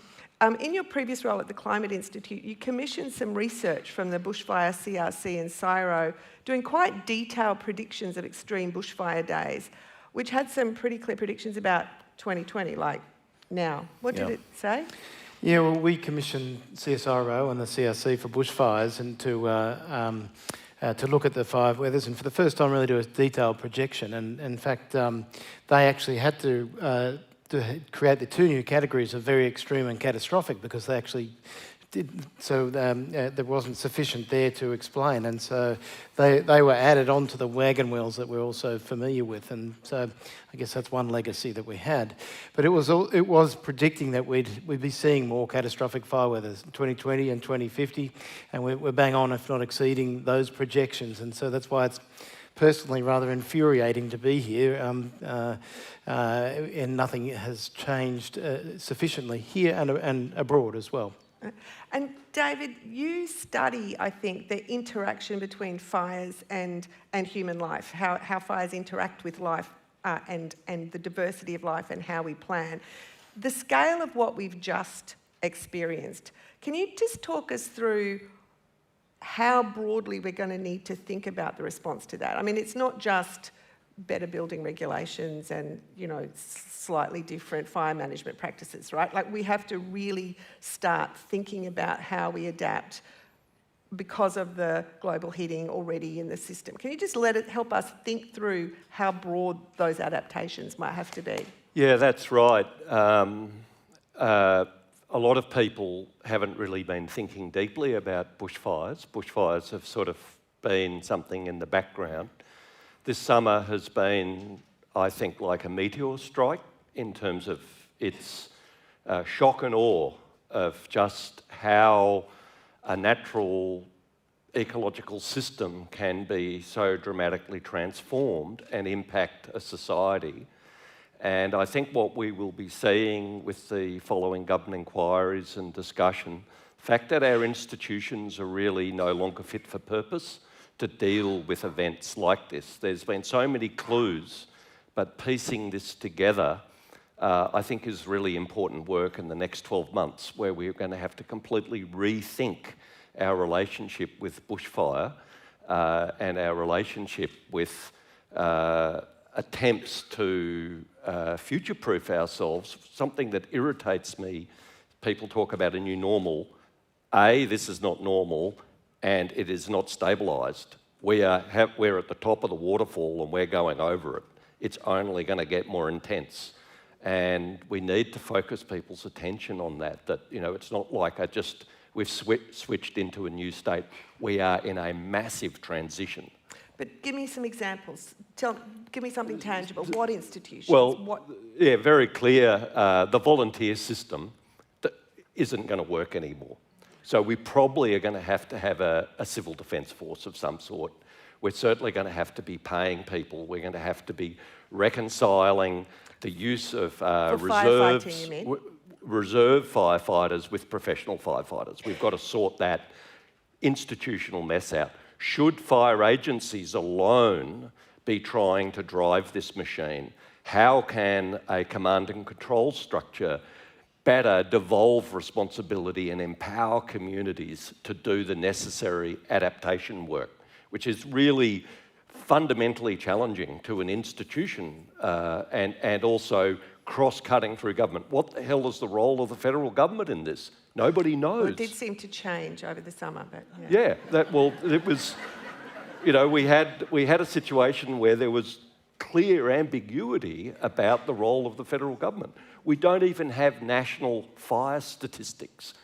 In your previous role at the Climate Institute, you commissioned some research from the Bushfire CRC and CSIRO, doing quite detailed predictions of extreme bushfire days, which had some pretty clear predictions about 2020, like now. What did it say? Yeah, well, we commissioned CSIRO and the CRC for bushfires and to look at the 5 weathers, and for the first time really do a detailed projection. And in fact, they actually had to create the 2 new categories of very extreme and catastrophic, because they actually did, so there wasn't sufficient there to explain, and so they were added onto the wagon wheels that we're also familiar with, and so I guess that's one legacy that we had. But it was predicting that we'd be seeing more catastrophic fire weathers in 2020 and 2050, and we're bang on, if not exceeding, those projections, and so that's why it's personally rather infuriating to be here, and nothing has changed sufficiently here and abroad as well. And David, you study, I think, the interaction between fires and human life, how fires interact with life and the diversity of life and how we plan. The scale of what we've just experienced, can you just talk us through how broadly we're going to need to think about the response to that? I mean, it's not just better building regulations and, you know, slightly different fire management practices, right? Like, we have to really start thinking about how we adapt because of the global heating already in the system. Can you just help us think through how broad those adaptations might have to be? Yeah, that's right. A lot of people haven't really been thinking deeply about bushfires. Bushfires have sort of been something in the background. This summer has been, I think, like a meteor strike in terms of its shock and awe of just how a natural ecological system can be so dramatically transformed and impact a society. And I think what we will be seeing with the following government inquiries and discussion, the fact that our institutions are really no longer fit for purpose to deal with events like this. There's been so many clues, but piecing this together, I think, is really important work in the next 12 months, where we're going to have to completely rethink our relationship with bushfire and our relationship with attempts to future-proof ourselves. Something that irritates me, people talk about a new normal. A, this is not normal, and it is not stabilised. We're at the top of the waterfall and we're going over it. It's only going to get more intense. And we need to focus people's attention on that, you know, it's not like we've switched into a new state. We are in a massive transition. But give me some examples. Give me something tangible. What institutions? Well, yeah, very clear. The volunteer system isn't going to work anymore. So we probably are going to have a civil defence force of some sort. We're certainly going to have to be paying people. We're going to have to be reconciling the use of reserves, reserve firefighters with professional firefighters. We've got to sort that institutional mess out. Should fire agencies alone be trying to drive this machine? How can a command and control structure better devolve responsibility and empower communities to do the necessary adaptation work, which is really fundamentally challenging to an institution and also cross-cutting through government. What the hell is the role of the federal government in this? Nobody knows. Well, it did seem to change over the summer, but yeah. It was, you know, we had a situation where there was clear ambiguity about the role of the federal government. We don't even have national fire statistics.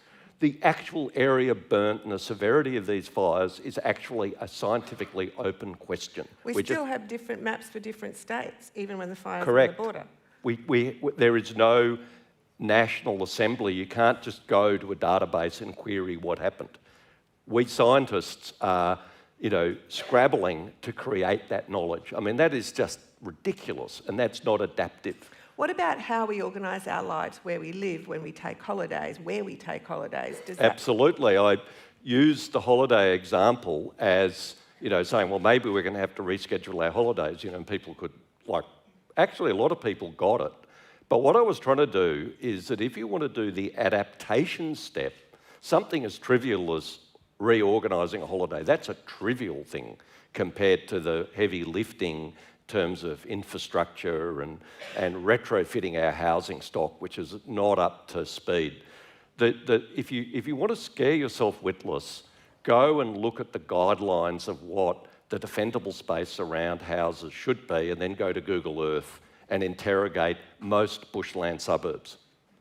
The actual area burnt and the severity of these fires is actually a scientifically open question. We still have different maps for different states, even when the fires Correct. are on the border. There is no national assembly. You can't just go to a database and query what happened. We scientists are, you know, scrabbling to create that knowledge. I mean, that is just ridiculous, and that's not adaptive. What about how we organise our lives, where we live, when we take holidays, where we take holidays? Absolutely. I used the holiday example as, you know, saying, well, maybe we're going to have to reschedule our holidays, you know, and people could, actually a lot of people got it. But what I was trying to do is that if you want to do the adaptation step, something as trivial as reorganising a holiday, that's a trivial thing compared to the heavy lifting terms of infrastructure and retrofitting our housing stock, which is not up to speed. If you want to scare yourself witless, go and look at the guidelines of what the defendable space around houses should be, and then go to Google Earth and interrogate most bushland suburbs.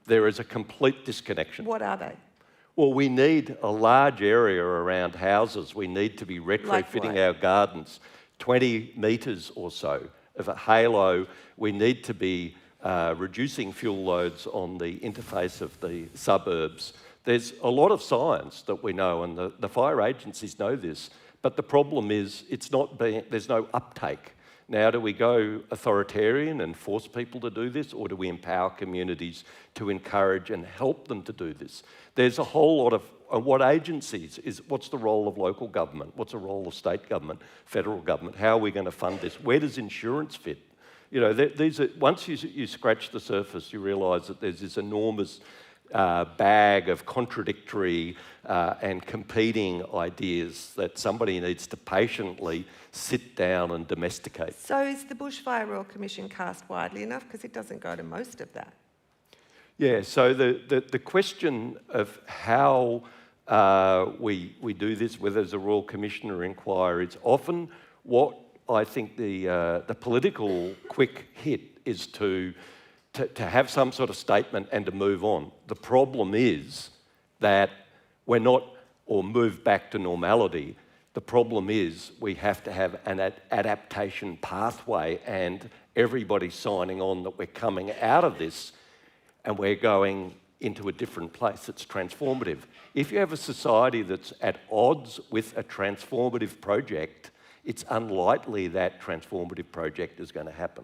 There is a complete disconnection. What are they? Well, we need a large area around houses. We need to be retrofitting our gardens. 20 metres or so of a halo. We need to be reducing fuel loads on the interface of the suburbs. There's a lot of science that we know, and the fire agencies know this, But the problem is there's no uptake. Now, do we go authoritarian and force people to do this, or do we empower communities to encourage and help them to do this? There's a whole lot of what agencies what's the role of local government? What's the role of state government, federal government? How are we going to fund this? Where does insurance fit? You know, once you scratch the surface, you realise that there's this enormous bag of contradictory and competing ideas that somebody needs to patiently sit down and domesticate. So is the Bushfire Royal Commission cast widely enough? Because it doesn't go to most of that. Yeah, so the question of how we do this, whether there's a Royal Commission or inquiry, it's often what I think the political quick hit is to have some sort of statement and to move on. The problem is that we're not, or move back to normality. The problem is we have to have an adaptation pathway, and everybody signing on that we're coming out of this and we're going into a different place that's transformative. If you have a society that's at odds with a transformative project, it's unlikely that transformative project is going to happen.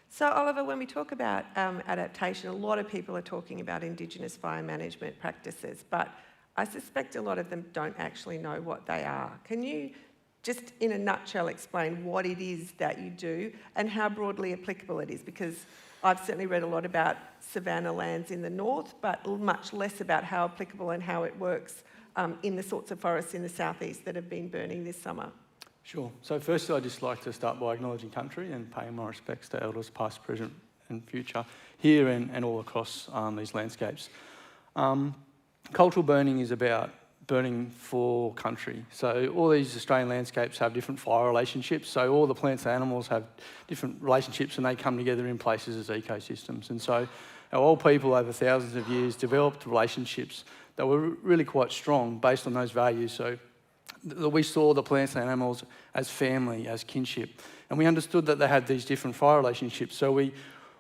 So Oliver, when we talk about adaptation, a lot of people are talking about Indigenous fire management practices, but I suspect a lot of them don't actually know what they are. Can you just in a nutshell explain what it is that you do and how broadly applicable it is? Because I've certainly read a lot about savanna lands in the north, but much less about how applicable and how it works in the sorts of forests in the southeast that have been burning this summer. Sure. So firstly, I'd just like to start by acknowledging country and paying my respects to elders past, present and future here and all across these landscapes. Cultural burning is about burning for country. So all these Australian landscapes have different fire relationships. So all the plants and animals have different relationships and they come together in places as ecosystems. And so our old people over thousands of years developed relationships that were really quite strong based on those values. So we saw the plants and animals as family, as kinship. And we understood that they had these different fire relationships. So we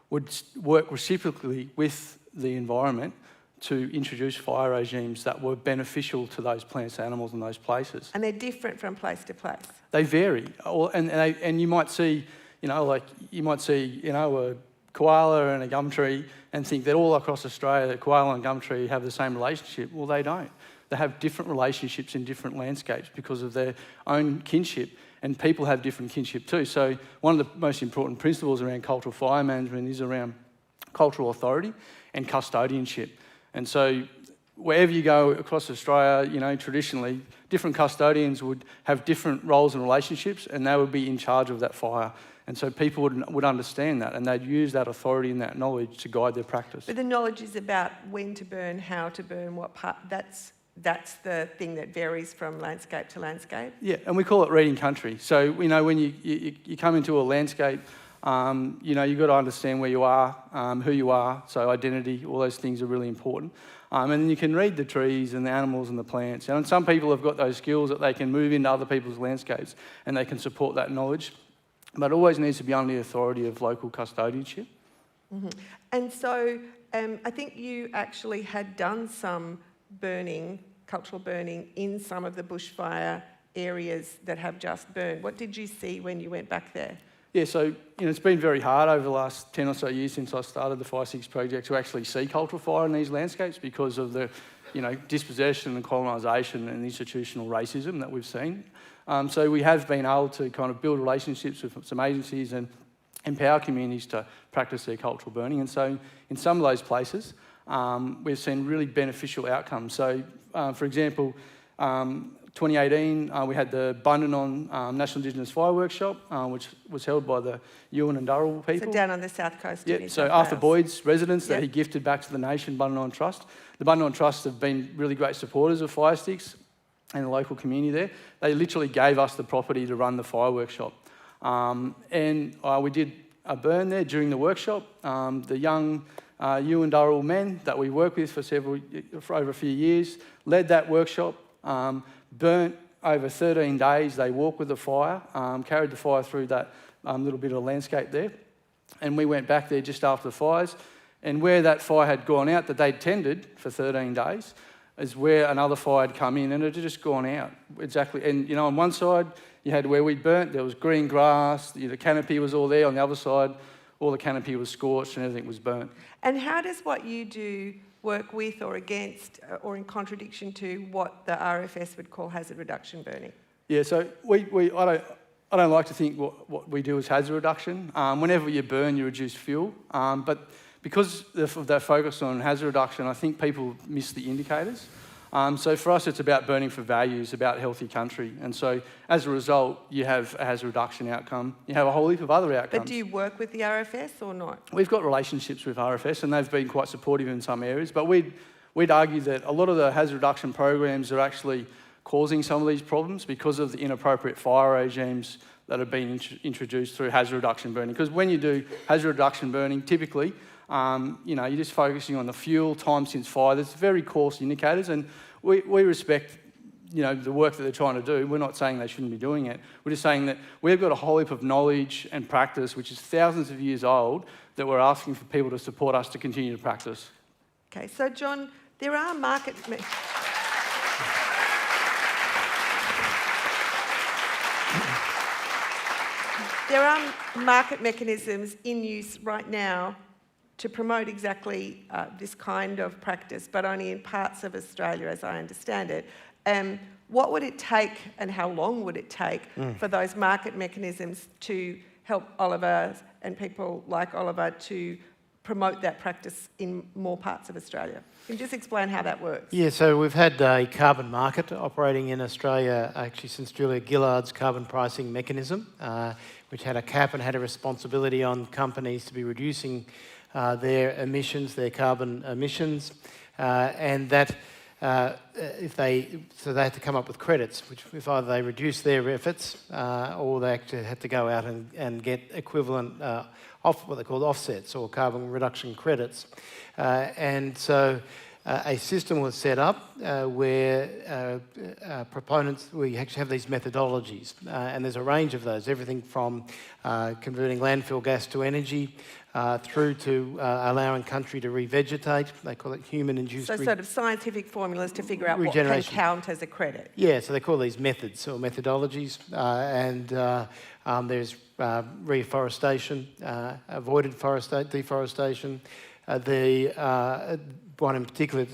would work reciprocally with the environment to introduce fire regimes that were beneficial to those plants, animals and those places. And they're different from place to place? They vary. And you might see, a koala and a gum tree and think that all across Australia, the koala and gum tree have the same relationship. Well, they don't. They have different relationships in different landscapes because of their own kinship, and people have different kinship too. So one of the most important principles around cultural fire management is around cultural authority and custodianship. And so wherever you go across Australia, traditionally, different custodians would have different roles and relationships, and they would be in charge of that fire. And so people would understand that, and they'd use that authority and that knowledge to guide their practice. But the knowledge is about when to burn, how to burn, what part. That's the thing that varies from landscape to landscape? Yeah, and we call it reading country. So, when you come into a landscape, you've got to understand where you are, who you are, so identity, all those things are really important. And then you can read the trees and the animals and the plants. And some people have got those skills that they can move into other people's landscapes and they can support that knowledge. But it always needs to be under the authority of local custodianship. Mm-hmm. And so I think you actually had done some cultural burning in some of the bushfire areas that have just burned. What did you see when you went back there? Yeah, so it's been very hard over the last 10 or so years since I started the Fire 6 project to actually see cultural fire in these landscapes because of the dispossession and colonisation and institutional racism that we've seen. So we have been able to kind of build relationships with some agencies and empower communities to practice their cultural burning. And so in some of those places, we've seen really beneficial outcomes. So, for example, 2018, we had the Bundanon National Indigenous Fire Workshop, which was held by the Yuin and Darrell people. So down on the south coast. Yeah, so Arthur Boyd's residents that he gifted back to the nation, Bundanon Trust. The Bundanon Trust have been really great supporters of Fire Sticks and the local community there. They literally gave us the property to run the fire workshop. And we did a burn there during the workshop. The young Yuin Darrell men that we worked with for over a few years led that workshop. Burnt over 13 days. They walked with the fire, carried the fire through that little bit of landscape there. And we went back there just after the fires. And where that fire had gone out that they'd tended for 13 days, is where another fire had come in and it had just gone out. Exactly. And, you know, on one side, you had where we'd burnt, there was green grass, the canopy was all there. On the other side, all the canopy was scorched and everything was burnt. And how does what you do work with or against or in contradiction to what the RFS would call hazard reduction burning? Yeah, so I don't like to think what we do is hazard reduction. Whenever you burn, you reduce fuel. But because of that focus on hazard reduction, I think people miss the indicators. So for us, it's about burning for values, about a healthy country. And so as a result, you have a hazard reduction outcome. You have a whole heap of other outcomes. But do you work with the RFS or not? We've got relationships with RFS and they've been quite supportive in some areas. But we'd argue that a lot of the hazard reduction programs are actually causing some of these problems because of the inappropriate fire regimes that have been introduced through hazard reduction burning. Because when you do hazard reduction burning, typically, you know, you're just focusing on the fuel, time since fire. There's very coarse indicators, and we respect, you know, the work that they're trying to do. We're not saying they shouldn't be doing it. We're just saying that we've got a whole heap of knowledge and practice, which is thousands of years old, that we're asking for people to support us to continue to practice. Okay, so John, there are market... There are market mechanisms in use right now to promote exactly this kind of practice, but only in parts of Australia, as I understand it. What would it take and how long would it take for those market mechanisms to help Oliver and people like Oliver to promote that practice in more parts of Australia? Can you just explain how that works? Yeah, so we've had a carbon market operating in Australia actually since Julia Gillard's carbon pricing mechanism, which had a cap and had a responsibility on companies to be reducing their emissions, their carbon emissions, and that they had to come up with credits, which if either they reduced their efforts or they actually had to go out and get equivalent what they called offsets or carbon reduction credits. And so a system was set up where proponents, we actually have these methodologies, and there's a range of those, everything from converting landfill gas to energy, through to allowing country to revegetate. They call it human-induced... So sort of scientific formulas to figure out what can count as a credit. Yeah, so they call these methods or methodologies, and there's reforestation, avoided deforestation. The one in particular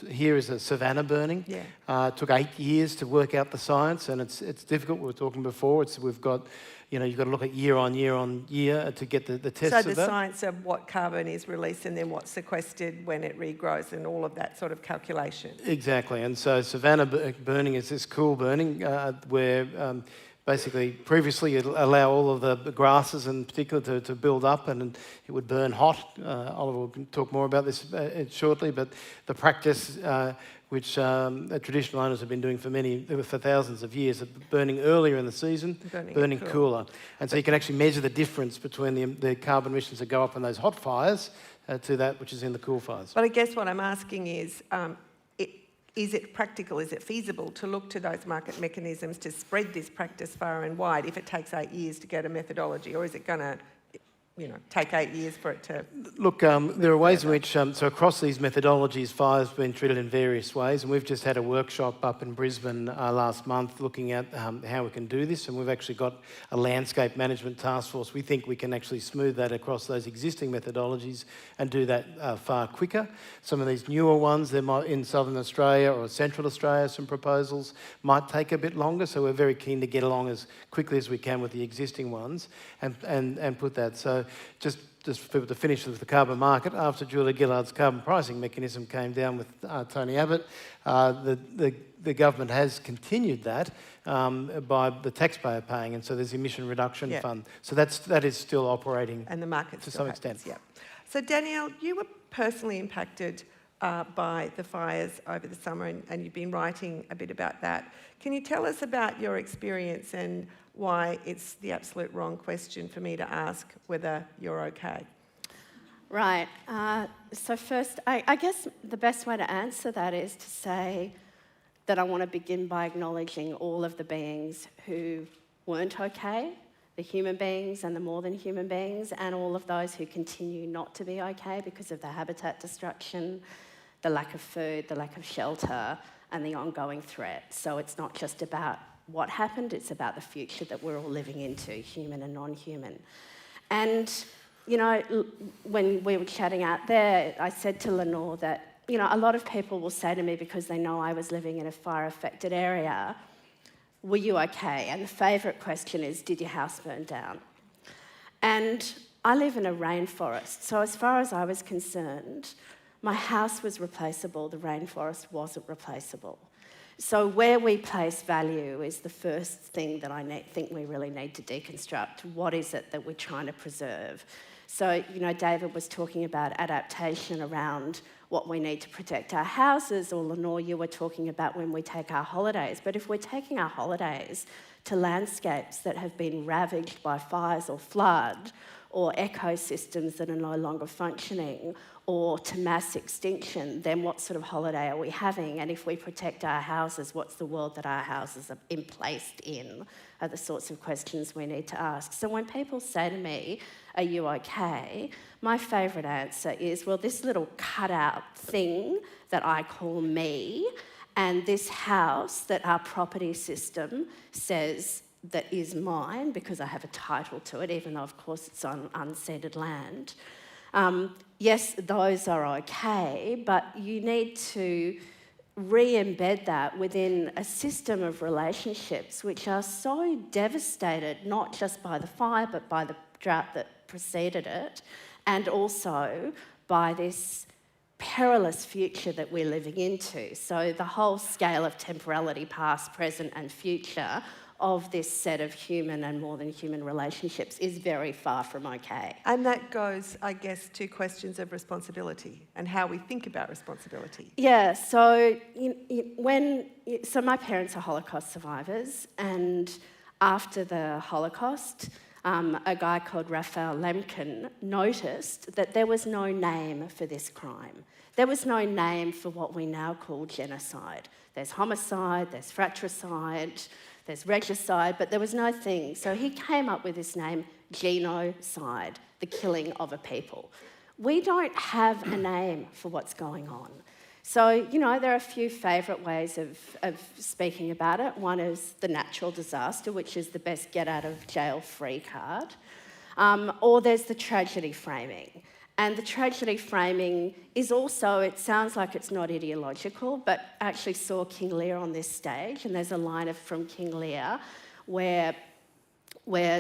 here is a savanna burning. Yeah. Took 8 years to work out the science, and it's difficult. We were talking before. We've got, you know, you've got to look at year on year to get the tests of that. So the science of what carbon is released and then what's sequestered when it regrows and all of that sort of calculation. Exactly, and so savanna burning is this cool burning where basically previously you'd allow all of the grasses in particular to build up and it would burn hot. Oliver will talk more about this shortly, but the practice which traditional owners have been doing for thousands of years, of burning earlier in the season, burning cooler. And so you can actually measure the difference between the carbon emissions that go up in those hot fires to that which is in the cool fires. But I guess what I'm asking is it practical, is it feasible to look to those market mechanisms to spread this practice far and wide if it takes 8 years to get a methodology, or is it going to, you know, take 8 years for it to... Look, there are ways in which, so across these methodologies, fire's been treated in various ways, and we've just had a workshop up in Brisbane last month looking at how we can do this, and we've actually got a landscape management task force. We think we can actually smooth that across those existing methodologies and do that far quicker. Some of these newer ones, there might, in Southern Australia or Central Australia, some proposals might take a bit longer, so we're very keen to get along as quickly as we can with the existing ones and put that. So just for people to finish with the carbon market, after Julia Gillard's carbon pricing mechanism came down with Tony Abbott, the government has continued that by the taxpayer paying, and so there's the emission reduction fund. So that is still operating, and the market to some extent. Yeah. So Danielle, you were personally impacted by the fires over the summer, and you've been writing a bit about that. Can you tell us about your experience and why it's the absolute wrong question for me to ask whether you're okay? Right. So first, I guess the best way to answer that is to say that I want to begin by acknowledging all of the beings who weren't okay, the human beings and the more than human beings, and all of those who continue not to be okay because of the habitat destruction, the lack of food, the lack of shelter, and the ongoing threat. So it's not just about what happened, it's about the future that we're all living into, human and non-human. And, you know, when we were chatting out there, I said to Lenore that, you know, a lot of people will say to me, because they know I was living in a fire-affected area, were you okay? And the favourite question is, did your house burn down? And I live in a rainforest, so as far as I was concerned, my house was replaceable, the rainforest wasn't replaceable. So where we place value is the first thing that I think we really need to deconstruct. What is it that we're trying to preserve? So, you know, David was talking about adaptation around what we need to protect our houses, or Lenore, you were talking about when we take our holidays. But if we're taking our holidays to landscapes that have been ravaged by fires or flood, or ecosystems that are no longer functioning, or to mass extinction, then what sort of holiday are we having? And if we protect our houses, what's the world that our houses are placed in, are the sorts of questions we need to ask. So when people say to me, are you okay? My favourite answer is, well, this little cutout thing that I call me, and this house that our property system says that is mine, because I have a title to it, even though, of course, it's on unceded land. Yes, those are okay, but you need to re-embed that within a system of relationships which are so devastated, not just by the fire, but by the drought that preceded it, and also by this perilous future that we're living into. So the whole scale of temporality, past, present, and future, of this set of human and more than human relationships is very far from okay. And that goes, I guess, to questions of responsibility and how we think about responsibility. Yeah, so so my parents are Holocaust survivors, and after the Holocaust, a guy called Raphael Lemkin noticed that there was no name for this crime. There was no name for what we now call genocide. There's homicide, there's fratricide, there's regicide, but there was no thing. So he came up with this name, genocide, the killing of a people. We don't have a name for what's going on. So, you know, there are a few favourite ways of speaking about it. One is the natural disaster, which is the best get-out-of-jail-free card. Or there's the tragedy framing. And the tragedy framing is also, it sounds like it's not ideological, but actually saw King Lear on this stage, and there's a line from King Lear where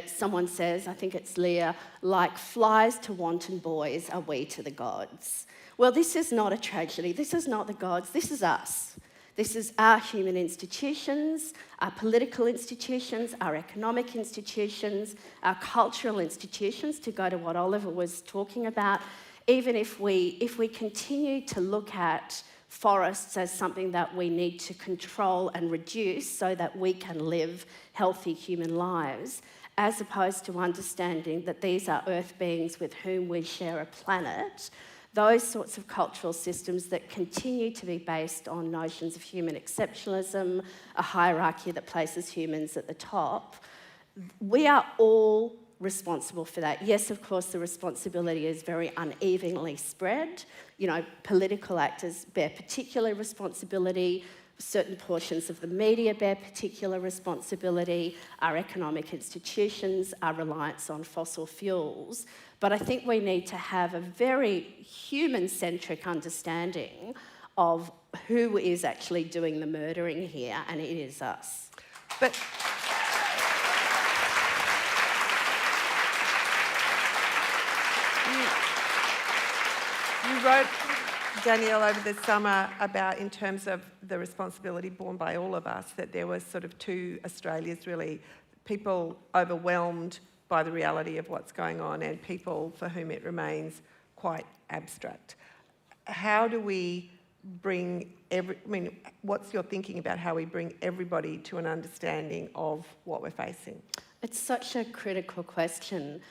someone says, I think it's Lear, like flies to wanton boys are we to the gods. Well, this is not a tragedy. This is not the gods. This is us. This is our human institutions, our political institutions, our economic institutions, our cultural institutions, to go to what Oliver was talking about. Even if we continue to look at forests as something that we need to control and reduce so that we can live healthy human lives, as opposed to understanding that these are earth beings with whom we share a planet, those sorts of cultural systems that continue to be based on notions of human exceptionalism, a hierarchy that places humans at the top, we are all responsible for that. Yes, of course, the responsibility is very unevenly spread. You know, political actors bear particular responsibility, certain portions of the media bear particular responsibility, our economic institutions, our reliance on fossil fuels. But I think we need to have a very human-centric understanding of who is actually doing the murdering here, and it is us. But you wrote, Danielle, over the summer about, in terms of the responsibility borne by all of us, that there was sort of two Australias really, people overwhelmed by the reality of what's going on and people for whom it remains quite abstract. How do we bring what's your thinking about how we bring everybody to an understanding of what we're facing? It's such a critical question.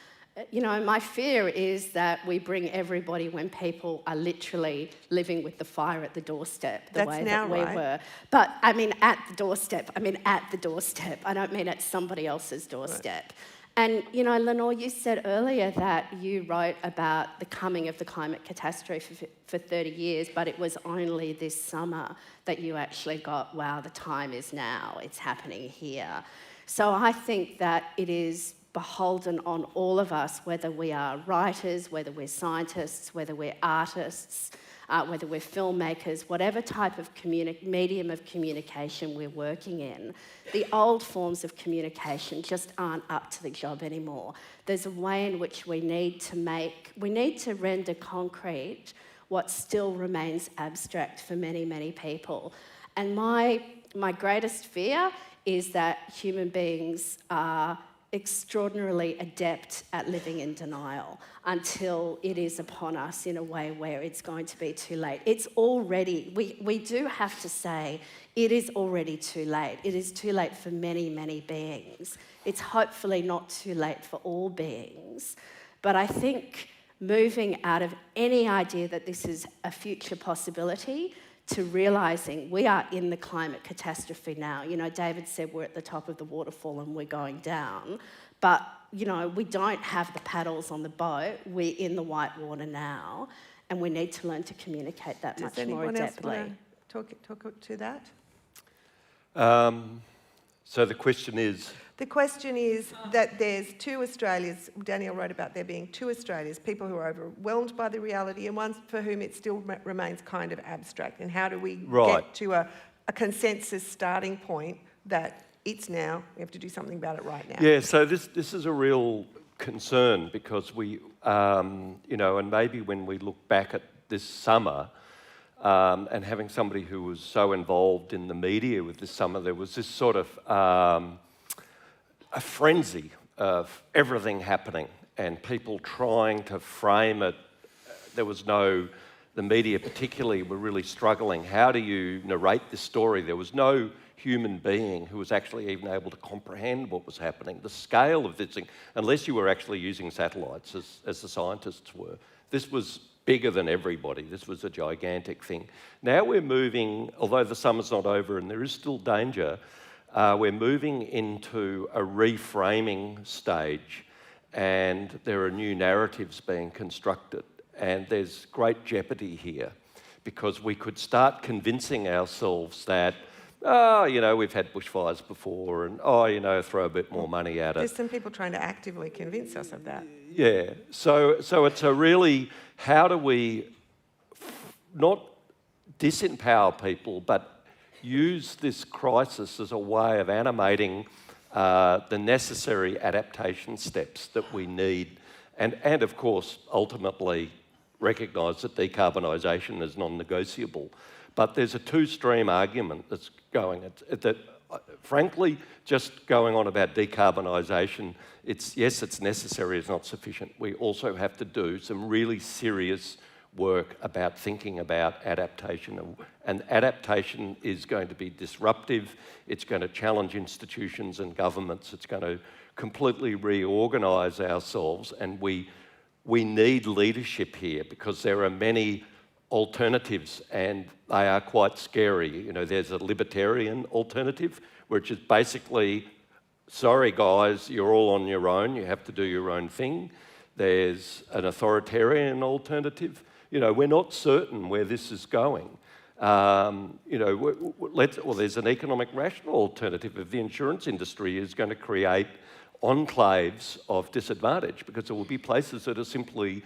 You know, my fear is that we bring everybody when people are literally living with the fire at the doorstep, the way that we were. But I mean at the doorstep. I don't mean at somebody else's doorstep. Right. And, you know, Lenore, you said earlier that you wrote about the coming of the climate catastrophe for 30 years, but it was only this summer that you actually got, wow, the time is now, it's happening here. So I think that it is beholden on all of us, whether we are writers, whether we're scientists, whether we're artists, whether we're filmmakers, whatever type of medium of communication we're working in, the old forms of communication just aren't up to the job anymore. There's a way in which we need to render concrete what still remains abstract for many, many people. And my greatest fear is that human beings are extraordinarily adept at living in denial until it is upon us in a way where it's going to be too late. It's already, we do have to say, it is already too late. It is too late for many, many beings. It's hopefully not too late for all beings. But I think moving out of any idea that this is a future possibility to realising we are in the climate catastrophe now. You know, David said we're at the top of the waterfall and we're going down, but, you know, we don't have the paddles on the boat. We're in the white water now, and we need to learn to communicate that much more adeptly. Does anyone else want to talk to that? So the question is... The question is that there's two Australias, Danielle wrote about there being two Australias, people who are overwhelmed by the reality and ones for whom it still remains kind of abstract. And how do we get to a consensus starting point that it's now, we have to do something about it right now? Yeah, so this is a real concern because we, you know, and maybe when we look back at this summer, and having somebody who was so involved in the media with this summer, there was this sort of a frenzy of everything happening and people trying to frame it. There was the media particularly were really struggling. How do you narrate this story? There was no human being who was actually even able to comprehend what was happening. The scale of this thing, unless you were actually using satellites as the scientists were, this was bigger than everybody. This was a gigantic thing. Now we're moving, although the summer's not over and there is still danger, we're moving into a reframing stage, and there are new narratives being constructed, and there's great jeopardy here because we could start convincing ourselves that, oh, you know, we've had bushfires before, and, oh, you know, throw a bit more money at it. There's some people trying to actively convince us of that. Yeah, so it's a really, how do we not disempower people, but use this crisis as a way of animating the necessary adaptation steps that we need, and of course, ultimately recognise that decarbonisation is non-negotiable. But there's a two-stream argument that's going, that frankly, just going on about decarbonisation, yes, it's necessary, it's not sufficient. We also have to do some really serious work about thinking about adaptation. And adaptation is going to be disruptive, it's going to challenge institutions and governments, it's going to completely reorganise ourselves, and we need leadership here because there are many alternatives and they are quite scary. You know, there's a libertarian alternative, which is basically, sorry guys, you're all on your own, you have to do your own thing. There's an authoritarian alternative. You know, we're not certain where this is going. You know, there's an economic rational alternative if the insurance industry is going to create enclaves of disadvantage, because there will be places that are simply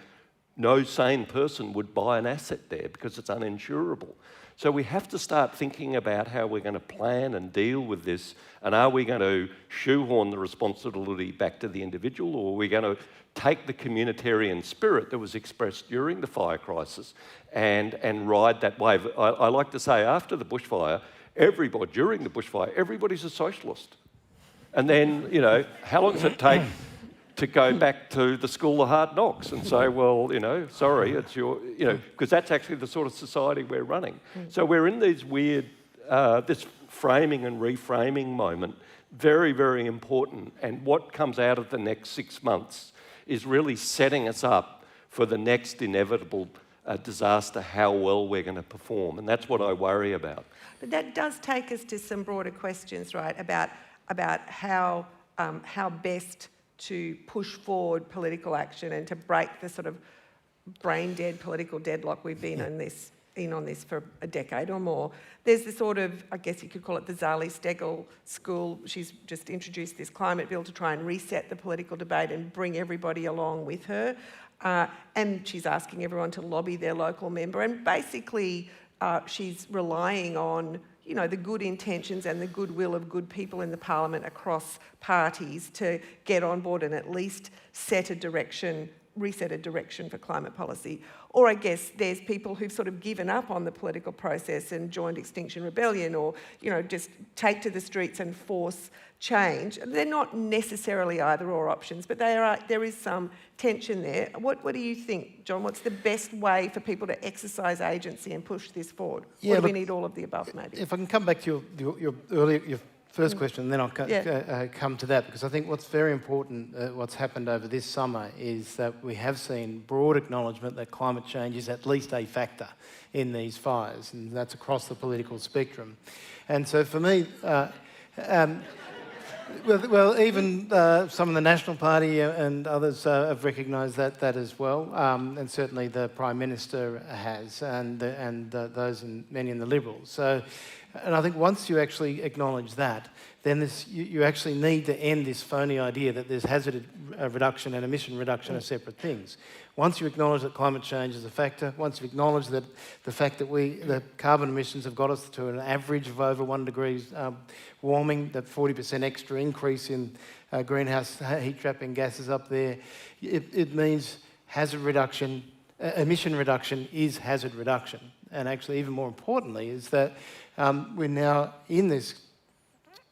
no sane person would buy an asset there because it's uninsurable. So we have to start thinking about how we're going to plan and deal with this, and are we going to shoehorn the responsibility back to the individual, or are we going to take the communitarian spirit that was expressed during the fire crisis and ride that wave? I like to say after the bushfire, during the bushfire, everybody's a socialist. And then, you know, how long does it take to go back to the school of hard knocks and say, well, you know, sorry, it's your, you know, because that's actually the sort of society we're running. So we're in these weird, this framing and reframing moment, very, very important. And what comes out of the next 6 months is really setting us up for the next inevitable disaster, how well we're going to perform. And that's what I worry about. But that does take us to some broader questions, right, about how best to push forward political action and to break the sort of brain-dead political deadlock we've been on this for a decade or more. There's the sort of, I guess you could call it the Zali Steggall school. She's just introduced this climate bill to try and reset the political debate and bring everybody along with her. And she's asking everyone to lobby their local member. And basically, she's relying on, you know, the good intentions and the goodwill of good people in the parliament across parties to get on board and at least reset a direction for climate policy. Or I guess there's people who've sort of given up on the political process and joined Extinction Rebellion, or, you know, just take to the streets and force change. They're not necessarily either or options, but there is some tension there. What do you think, John? What's the best way for people to exercise agency and push this forward? Yeah, or do we need all of the above, maybe? If I can come back to your first question, and then I'll come to that, because I think what's very important, what's happened over this summer, is that we have seen broad acknowledgement that climate change is at least a factor in these fires, and that's across the political spectrum. And so for me, well, even some of the National Party and others have recognised that as well, and certainly the Prime Minister has, and many in the Liberals. So, and I think once you actually acknowledge that, then you actually need to end this phony idea that there's hazard reduction and emission reduction are separate things. Once you acknowledge that climate change is a factor, once you acknowledge that the fact that the carbon emissions have got us to an average of over 1 degree warming, that 40% extra increase in greenhouse heat trapping gases up there, it means hazard reduction, emission reduction is hazard reduction. And actually, even more importantly, is that we're now in this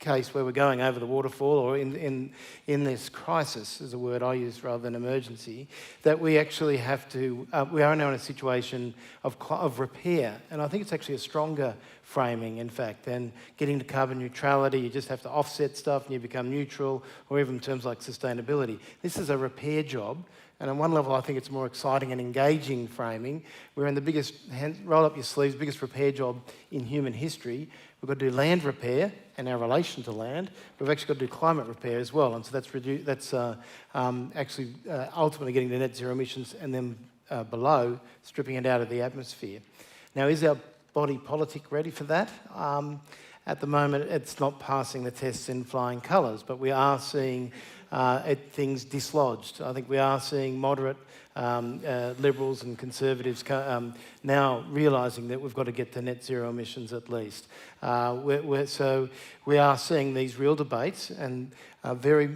case where we're going over the waterfall, or in this crisis, is a word I use rather than emergency, that we actually have to, we are now in a situation of repair. And I think it's actually a stronger framing, in fact, than getting to carbon neutrality. You just have to offset stuff and you become neutral, or even terms like sustainability. This is a repair job. And on one level, I think it's more exciting and engaging framing. We're in the biggest, roll up your sleeves, biggest repair job in human history. We've got to do land repair and our relation to land. We've actually got to do climate repair as well. And so that's actually ultimately getting to net zero emissions, and then below, stripping it out of the atmosphere. Now, is our body politic ready for that? At the moment, it's not passing the tests in flying colours, but we are seeing things dislodged. I think we are seeing moderate Liberals and Conservatives now realising that we've got to get to net zero emissions at least. So we are seeing these real debates, and very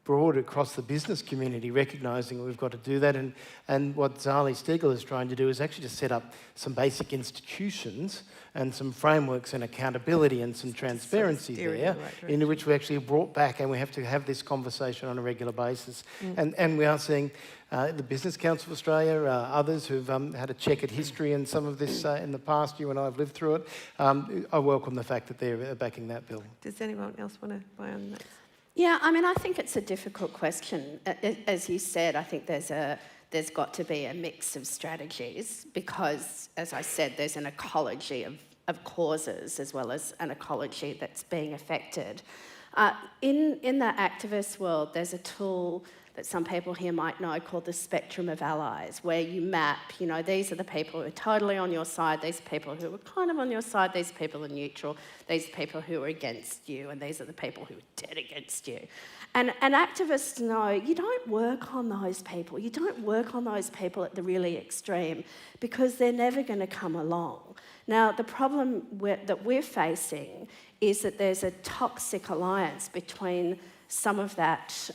broad across the business community, recognising we've got to do that. And what Zali Steggall is trying to do is actually just set up some basic institutions and some frameworks and accountability and some transparency there, into which we actually brought back, and we have to have this conversation on a regular basis. And we are seeing the Business Council of Australia, others who've had a check at history and some of this in the past. You and I have lived through it. I welcome the fact that they're backing that bill. Does anyone else want to weigh on that? Yeah, I mean, I think it's a difficult question. As you said, I think there's got to be a mix of strategies, because, as I said, there's an ecology of causes as well as an ecology that's being affected. In the activist world, there's a tool that some people here might know called the spectrum of allies, where you map, you know, these are the people who are totally on your side, these people who are kind of on your side, these people are neutral, these people who are against you, and these are the people who are dead against you. And activists know you don't work on those people. You don't work on those people at the really extreme, because they're never going to come along. Now, the problem that we're facing is that there's a toxic alliance between some of that.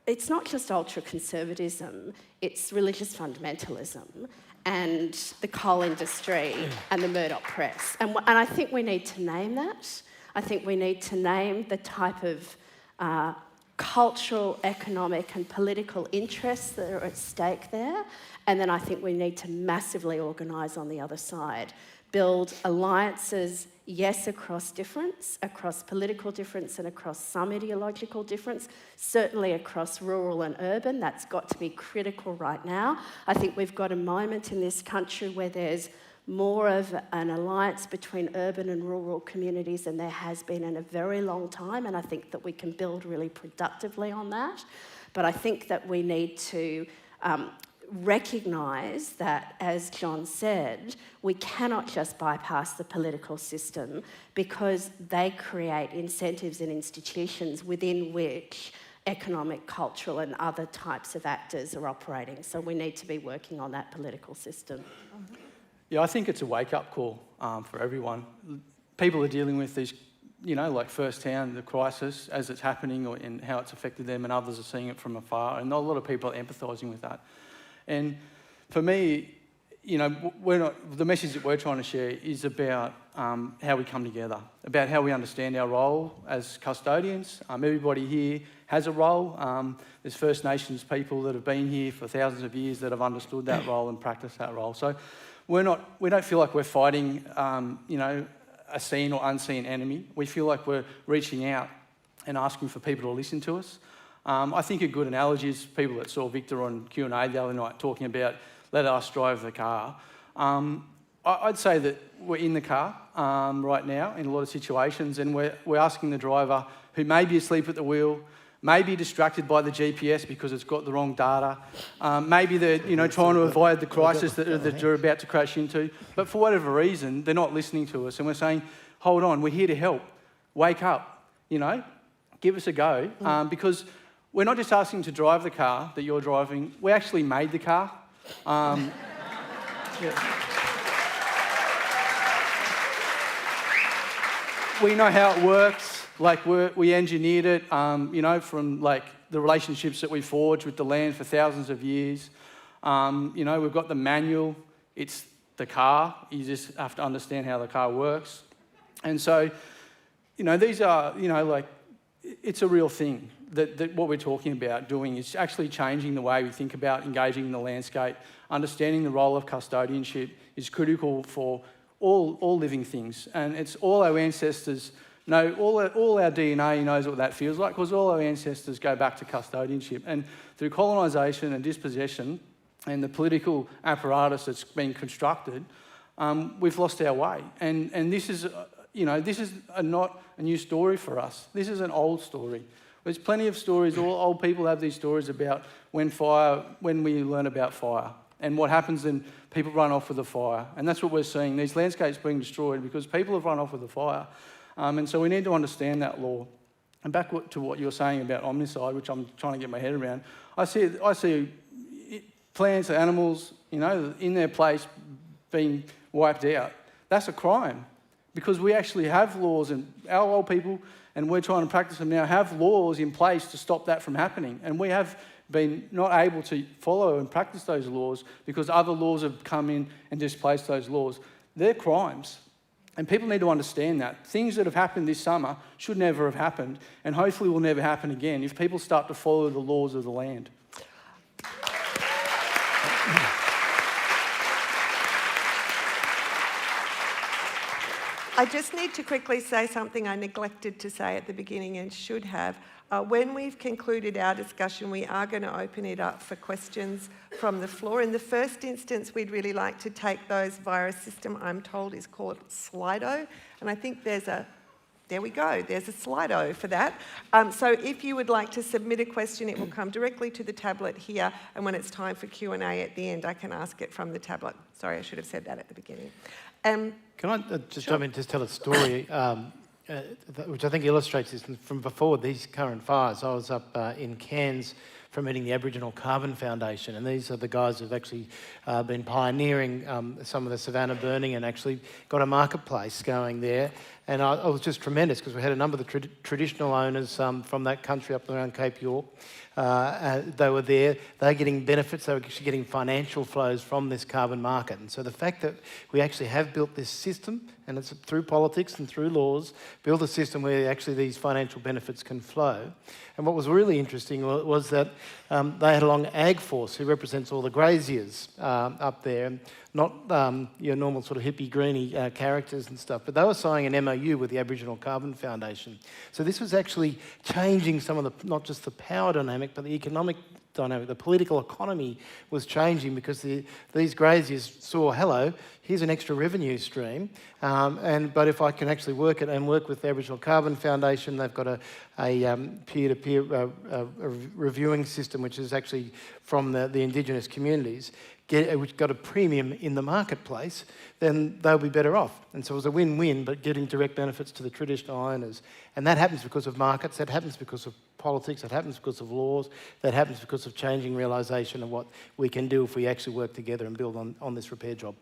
It's not just ultra-conservatism, it's religious fundamentalism and the coal industry and the Murdoch press. And I think we need to name that. I think we need to name the type of cultural, economic and political interests that are at stake there. And then I think we need to massively organise on the other side. Build alliances, yes, across difference, across political difference and across some ideological difference, certainly across rural and urban. That's got to be critical right now. I think we've got a moment in this country where there's more of an alliance between urban and rural communities than there has been in a very long time, and I think that we can build really productively on that. But I think that we need to recognise that, as John said, we cannot just bypass the political system because they create incentives and institutions within which economic, cultural and other types of actors are operating. So we need to be working on that political system. Yeah, I think it's a wake-up call for everyone. People are dealing with these, like firsthand, the crisis as it's happening and how it's affected them, and others are seeing it from afar, and not a lot of people are empathising with that. And for me, the message that we're trying to share is about how we come together, about how we understand our role as custodians. Everybody here has a role. There's First Nations people that have been here for thousands of years that have understood that role and practiced that role. So we don't feel like we're fighting, a seen or unseen enemy. We feel like we're reaching out and asking for people to listen to us. I think a good analogy is people that saw Victor on Q&A the other night talking about let us drive the car. I'd say that we're in the car right now in a lot of situations, and we're asking the driver, who may be asleep at the wheel, may be distracted by the GPS because it's got the wrong data, maybe they're trying to avoid the crisis that you're about to crash into, but for whatever reason, they're not listening to us, and we're saying, hold on, we're here to help, wake up, give us a go, because we're not just asking to drive the car that you're driving, we actually made the car. We know how it works, we engineered it, from the relationships that we forged with the land for thousands of years. We've got the manual, it's the car, you just have to understand how the car works. And so, these are, it's a real thing that what we're talking about doing is actually changing the way we think about engaging in the landscape. Understanding the role of custodianship is critical for all living things, and it's all our ancestors know, all our DNA knows what that feels like, because all our ancestors go back to custodianship. And through colonisation and dispossession and the political apparatus that's been constructed, we've lost our way. And this is, not a new story for us. This is an old story. There's plenty of stories, all old people have these stories about when we learn about fire and what happens when people run off with the fire. And that's what we're seeing, these landscapes being destroyed because people have run off with the fire. And so we need to understand that law. And back to what you were saying about omnicide, which I'm trying to get my head around, I see plants, animals, in their place being wiped out. That's a crime because we actually have laws, and our old people, and we're trying to practice them now, have laws in place to stop that from happening. And we have been not able to follow and practice those laws because other laws have come in and displaced those laws. They're crimes. And people need to understand that. Things that have happened this summer should never have happened, and hopefully will never happen again if people start to follow the laws of the land. I just need to quickly say something I neglected to say at the beginning and should have. When we've concluded our discussion, we are going to open it up for questions from the floor. In the first instance, we'd really like to take those via a system I'm told is called Slido. And I think there's a Slido for that. So if you would like to submit a question, it will come directly to the tablet here. And when it's time for Q&A at the end, I can ask it from the tablet. Sorry, I should have said that at the beginning. Can I just jump in and just tell a story, which I think illustrates this from before these current fires? I was up in Cairns for meeting the Aboriginal Carbon Foundation, and these are the guys who've actually been pioneering some of the savanna burning and actually got a marketplace going there. And it was just tremendous because we had a number of the traditional owners from that country up around Cape York. They were there, they're getting benefits, they were actually getting financial flows from this carbon market. And so the fact that we actually have built this system, and it's through politics and through laws, build a system where actually these financial benefits can flow. And what was really interesting was that they had a long ag force who represents all the graziers up there, not your normal sort of hippie greeny characters and stuff, but they were signing an MOU with the Aboriginal Carbon Foundation. So this was actually changing some of the, not just the power dynamic, but the economic dynamic. The political economy was changing because these graziers saw, hello, here's an extra revenue stream. But if I can actually work it and work with the Aboriginal Carbon Foundation, they've got a peer-to-peer reviewing system, which is actually from the Indigenous communities, which got a premium in the marketplace, then they'll be better off. And so it was a win-win, but getting direct benefits to the traditional owners. And that happens because of markets, that happens because of politics, that happens because of laws, that happens because of changing realisation of what we can do if we actually work together and build on this repair job.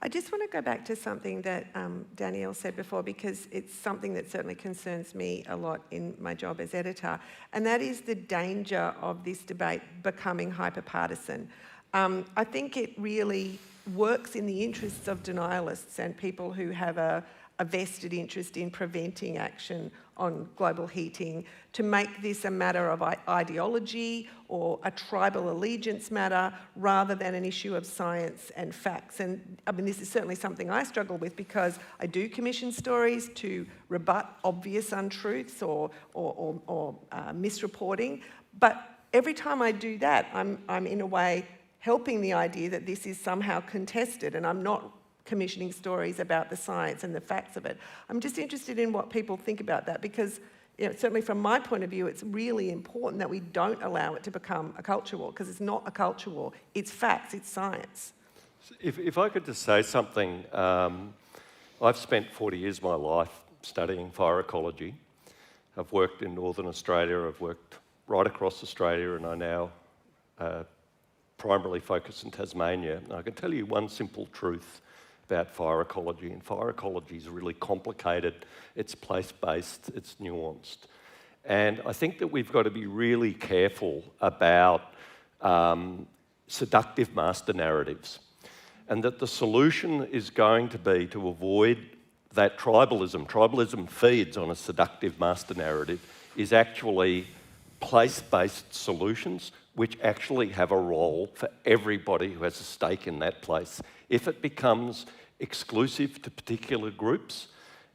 I just want to go back to something that Danielle said before, because it's something that certainly concerns me a lot in my job as editor, and that is the danger of this debate becoming hyper-partisan. I think it really works in the interests of denialists and people who have a vested interest in preventing action on global heating to make this a matter of ideology or a tribal allegiance matter rather than an issue of science and facts. And I mean, this is certainly something I struggle with because I do commission stories to rebut obvious untruths or misreporting. But every time I do that, I'm in a way helping the idea that this is somehow contested, and I'm not commissioning stories about the science and the facts of it. I'm just interested in what people think about that, because certainly from my point of view, it's really important that we don't allow it to become a culture war, because it's not a culture war, it's facts, it's science. If I could just say something, I've spent 40 years of my life studying fire ecology. I've worked in Northern Australia, I've worked right across Australia, and I now primarily focus in Tasmania. And I can tell you one simple truth about fire ecology, and fire ecology is really complicated, it's place-based, it's nuanced. And I think that we've got to be really careful about seductive master narratives, and that the solution is going to be to avoid that tribalism. Tribalism feeds on a seductive master narrative, is actually place-based solutions which actually have a role for everybody who has a stake in that place. If it becomes exclusive to particular groups,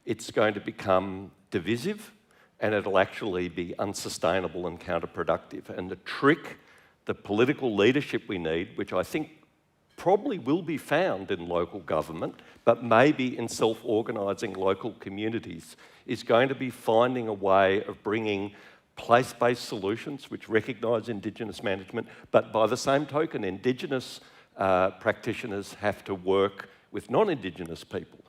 it's going to become divisive, and it'll actually be unsustainable and counterproductive. And the trick, the political leadership we need, which I think probably will be found in local government, but maybe in self-organising local communities, is going to be finding a way of bringing place-based solutions which recognise Indigenous management, but by the same token, Indigenous practitioners have to work with non-Indigenous people.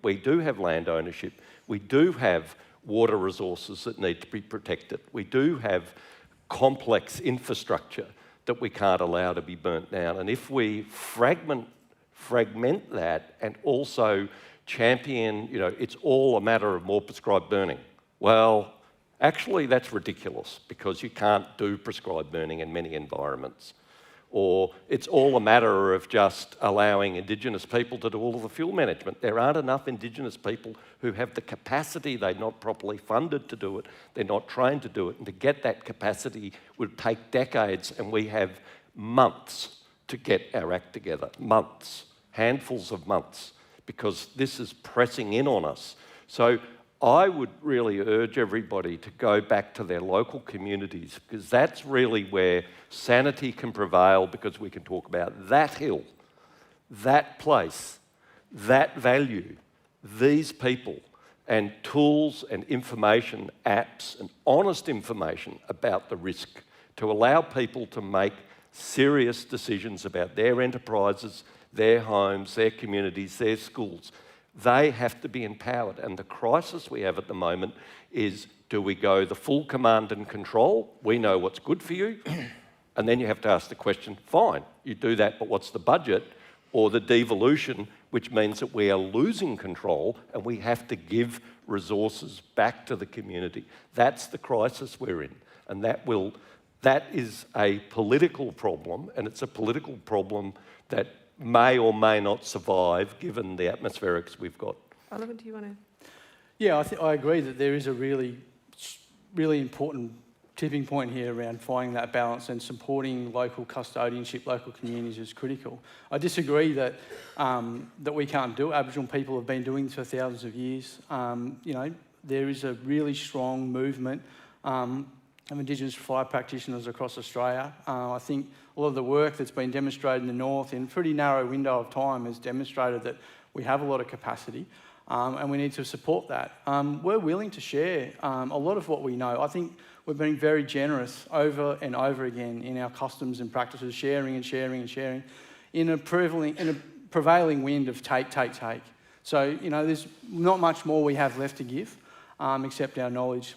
We do have land ownership, we do have water resources that need to be protected, we do have complex infrastructure that we can't allow to be burnt down. And if we fragment that and also champion, it's all a matter of more prescribed burning, well, actually, that's ridiculous, because you can't do prescribed burning in many environments. Or it's all a matter of just allowing Indigenous people to do all of the fuel management. There aren't enough Indigenous people who have the capacity. They're not properly funded to do it. They're not trained to do it. And to get that capacity would take decades, and we have months to get our act together. Months, handfuls of months, because this is pressing in on us. So I would really urge everybody to go back to their local communities, because that's really where sanity can prevail, because we can talk about that hill, that place, that value, these people, and tools and information, apps and honest information about the risk, to allow people to make serious decisions about their enterprises, their homes, their communities, their schools. They have to be empowered. And the crisis we have at the moment is, do we go the full command and control? We know what's good for you. And then you have to ask the question, fine, you do that, but what's the budget? Or the devolution, which means that we are losing control and we have to give resources back to the community. That's the crisis we're in. And that is a political problem, and it's a political problem that may or may not survive given the atmospherics we've got. Oliver, do you want to? Yeah, I agree that there is a really important tipping point here around finding that balance, and supporting local custodianship, local communities is critical. I disagree that we can't do it. Aboriginal people have been doing this for thousands of years. There is a really strong movement of Indigenous fire practitioners across Australia. I think a lot of the work that's been demonstrated in the north in a pretty narrow window of time has demonstrated that we have a lot of capacity and we need to support that. We're willing to share a lot of what we know. I think we've been very generous over and over again in our customs and practices, sharing and sharing and sharing in a prevailing wind of take. So, you know, there's not much more we have left to give except our knowledge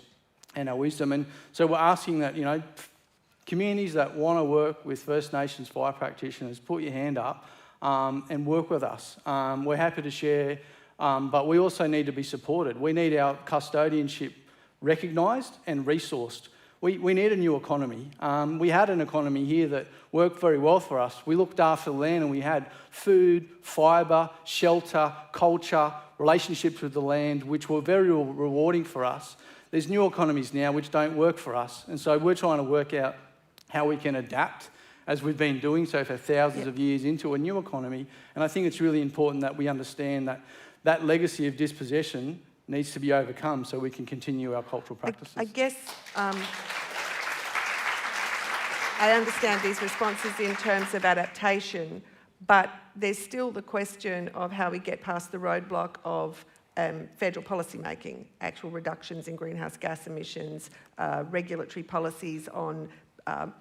and our wisdom. And so we're asking that, you know, communities that want to work with First Nations fire practitioners, put your hand up and work with us. We're happy to share, but we also need to be supported. We need our custodianship recognised and resourced. We need a new economy. We had an economy here that worked very well for us. We looked after the land and we had food, fibre, shelter, culture, relationships with the land, which were very rewarding for us. There's new economies now which don't work for us. And so we're trying to work out how we can adapt, as we've been doing so for thousands of years, into a new economy. And I think it's really important that we understand that that legacy of dispossession needs to be overcome so we can continue our cultural practices. I guess I understand these responses in terms of adaptation, but there's still the question of how we get past the roadblock of federal policy making, actual reductions in greenhouse gas emissions, regulatory policies on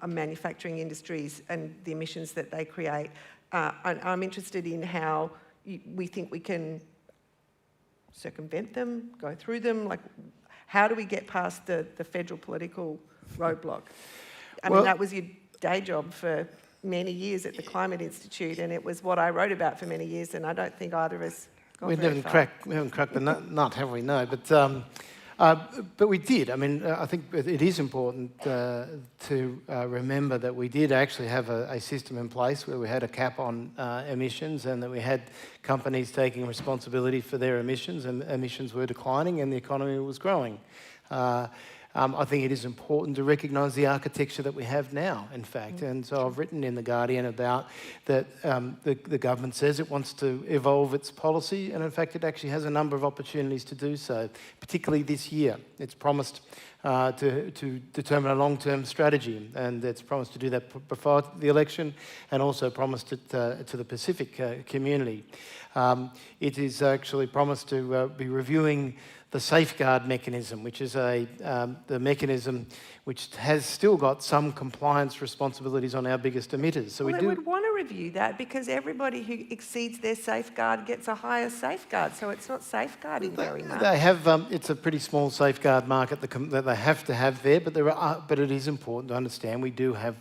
manufacturing industries and the emissions that they create. I'm interested in how we think we can circumvent them, go through them. Like, how do we get past the federal political roadblock? I mean, that was your day job for many years at the Climate Institute, and it was what I wrote about for many years, and I don't think either of us got very far. We haven't cracked the nut, have we? No, but we did. I mean, I think it is important to remember that we did actually have a system in place where we had a cap on emissions, and that we had companies taking responsibility for their emissions, and emissions were declining and the economy was growing. I think it is important to recognise the architecture that we have now, in fact. And so I've written in The Guardian about that the government says it wants to evolve its policy, and in fact it actually has a number of opportunities to do so, particularly this year. It's promised to determine a long-term strategy, and it's promised to do that before the election, and also promised it to the Pacific community. It is actually promised to be reviewing the safeguard mechanism, which is the mechanism which has still got some compliance responsibilities on our biggest emitters. So they would want to review that, because everybody who exceeds their safeguard gets a higher safeguard, so it's not safeguarding very much. They have, it's a pretty small safeguard market that they have to have there, but it is important to understand we do have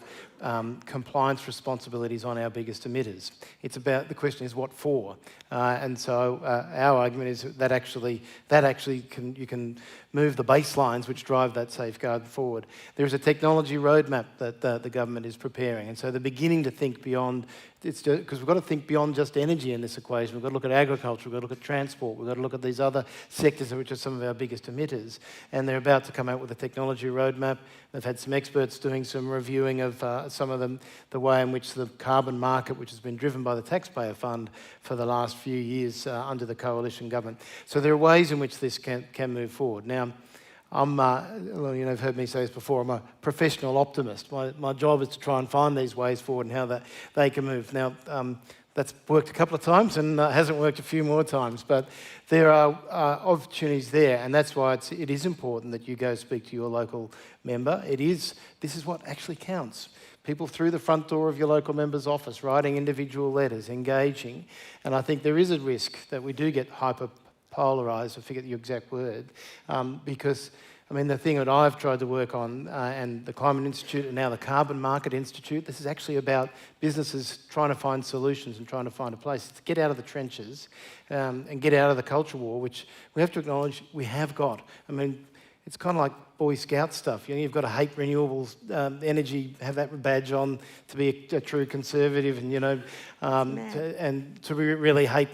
compliance responsibilities on our biggest emitters. It's about, the question is what for? And so our argument is that you can move the baselines which drive that safeguard forward. There's a technology roadmap that the government is preparing, and so they're beginning to think beyond, because we've got to think beyond just energy in this equation. We've got to look at agriculture, we've got to look at transport, we've got to look at these other sectors which are some of our biggest emitters, and they're about to come out with a technology roadmap. They've had some experts doing some reviewing of some of the way in which the carbon market, which has been driven by the taxpayer fund for the last few years under the coalition government. So there are ways in which this can move forward. Now, you've heard me say this before, I'm a professional optimist. My job is to try and find these ways forward and how they can move. Now, that's worked a couple of times and hasn't worked a few more times, but there are opportunities there, and that's why it is important that you go speak to your local member. This is what actually counts. People through the front door of your local member's office, writing individual letters, engaging, and I think there is a risk that we do get hyper-polarised, I forget the exact word, because I mean, the thing that I've tried to work on, and the Climate Institute and now the Carbon Market Institute, this is actually about businesses trying to find solutions and trying to find a place to get out of the trenches and get out of the culture war, which we have to acknowledge we have got. I mean, it's kind of like Boy Scout stuff. You know, you've got to hate renewables energy, have that badge on to be a true conservative, and to really hate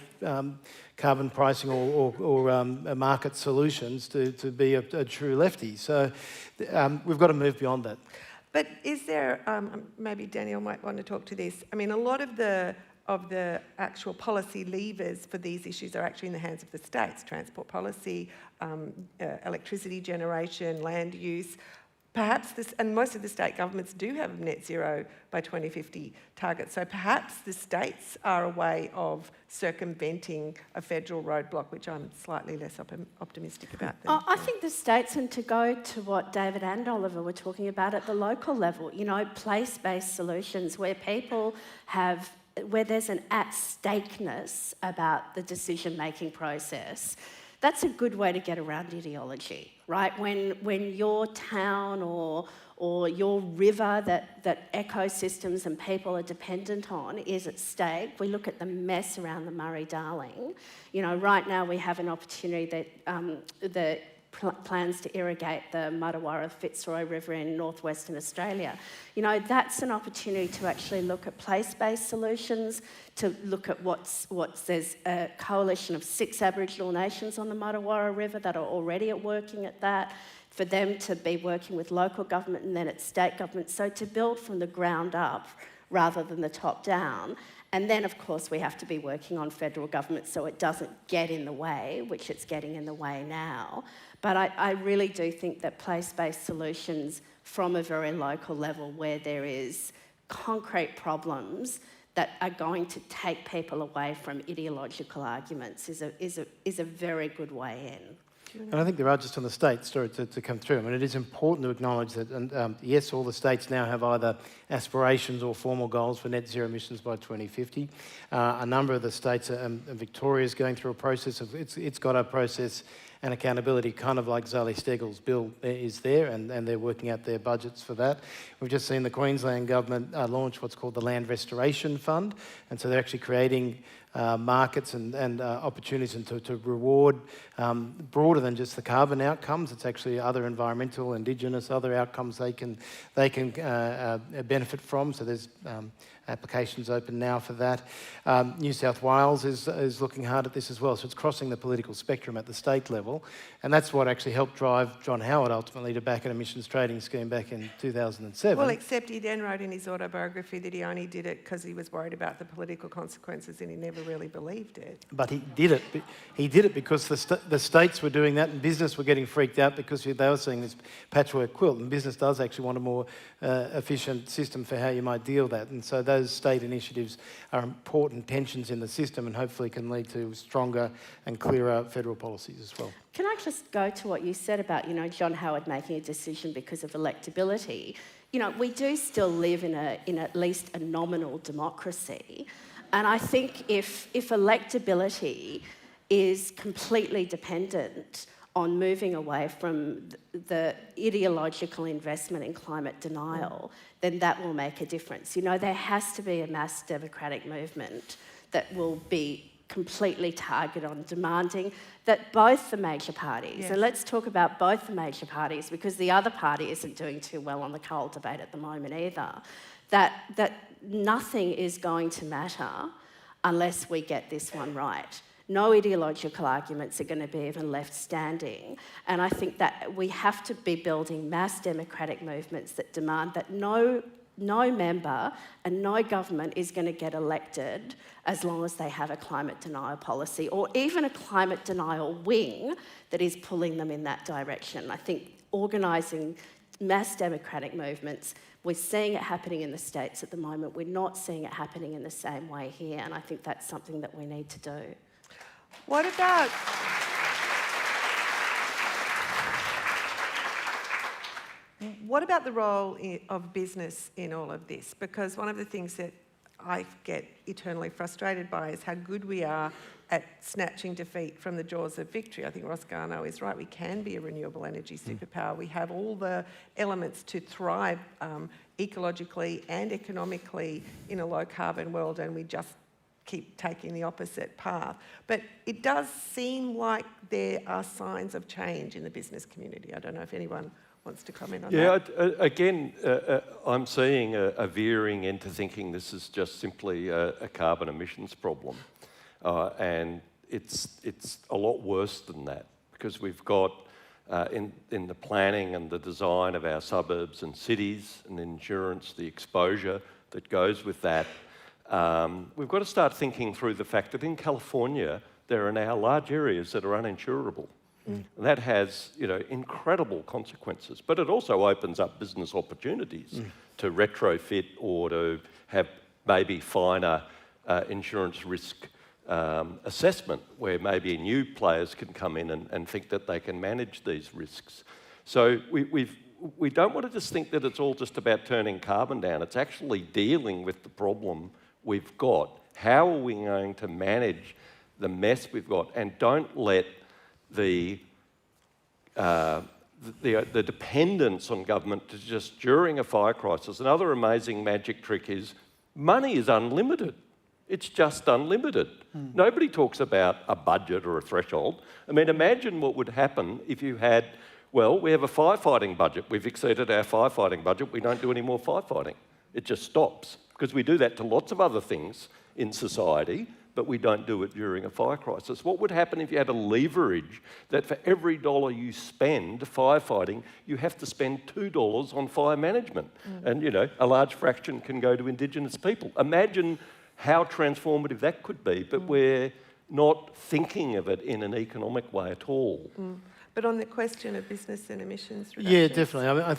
carbon pricing or market solutions to be a true lefty. So we've got to move beyond that. But is there, maybe Daniel might want to talk to this, I mean, a lot of the actual policy levers for these issues are actually in the hands of the states: transport policy, electricity generation, land use. perhaps this, and most of the state governments do have net zero by 2050 targets, so perhaps the states are a way of circumventing a federal roadblock, which I'm slightly less optimistic about. I think the states, and to go to what David and Oliver were talking about at the local level, you know, place-based solutions where people have, where there's an at-stakeness about the decision-making process. That's a good way to get around ideology, right? When your town or your river that ecosystems and people are dependent on is at stake. We look at the mess around the Murray-Darling. You know, right now we have an opportunity that plans to irrigate the Muttawarra Fitzroy River in northwestern Australia. You know, that's an opportunity to actually look at place-based solutions, to look at there's a coalition of 6 Aboriginal nations on the Muttawarra River that are already working at that, for them to be working with local government and then at state government. So to build from the ground up rather than the top down. And then, of course, we have to be working on federal government so it doesn't get in the way, which it's getting in the way now. But I really do think that place-based solutions from a very local level where there is concrete problems that are going to take people away from ideological arguments is a very good way in. And I think there are, just on the states, sorry to come through, I mean, it is important to acknowledge that, and yes, all the states now have either aspirations or formal goals for net zero emissions by 2050. A number of the states, Victoria's going through a process of, it's got a process and accountability, kind of like Zali Steggall's bill is there, and they're working out their budgets for that. We've just seen the Queensland government launch what's called the Land Restoration Fund, and so they're actually creating markets and opportunities to reward broader than just the carbon outcomes. It's actually other environmental, Indigenous, other outcomes they can benefit from. So there's applications open now for that. New South Wales is looking hard at this as well. So it's crossing the political spectrum at the state level. And that's what actually helped drive John Howard ultimately to back an emissions trading scheme back in 2007. Well, except he then wrote in his autobiography that he only did it because he was worried about the political consequences and he never really believed it. But he did it. He did it because the states were doing that and business were getting freaked out because they were seeing this patchwork quilt, and business does actually want a more efficient system for how you might deal with that. And so those state initiatives are important tensions in the system and hopefully can lead to stronger and clearer federal policies as well. Can I just go to what you said about, you know, John Howard making a decision because of electability? You know, we do still live in at least a nominal democracy. And I think if electability is completely dependent on moving away from the ideological investment in climate denial, then that will make a difference. You know, there has to be a mass democratic movement that will be completely targeted on demanding that both the major parties, and let's talk about both the major parties because the other party isn't doing too well on the coal debate at the moment either, that nothing is going to matter unless we get this one right. No ideological arguments are going to be even left standing. And I think that we have to be building mass democratic movements that demand that no member and no government is going to get elected as long as they have a climate denial policy or even a climate denial wing that is pulling them in that direction. I think organising mass democratic movements, we're seeing it happening in the States at the moment. We're not seeing it happening in the same way here, and I think that's something that we need to do. What about the role of business in all of this? Because one of the things that I get eternally frustrated by is how good we are at snatching defeat from the jaws of victory. I think Ross Garnaut is right. We can be a renewable energy superpower. We have all the elements to thrive ecologically and economically in a low-carbon world, and we just keep taking the opposite path. But it does seem like there are signs of change in the business community. I don't know if anyone wants to comment on that. Yeah, again, I'm seeing a veering into thinking this is just simply a carbon emissions problem. And it's a lot worse than that because we've got in the planning and the design of our suburbs and cities and the insurance, the exposure that goes with that. We've got to start thinking through the fact that in California, there are now large areas that are uninsurable. And that has, incredible consequences. But it also opens up business opportunities to retrofit or to have maybe finer insurance risk assessment, where maybe new players can come in and think that they can manage these risks. So we don't want to just think that it's all just about turning carbon down. It's actually dealing with the problem we've got. How are we going to manage the mess we've got? And don't let the dependence on government to just during a fire crisis. Another amazing magic trick is money is unlimited. It's just unlimited. Nobody talks about a budget or a threshold. I mean, imagine what would happen if you had, well, we have a firefighting budget. We've exceeded our firefighting budget. We don't do any more firefighting. It just stops, because we do that to lots of other things in society, but we don't do it during a fire crisis. What would happen if you had a leverage that for every dollar you spend firefighting, you have to spend $2 on fire management? And, a large fraction can go to Indigenous people. Imagine how transformative that could be, but we're not thinking of it in an economic way at all. But on the question of business and emissions reductions? Yeah, definitely. I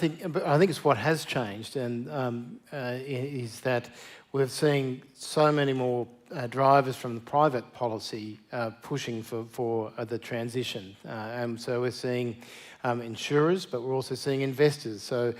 think it's what has changed, and is that we're seeing so many more drivers from the private policy pushing for the transition. And so we're seeing insurers, but we're also seeing investors. So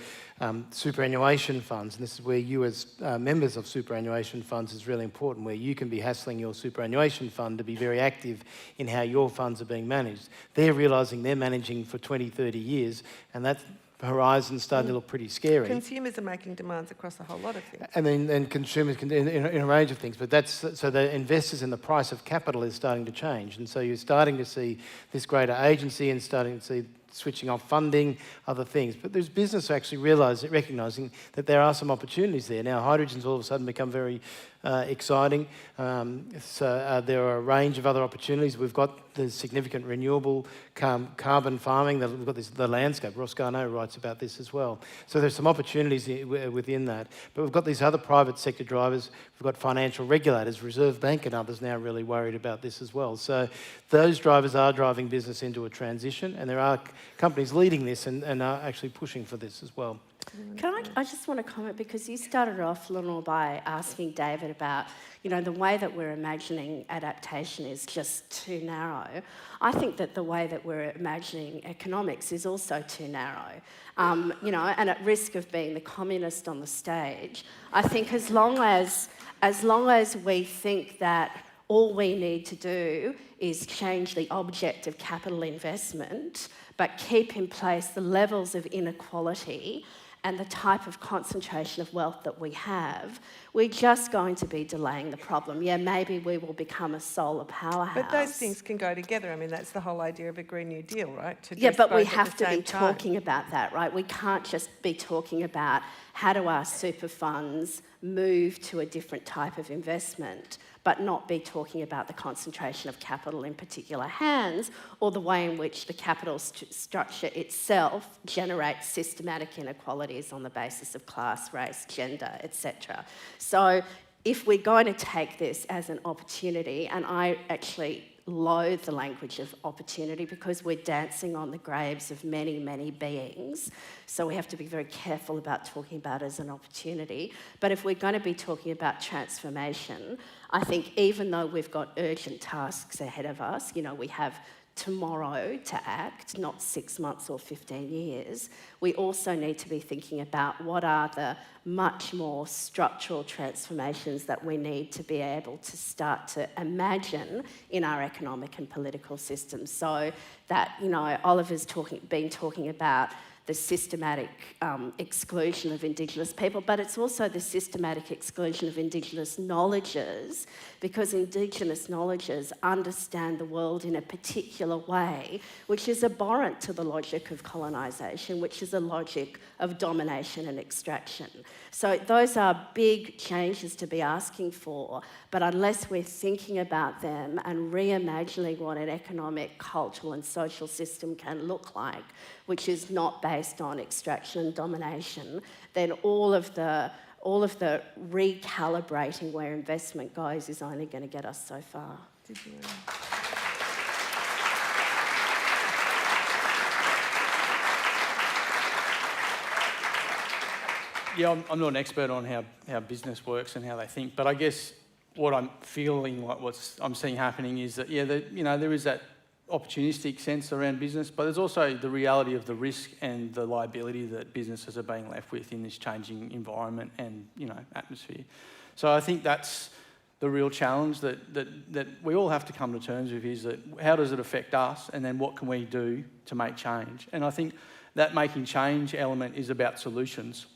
superannuation funds, and this is where you as members of superannuation funds is really important, where you can be hassling your superannuation fund to be very active in how your funds are being managed. They're realising they're managing for 20, 30 years, and that horizon's starting to look pretty scary. Consumers are making demands across a whole lot of things. And then consumers can in a range of things, but so the investors and the price of capital is starting to change, and so you're starting to see this greater agency and starting to see switching off funding, other things. But there's business actually recognising that there are some opportunities there. Now, hydrogen's all of a sudden become very exciting. So there are a range of other opportunities. We've got the significant renewable carbon farming. We've got the landscape. Ross Garneau writes about this as well. So there's some opportunities within that. But we've got these other private sector drivers. We've got financial regulators, Reserve Bank and others now really worried about this as well. So those drivers are driving business into a transition, and there are companies leading this and are actually pushing for this as well. I just want to comment, because you started off, Lenore, by asking David about, the way that we're imagining adaptation is just too narrow. I think that the way that we're imagining economics is also too narrow. And at risk of being the communist on the stage, I think as long as we think that all we need to do is change the object of capital investment, but keep in place the levels of inequality and the type of concentration of wealth that we have, we're just going to be delaying the problem. Yeah, maybe we will become a solar powerhouse. But those things can go together. I mean, that's the whole idea of a Green New Deal, right? Yeah, but we have to be talking about that, right? We can't just be talking about how do our super funds move to a different type of investment, but not be talking about the concentration of capital in particular hands, or the way in which the capital structure itself generates systematic inequalities on the basis of class, race, gender, etc. So if we're going to take this as an opportunity, and I actually loathe the language of opportunity because we're dancing on the graves of many, many beings. So we have to be very careful about talking about it as an opportunity. But if we're going to be talking about transformation, I think even though we've got urgent tasks ahead of us, we have tomorrow to act, not 6 months or 15 years, we also need to be thinking about what are the much more structural transformations that we need to be able to start to imagine in our economic and political systems. So that, Oliver's been talking about the systematic exclusion of Indigenous people, but it's also the systematic exclusion of Indigenous knowledges, because Indigenous knowledges understand the world in a particular way, which is abhorrent to the logic of colonisation, which is a logic of domination and extraction. So those are big changes to be asking for, but unless we're thinking about them and reimagining what an economic, cultural and social system can look like, which is not based on extraction and domination, then all of the recalibrating where investment goes is only going to get us so far. Yeah, I'm not an expert on how business works and how they think, but I guess what I'm feeling like I'm seeing happening is that, there is that opportunistic sense around business, but there's also the reality of the risk and the liability that businesses are being left with in this changing environment and, atmosphere. So I think that's the real challenge that we all have to come to terms with, is that how does it affect us, and then what can we do to make change? And I think that making change element is about solutions.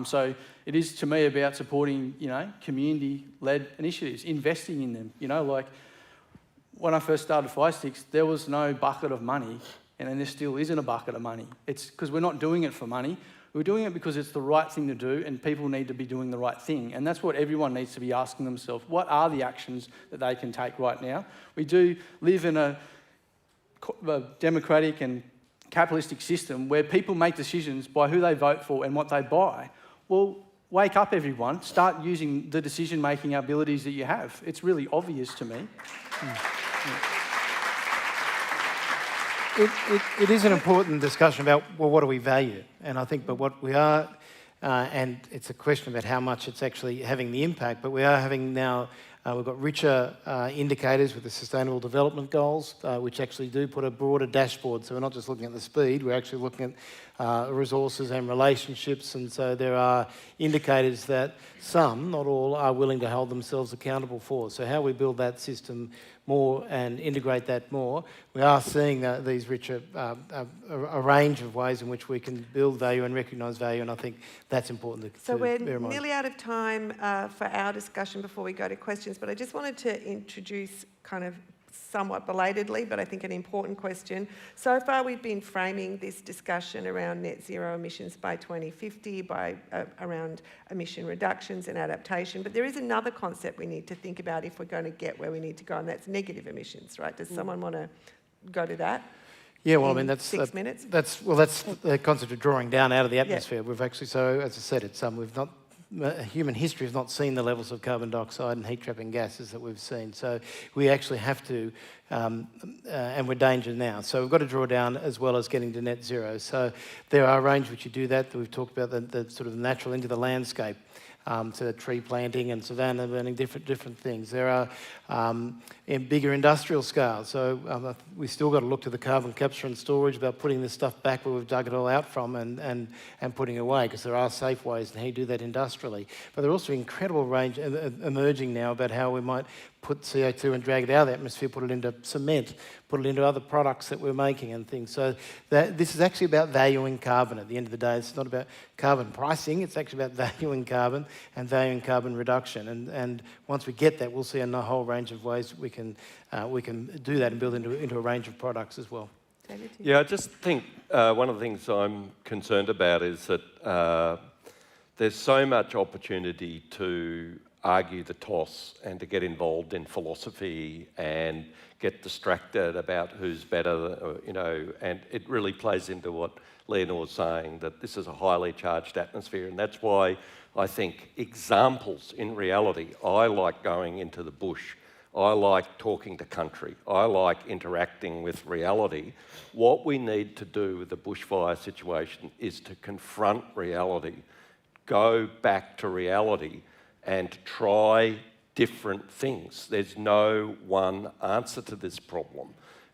So it is, to me, about supporting, community-led initiatives, investing in them. Like when I first started Fire Sticks, there was no bucket of money, and then there still isn't a bucket of money. It's because we're not doing it for money. We're doing it because it's the right thing to do, and people need to be doing the right thing. And that's what everyone needs to be asking themselves. What are the actions that they can take right now? We do live in a democratic and capitalistic system where people make decisions by who they vote for and what they buy. Well, wake up, everyone. Start using the decision-making abilities that you have. It's really obvious to me. It is an important discussion about, well, what do we value? And I think, but what we are, and it's a question about how much it's actually having the impact, but we are having now, we've got richer indicators with the Sustainable Development Goals, which actually do put a broader dashboard. So we're not just looking at the speed, we're actually looking at resources and relationships. And so there are indicators that some, not all, are willing to hold themselves accountable for. So how we build that system more and integrate that more, we are seeing these richer, a range of ways in which we can build value and recognise value, and I think that's important to So we're bear in mind. nearly out of time for our discussion before we go to questions, but I just wanted to introduce kind of somewhat belatedly, but I think an important question. So far we've been framing this discussion around net zero emissions by 2050, around emission reductions and adaptation, but there is another concept we need to think about if we're going to get where we need to go, and that's negative emissions, right? Does someone want to go to that? Yeah, well, I mean, that's 6 minutes. That's the concept of drawing down out of the atmosphere. Yeah. We've actually, so as I said, we've not. Human history has not seen the levels of carbon dioxide and heat-trapping gases that we've seen. So we actually have to, and we're danger now. So we've got to draw down as well as getting to net zero. So there are a range which you do that we've talked about, the sort of natural into the landscape. So tree planting and savanna burning, different things. There are in bigger industrial scale. So we still got to look to the carbon capture and storage about putting this stuff back where we've dug it all out from and putting it away, because there are safe ways and how you do that industrially. But there are also incredible range emerging now about how we might put CO2 and drag it out of the atmosphere, put it into cement, put it into other products that we're making and things. So this is actually about valuing carbon at the end of the day. It's not about carbon pricing, it's actually about valuing carbon and valuing carbon reduction. And once we get that, we'll see in a whole range of ways we can do that and build into a range of products as well. Yeah, I just think one of the things I'm concerned about is that there's so much opportunity to argue the toss and to get involved in philosophy and get distracted about who's better, and it really plays into what Leonor's saying, that this is a highly charged atmosphere, and that's why I think examples in reality, I like going into the bush, I like talking to country, I like interacting with reality. What we need to do with the bushfire situation is to confront reality, go back to reality, and try different things. There's no one answer to this problem.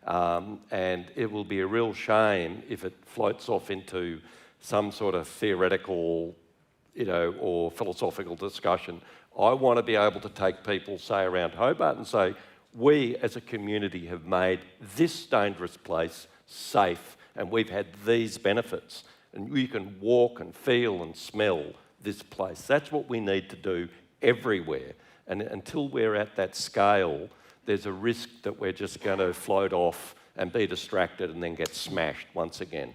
And it will be a real shame if it floats off into some sort of theoretical, or philosophical discussion. I want to be able to take people, say, around Hobart and say, we as a community have made this dangerous place safe, and we've had these benefits. And you can walk and feel and smell this place. That's what we need to do everywhere. And until we're at that scale, there's a risk that we're just going to float off and be distracted and then get smashed once again.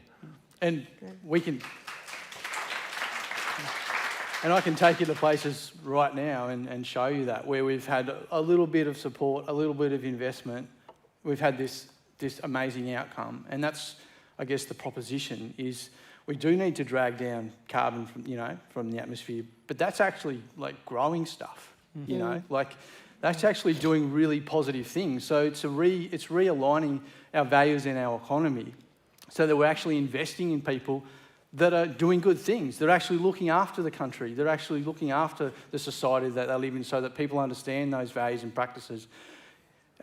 And we can... And I can take you to places right now and show you that, where we've had a little bit of support, a little bit of investment, we've had this amazing outcome. And that's, I guess, the proposition is we do need to drag down carbon from the atmosphere, but that's actually like growing stuff, like that's actually doing really positive things. So it's realigning our values in our economy so that we're actually investing in people that are doing good things. They're actually looking after the country. They're actually looking after the society that they live in so that people understand those values and practices.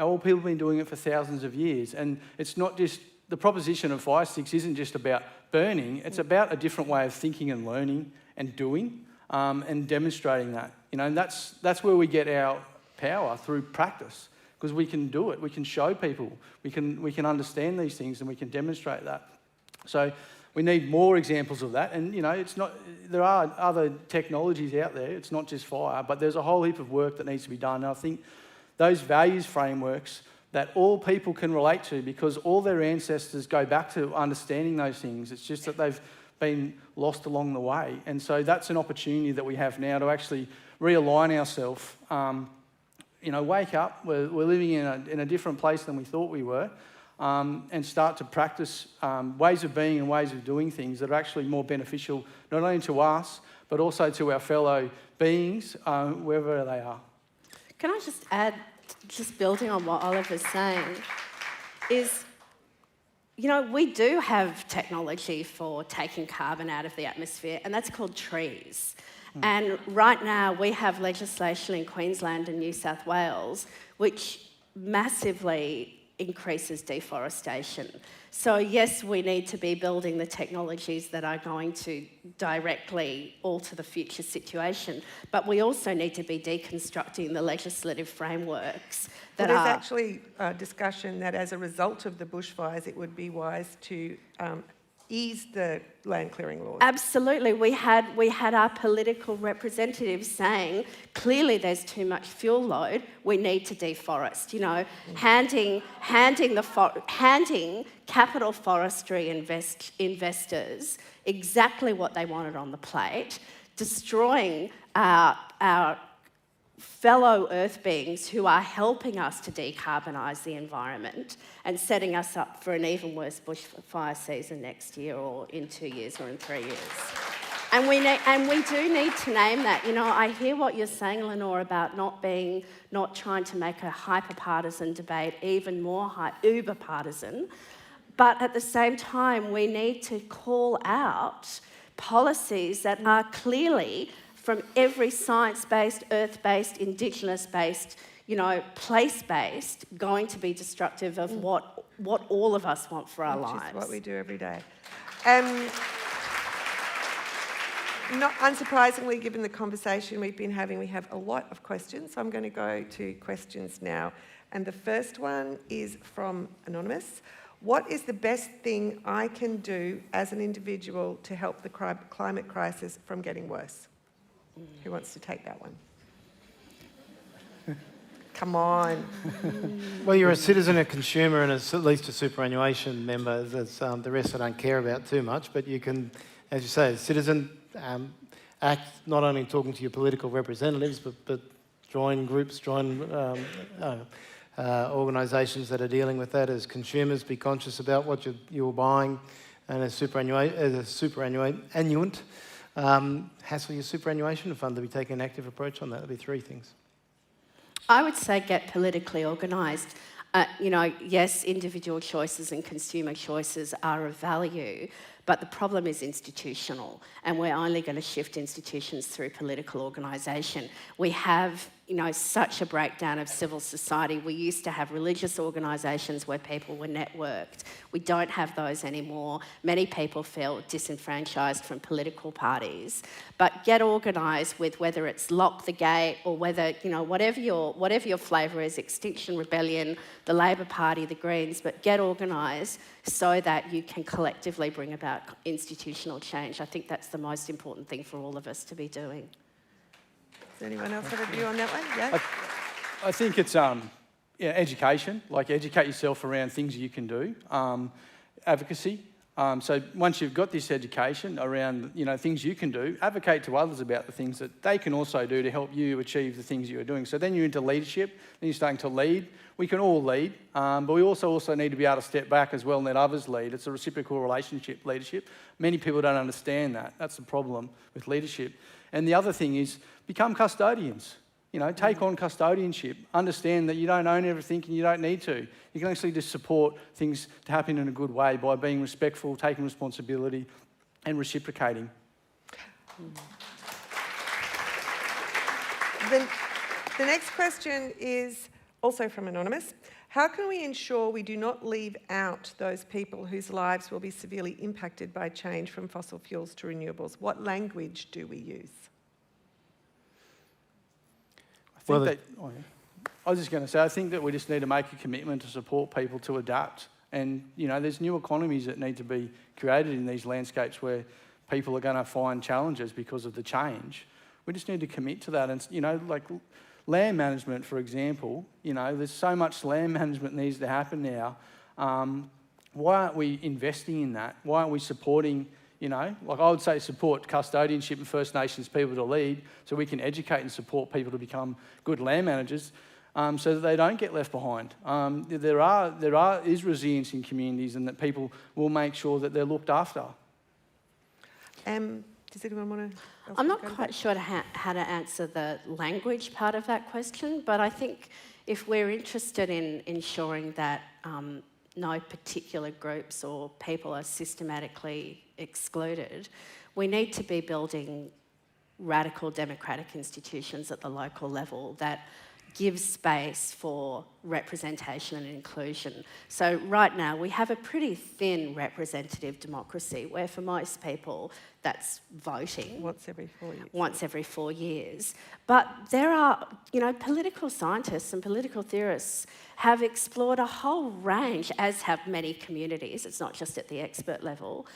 All people have been doing it for thousands of years. And it's not just, the proposition of fire sticks isn't just about burning, it's about a different way of thinking and learning and doing and demonstrating that. And that's where we get our power, through practice, because we can do it. We can show people. We can understand these things and we can demonstrate that. So we need more examples of that. And, it's not, there are other technologies out there. It's not just fire, but there's a whole heap of work that needs to be done. And I think those values frameworks that all people can relate to, because all their ancestors go back to understanding those things. It's just that they've been lost along the way. And so that's an opportunity that we have now to actually realign ourselves. Wake up. We're living in a different place than we thought we were. And start to practice ways of being and ways of doing things that are actually more beneficial, not only to us, but also to our fellow beings, wherever they are. Can I just add, just building on what Oliver's saying, is, we do have technology for taking carbon out of the atmosphere, and that's called trees. And right now we have legislation in Queensland and New South Wales which massively increases deforestation. So yes, we need to be building the technologies that are going to directly alter the future situation, but we also need to be deconstructing the legislative frameworks that There's actually a discussion that as a result of the bushfires, it would be wise to ease the land clearing laws. Absolutely. We had our political representatives saying, clearly there's too much fuel load, we need to deforest. Handing capital forestry investors exactly what they wanted on the plate, destroying our fellow earth beings who are helping us to decarbonise the environment and setting us up for an even worse bushfire season next year or in 2 years or in 3 years. And we do need to name that. I hear what you're saying, Lenore, about not trying to make a hyper-partisan debate even more uber-partisan, but at the same time we need to call out policies that are clearly from every science-based, earth-based, Indigenous-based, place-based, going to be destructive of what all of us want for our lives. Which is what we do every day. Not unsurprisingly, given the conversation we've been having, we have a lot of questions. So I'm going to go to questions now. And the first one is from Anonymous. What is the best thing I can do as an individual to help the climate crisis from getting worse? Who wants to take that one? Come on. Well, you're a citizen, a consumer, and at least a superannuation member. There's the rest I don't care about too much, but you can, as you say, as a citizen, act not only talking to your political representatives, but join groups, join organisations that are dealing with that. As consumers, be conscious about what you're buying, and as a superannuant, hassle your superannuation fund to be taking an active approach on that. That'd be 3 things. I would say get politically organised. Yes, individual choices and consumer choices are of value, but the problem is institutional, and we're only going to shift institutions through political organisation. We have, such a breakdown of civil society. We used to have religious organisations where people were networked. We don't have those anymore. Many people feel disenfranchised from political parties. But get organised with whether it's Lock the Gate or whether, whatever your flavour is, Extinction Rebellion, the Labor Party, the Greens, but get organised so that you can collectively bring about institutional change. I think that's the most important thing for all of us to be doing. Does anyone else have a view on that one? Yeah. I think it's education, like educate yourself around things you can do, advocacy. So once you've got this education around things you can do, advocate to others about the things that they can also do to help you achieve the things you're doing. So then you're into leadership, then you're starting to lead. We can all lead, but we also need to be able to step back as well and let others lead. It's a reciprocal relationship, leadership. Many people don't understand that. That's the problem with leadership. And the other thing is become custodians. Take on custodianship. Understand that you don't own everything and you don't need to. You can actually just support things to happen in a good way by being respectful, taking responsibility, and reciprocating. The next question is also from Anonymous. How can we ensure we do not leave out those people whose lives will be severely impacted by change from fossil fuels to renewables? What language do we use? I was just going to say, I think that we just need to make a commitment to support people to adapt. And, you know, there's new economies that need to be created in these landscapes where people are going to find challenges because of the change. We just need to commit to that. And, you know, like land management, for example, you know, there's so much land management needs to happen now. Why aren't we investing in that? Why aren't we supporting, you know, like I would say support custodianship and First Nations people to lead so we can educate and support people to become good land managers so that they don't get left behind. There is resilience in communities and that people will make sure that they're looked after. Does anyone want to? I'm not quite sure how to answer the language part of that question, but I think if we're interested in ensuring that no particular groups or people are systematically excluded, we need to be building radical democratic institutions at the local level that give space for representation and inclusion. So right now we have a pretty thin representative democracy where for most people that's voting. Once every 4 years. Once every 4 years. But there are, you know, political scientists and political theorists have explored a whole range, as have many communities, it's not just at the expert level,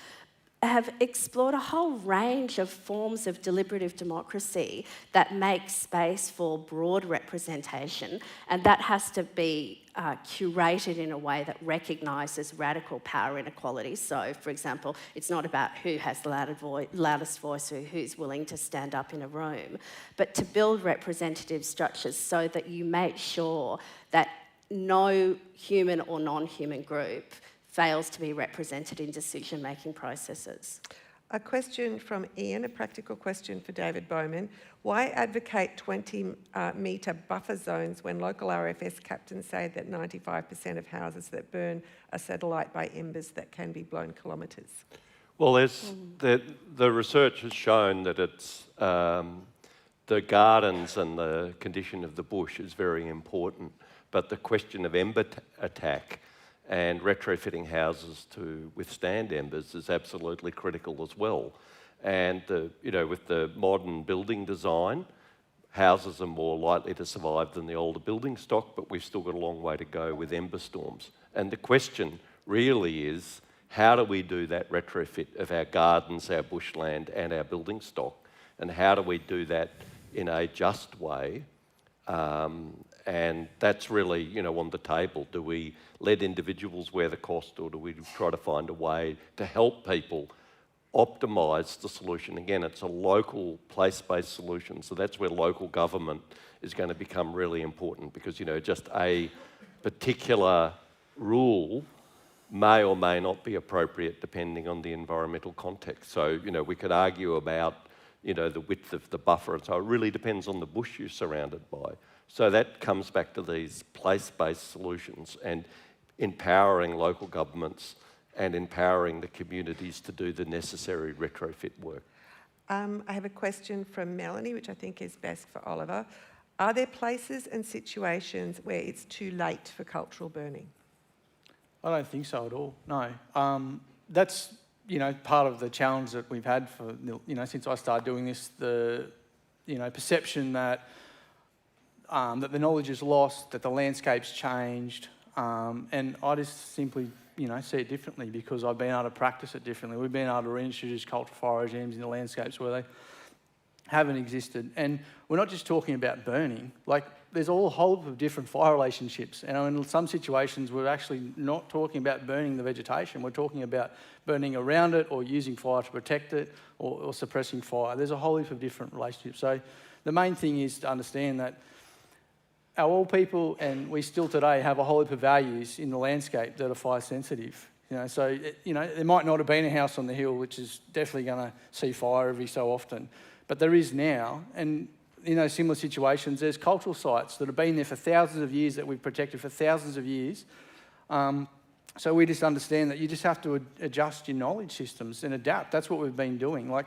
have explored a whole range of forms of deliberative democracy that make space for broad representation, and that has to be curated in a way that recognises radical power inequalities. So, for example, it's not about who has the loudest voice or who's willing to stand up in a room, but to build representative structures so that you make sure that no human or non-human group fails to be represented in decision-making processes. A question from Ian, a practical question for David Bowman. Why advocate 20-metre buffer zones when local RFS captains say that 95% of houses that burn are satellite by embers that can be blown kilometres? Well, the research has shown that it's the gardens and the condition of the bush is very important, but the question of ember attack and retrofitting houses to withstand embers is absolutely critical as well. And with the modern building design, houses are more likely to survive than the older building stock, but we've still got a long way to go with ember storms. And the question really is, how do we do that retrofit of our gardens, our bushland and our building stock? And how do we do that in a just way? And that's really, on the table. Do we let individuals wear the cost, or do we try to find a way to help people optimise the solution? Again, it's a local, place-based solution, so that's where local government is going to become really important, because, just a particular rule may or may not be appropriate depending on the environmental context. So, we could argue about, the width of the buffer, and so it really depends on the bush you're surrounded by. So that comes back to these place-based solutions and empowering local governments and empowering the communities to do the necessary retrofit work. I have a question from Melanie, which I think is best for Oliver. Are there places and situations where it's too late for cultural burning? I don't think so at all, no. That's, part of the challenge that we've had for, since I started doing this, the, perception that that the knowledge is lost, that the landscape's changed, and I just simply, see it differently because I've been able to practice it differently. We've been able to reintroduce cultural fire regimes in the landscapes where they haven't existed. And we're not just talking about burning, like there's a whole heap of different fire relationships. And in some situations, we're actually not talking about burning the vegetation. We're talking about burning around it or using fire to protect it or suppressing fire. There's a whole heap of different relationships. So the main thing is to understand that our all people, and we still today have a whole heap of values in the landscape that are fire sensitive. So there might not have been a house on the hill which is definitely going to see fire every so often, but there is now. And in those similar situations, there's cultural sites that have been there for thousands of years that we've protected for thousands of years, So we just understand that you just have to adjust your knowledge systems and adapt. That's what we've been doing. Like,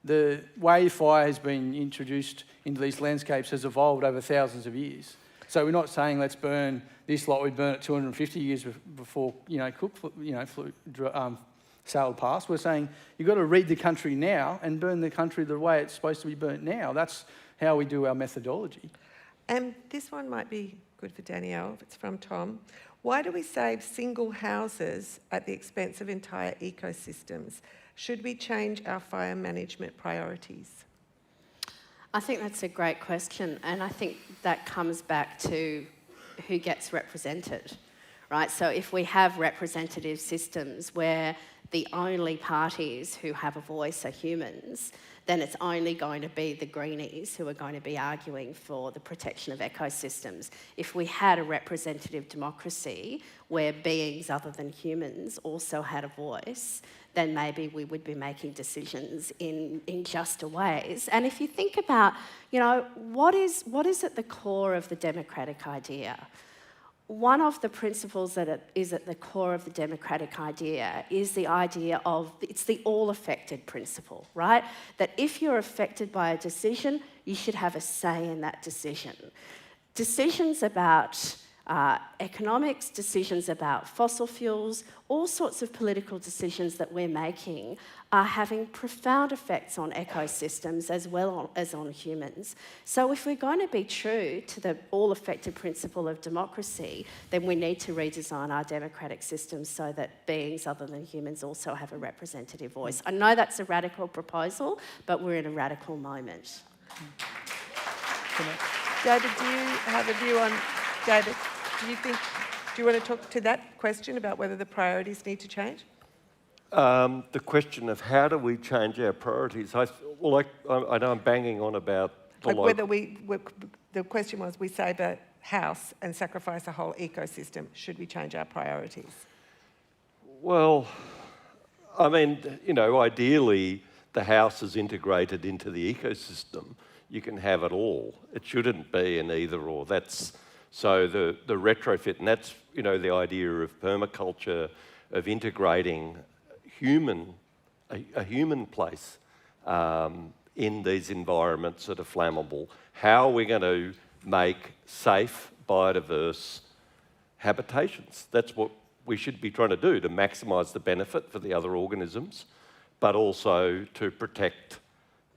the way fire has been introduced into these landscapes has evolved over thousands of years. So we're not saying let's burn this like we burnt it 250 years before, Cook, sailed past. We're saying you've got to read the country now and burn the country the way it's supposed to be burnt now. That's how we do our methodology. And this one might be good for Danielle, if it's from Tom. Why do we save single houses at the expense of entire ecosystems? Should we change our fire management priorities? I think that's a great question, and I think that comes back to who gets represented, right? So if we have representative systems where the only parties who have a voice are humans, then it's only going to be the greenies who are going to be arguing for the protection of ecosystems. If we had a representative democracy where beings other than humans also had a voice, then maybe we would be making decisions in juster ways. And if you think about, what is at the core of the democratic idea? One of the principles that is at the core of the democratic idea is the idea of, it's the all-affected principle, right? That if you're affected by a decision, you should have a say in that decision. Decisions about economics, decisions about fossil fuels, all sorts of political decisions that we're making are having profound effects on ecosystems as well as on humans. So if we're going to be true to the all-affected principle of democracy, then we need to redesign our democratic systems so that beings other than humans also have a representative voice. I know that's a radical proposal, but we're in a radical moment. David, do you have a view on... David, do you want to talk to that question about whether the priorities need to change? The question of how do we change our priorities, I know I'm banging on about the the question was, we save a house and sacrifice a whole ecosystem. Should we change our priorities? Well, I mean, ideally the house is integrated into the ecosystem. You can have it all. It shouldn't be an either or. So the retrofit, and that's, the idea of permaculture, of integrating a human place in these environments that are flammable. How are we going to make safe, biodiverse habitations? That's what we should be trying to do, to maximise the benefit for the other organisms, but also to protect,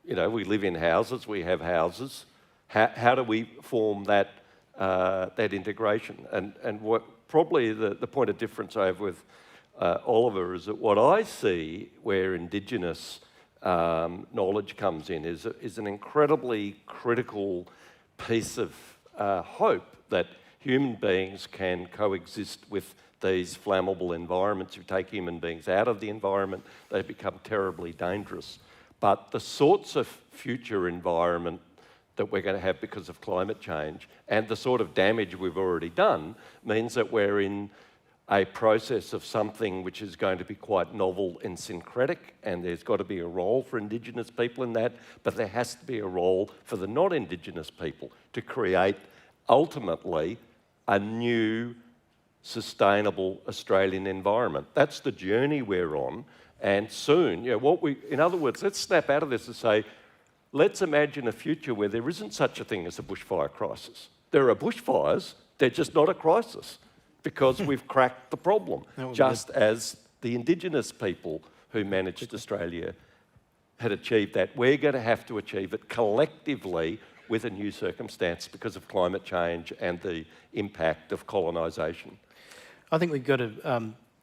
we live in houses, we have houses. How do we form that integration? And what probably the point of difference I have with Oliver is that what I see where Indigenous knowledge comes in is an incredibly critical piece of hope that human beings can coexist with these flammable environments. If you take human beings out of the environment, they become terribly dangerous. But the sorts of future environment that we're going to have because of climate change and the sort of damage we've already done means that we're in a process of something which is going to be quite novel and syncretic, and there's got to be a role for Indigenous people in that, but there has to be a role for the non-Indigenous people to create, ultimately, a new, sustainable Australian environment. That's the journey we're on, and soon, in other words, let's snap out of this and say, let's imagine a future where there isn't such a thing as a bushfire crisis. There are bushfires, they're just not a crisis, because we've cracked the problem, just as the Indigenous people who managed Australia had achieved that. We're going to have to achieve it collectively with a new circumstance because of climate change and the impact of colonisation. I think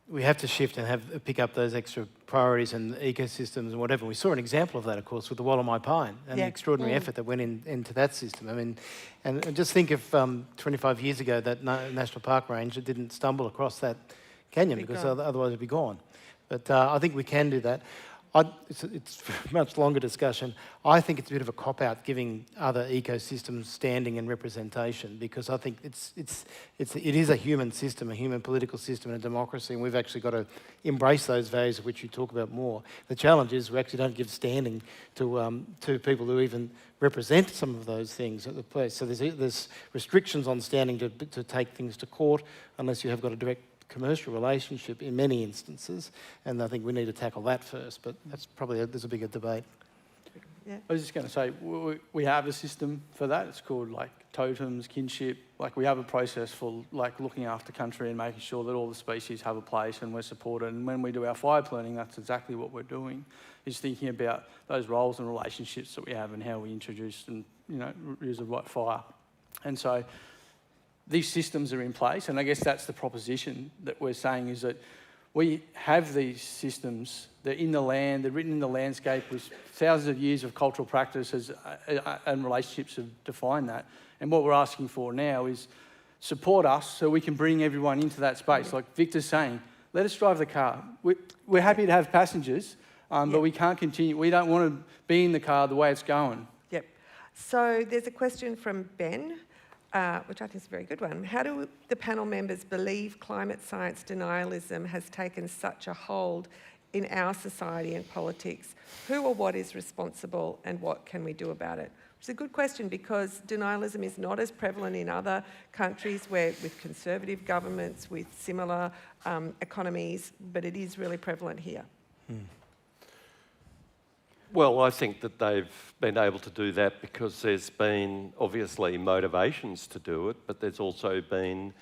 we have to shift and pick up those extra priorities and ecosystems and whatever. We saw an example of that, of course, with the Wallamai pine and the extraordinary effort that went into that system. I mean, and just think if 25 years ago that national park ranger didn't stumble across that canyon because otherwise it'd be gone. But I think we can do that. It's a much longer discussion. I think it's a bit of a cop-out giving other ecosystems standing and representation, because I think it is a human system, a human political system and a democracy, and we've actually got to embrace those values of which you talk about more. The challenge is we actually don't give standing to people who even represent some of those things at the place. So there's restrictions on standing to take things to court unless you have got a direct commercial relationship in many instances, and I think we need to tackle that first, but that's probably, there's a bigger debate. Yeah. I was just going to say, we have a system for that. It's called like totems, kinship. Like we have a process for like looking after country and making sure that all the species have a place and we're supported. And when we do our fire planning, that's exactly what we're doing, is thinking about those roles and relationships that we have and how we introduce and, you know, use the right fire. And so these systems are in place, and I guess that's the proposition that we're saying, is that we have these systems, they're in the land, they're written in the landscape with thousands of years of cultural practices and relationships have defined that. And what we're asking for now is support us so we can bring everyone into that space. Like Victor's saying, let us drive the car. We're happy to have passengers, but we can't continue. We don't want to be in the car the way it's going. Yep. So there's a question from Ben, which I think is a very good one. How do the panel members believe climate science denialism has taken such a hold in our society and politics? Who or what is responsible, and what can we do about it? It's a good question, because denialism is not as prevalent in other countries where with conservative governments, with similar economies, but it is really prevalent here. Well, I think that they've been able to do that because there's been obviously motivations to do it, but there's also been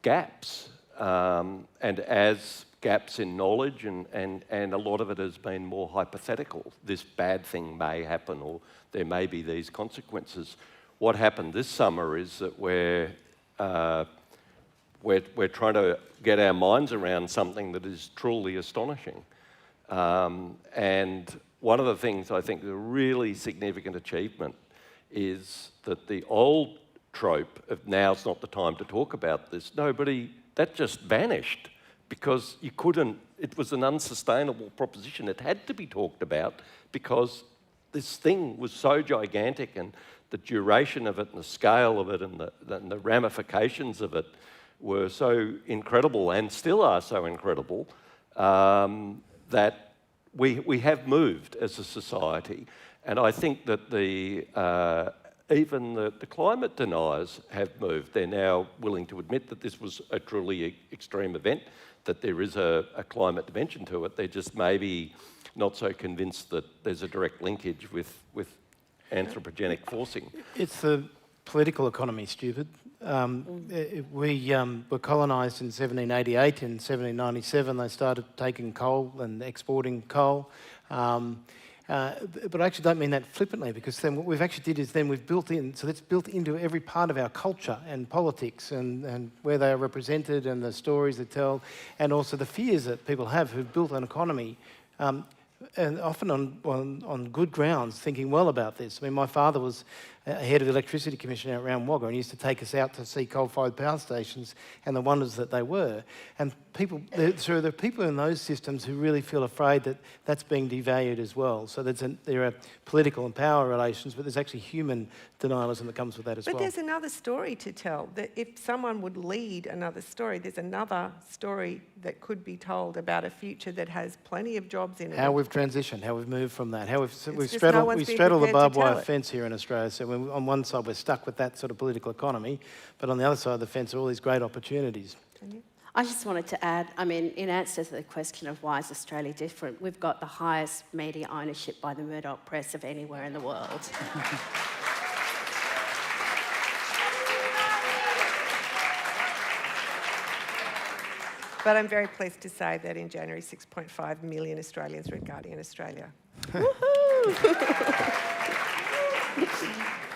gaps. And as gaps in knowledge, and a lot of it has been more hypothetical. This bad thing may happen, or there may be these consequences. What happened this summer is that we're trying to get our minds around something that is truly astonishing. And one of the things I think is a really significant achievement is that the old trope of now's not the time to talk about this, that just vanished, because you couldn't, it was an unsustainable proposition. It had to be talked about because this thing was so gigantic, and the duration of it and the scale of it and the ramifications of it were so incredible, and still are so incredible, that we have moved as a society. And I think that even the climate deniers have moved. They're now willing to admit that this was a truly extreme event, that there is a climate dimension to it. They're just maybe not so convinced that there's a direct linkage with anthropogenic forcing. It's the political economy, stupid. We were colonised in 1788. In 1797, they started taking coal and exporting coal. But I actually don't mean that flippantly, because then what we've actually did is then we've built in, so that's built into every part of our culture and politics and where they are represented and the stories they tell, and also the fears that people have who've built an economy, and often on good grounds, thinking well about this. I mean, my father was head of the Electricity Commission out around Wagga, and he used to take us out to see coal-fired power stations and the wonders that they were. And there are people in those systems who really feel afraid that that's being devalued as well. So there are political and power relations, but there's actually human denialism that comes with that as well. But there's another story to tell. That if someone would lead another story, there's another story that could be told about a future that has plenty of jobs in it. How we've transitioned, how we've moved from that, how we straddle the barbed wire fence here in Australia. So on one side we're stuck with that sort of political economy, but on the other side of the fence are all these great opportunities. I just wanted to add, I mean, in answer to the question of why is Australia different, we've got the highest media ownership by the Murdoch press of anywhere in the world. But I'm very pleased to say that in January, 6.5 million Australians read Guardian Australia.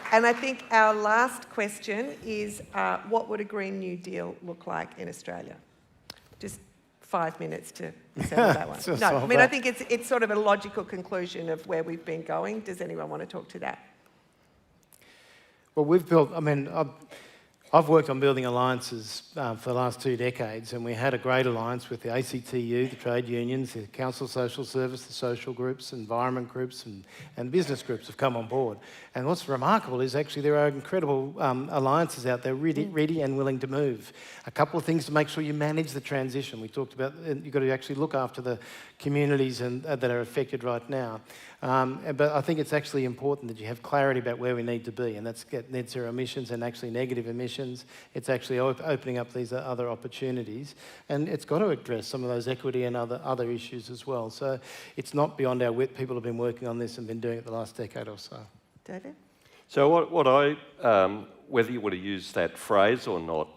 And I think our last question is, what would a Green New Deal look like in Australia? Just 5 minutes to settle that one. No, I mean, I think it's sort of a logical conclusion of where we've been going. Does anyone want to talk to that? Well, we've built, I mean, I've worked on building alliances for the last 2 decades, and we had a great alliance with the ACTU, the trade unions, the Council of Social Service, the social groups, environment groups, and business groups have come on board. And what's remarkable is actually there are incredible alliances out there ready and willing to move. A couple of things to make sure you manage the transition. We talked about you've got to actually look after the communities that are affected right now. But I think it's actually important that you have clarity about where we need to be, and that's get net zero emissions and actually negative emissions. It's actually opening up these other opportunities, and it's got to address some of those equity and other issues as well. So it's not beyond our wit. People have been working on this and been doing it the last decade or so. David? So whether you want to use that phrase or not,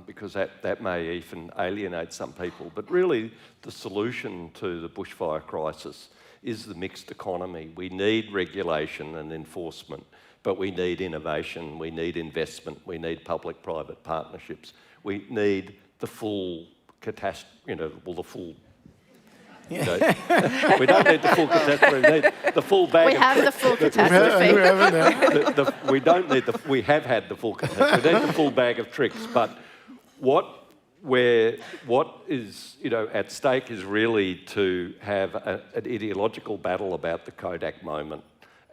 because that may even alienate some people, but really the solution to the bushfire crisis is the mixed economy. We need regulation and enforcement, but we need innovation, we need investment, we need public-private partnerships. We need the full catastrophe, the full... we don't need the full catastrophe, we need the full bag We have the full catastrophe. We don't need we have had the full catastrophe. We need the full bag of tricks, but what is at stake is really to have an ideological battle about the Kodak moment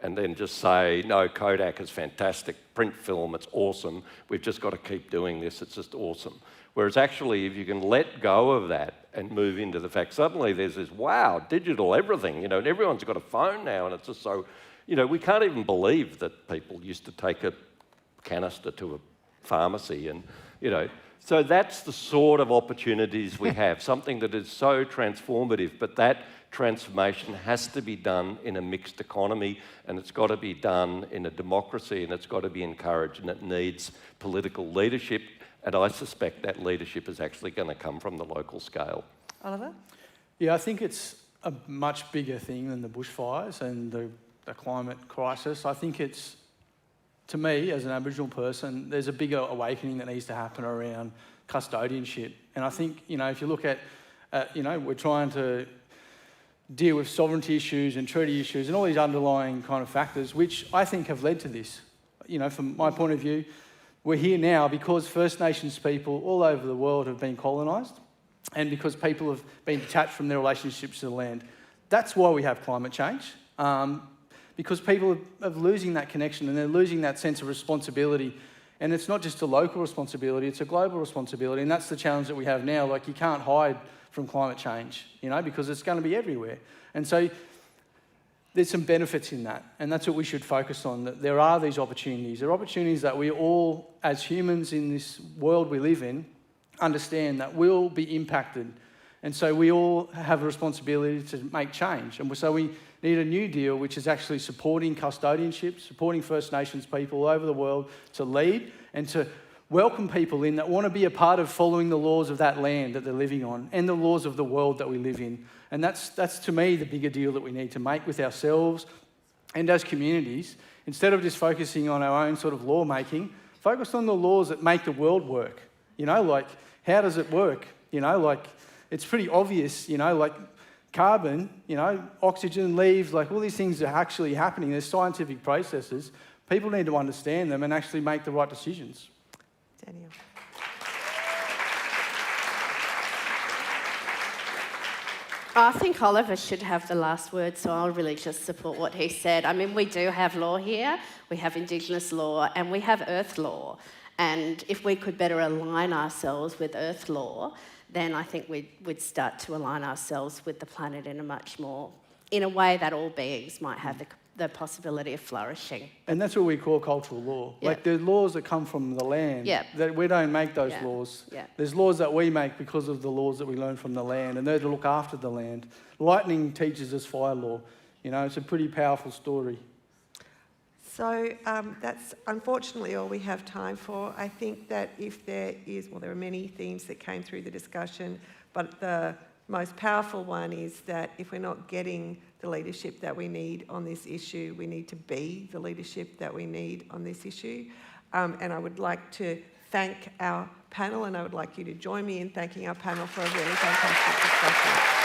and then just say, no, Kodak is fantastic, print film, it's awesome, we've just got to keep doing this, it's just awesome. Whereas actually, if you can let go of that and move into the fact, suddenly there's this, wow, digital everything, and everyone's got a phone now, and it's just so, we can't even believe that people used to take a canister to a pharmacy and, so that's the sort of opportunities we have, something that is so transformative, but that transformation has to be done in a mixed economy, and it's got to be done in a democracy, and it's got to be encouraged, and it needs political leadership, and I suspect that leadership is actually going to come from the local scale. Oliver? Yeah, I think it's a much bigger thing than the bushfires and the climate crisis. I think it's, to me, as an Aboriginal person, there's a bigger awakening that needs to happen around custodianship. And I think, if you look at we're trying to deal with sovereignty issues and treaty issues and all these underlying kind of factors, which I think have led to this. From my point of view, we're here now because First Nations people all over the world have been colonised and because people have been detached from their relationships to the land. That's why we have climate change. Because people are losing that connection and they're losing that sense of responsibility. And it's not just a local responsibility, it's a global responsibility. And that's the challenge that we have now. Like, you can't hide from climate change, because it's going to be everywhere. And so there's some benefits in that. And that's what we should focus on, that there are these opportunities. There are opportunities that we all, as humans in this world we live in, understand that will be impacted. And so we all have a responsibility to make change. And so we need a new deal which is actually supporting custodianship, supporting First Nations people all over the world to lead and to welcome people in that want to be a part of following the laws of that land that they're living on and the laws of the world that we live in. And that's to me the bigger deal that we need to make with ourselves and as communities. Instead of just focusing on our own sort of law making, focus on the laws that make the world work. Like, how does it work? It's pretty obvious, like carbon, oxygen, leaves, like all these things are actually happening. There's scientific processes. People need to understand them and actually make the right decisions. Daniel. I think Oliver should have the last word, so I'll really just support what he said. I mean, we do have law here. We have Indigenous law and we have Earth law. And if we could better align ourselves with Earth law, then I think we'd start to align ourselves with the planet in a way that all beings might have the possibility of flourishing. And that's what we call cultural law. Yep. Like, the laws that come from the land, that we don't make those laws. Yep. There's laws that we make because of the laws that we learn from the land, and they're to look after the land. Lightning teaches us fire law. It's a pretty powerful story. So that's unfortunately all we have time for. I think that if there are many themes that came through the discussion, but the most powerful one is that if we're not getting the leadership that we need on this issue, we need to be the leadership that we need on this issue. And I would like to thank our panel, and I would like you to join me in thanking our panel for a really fantastic discussion.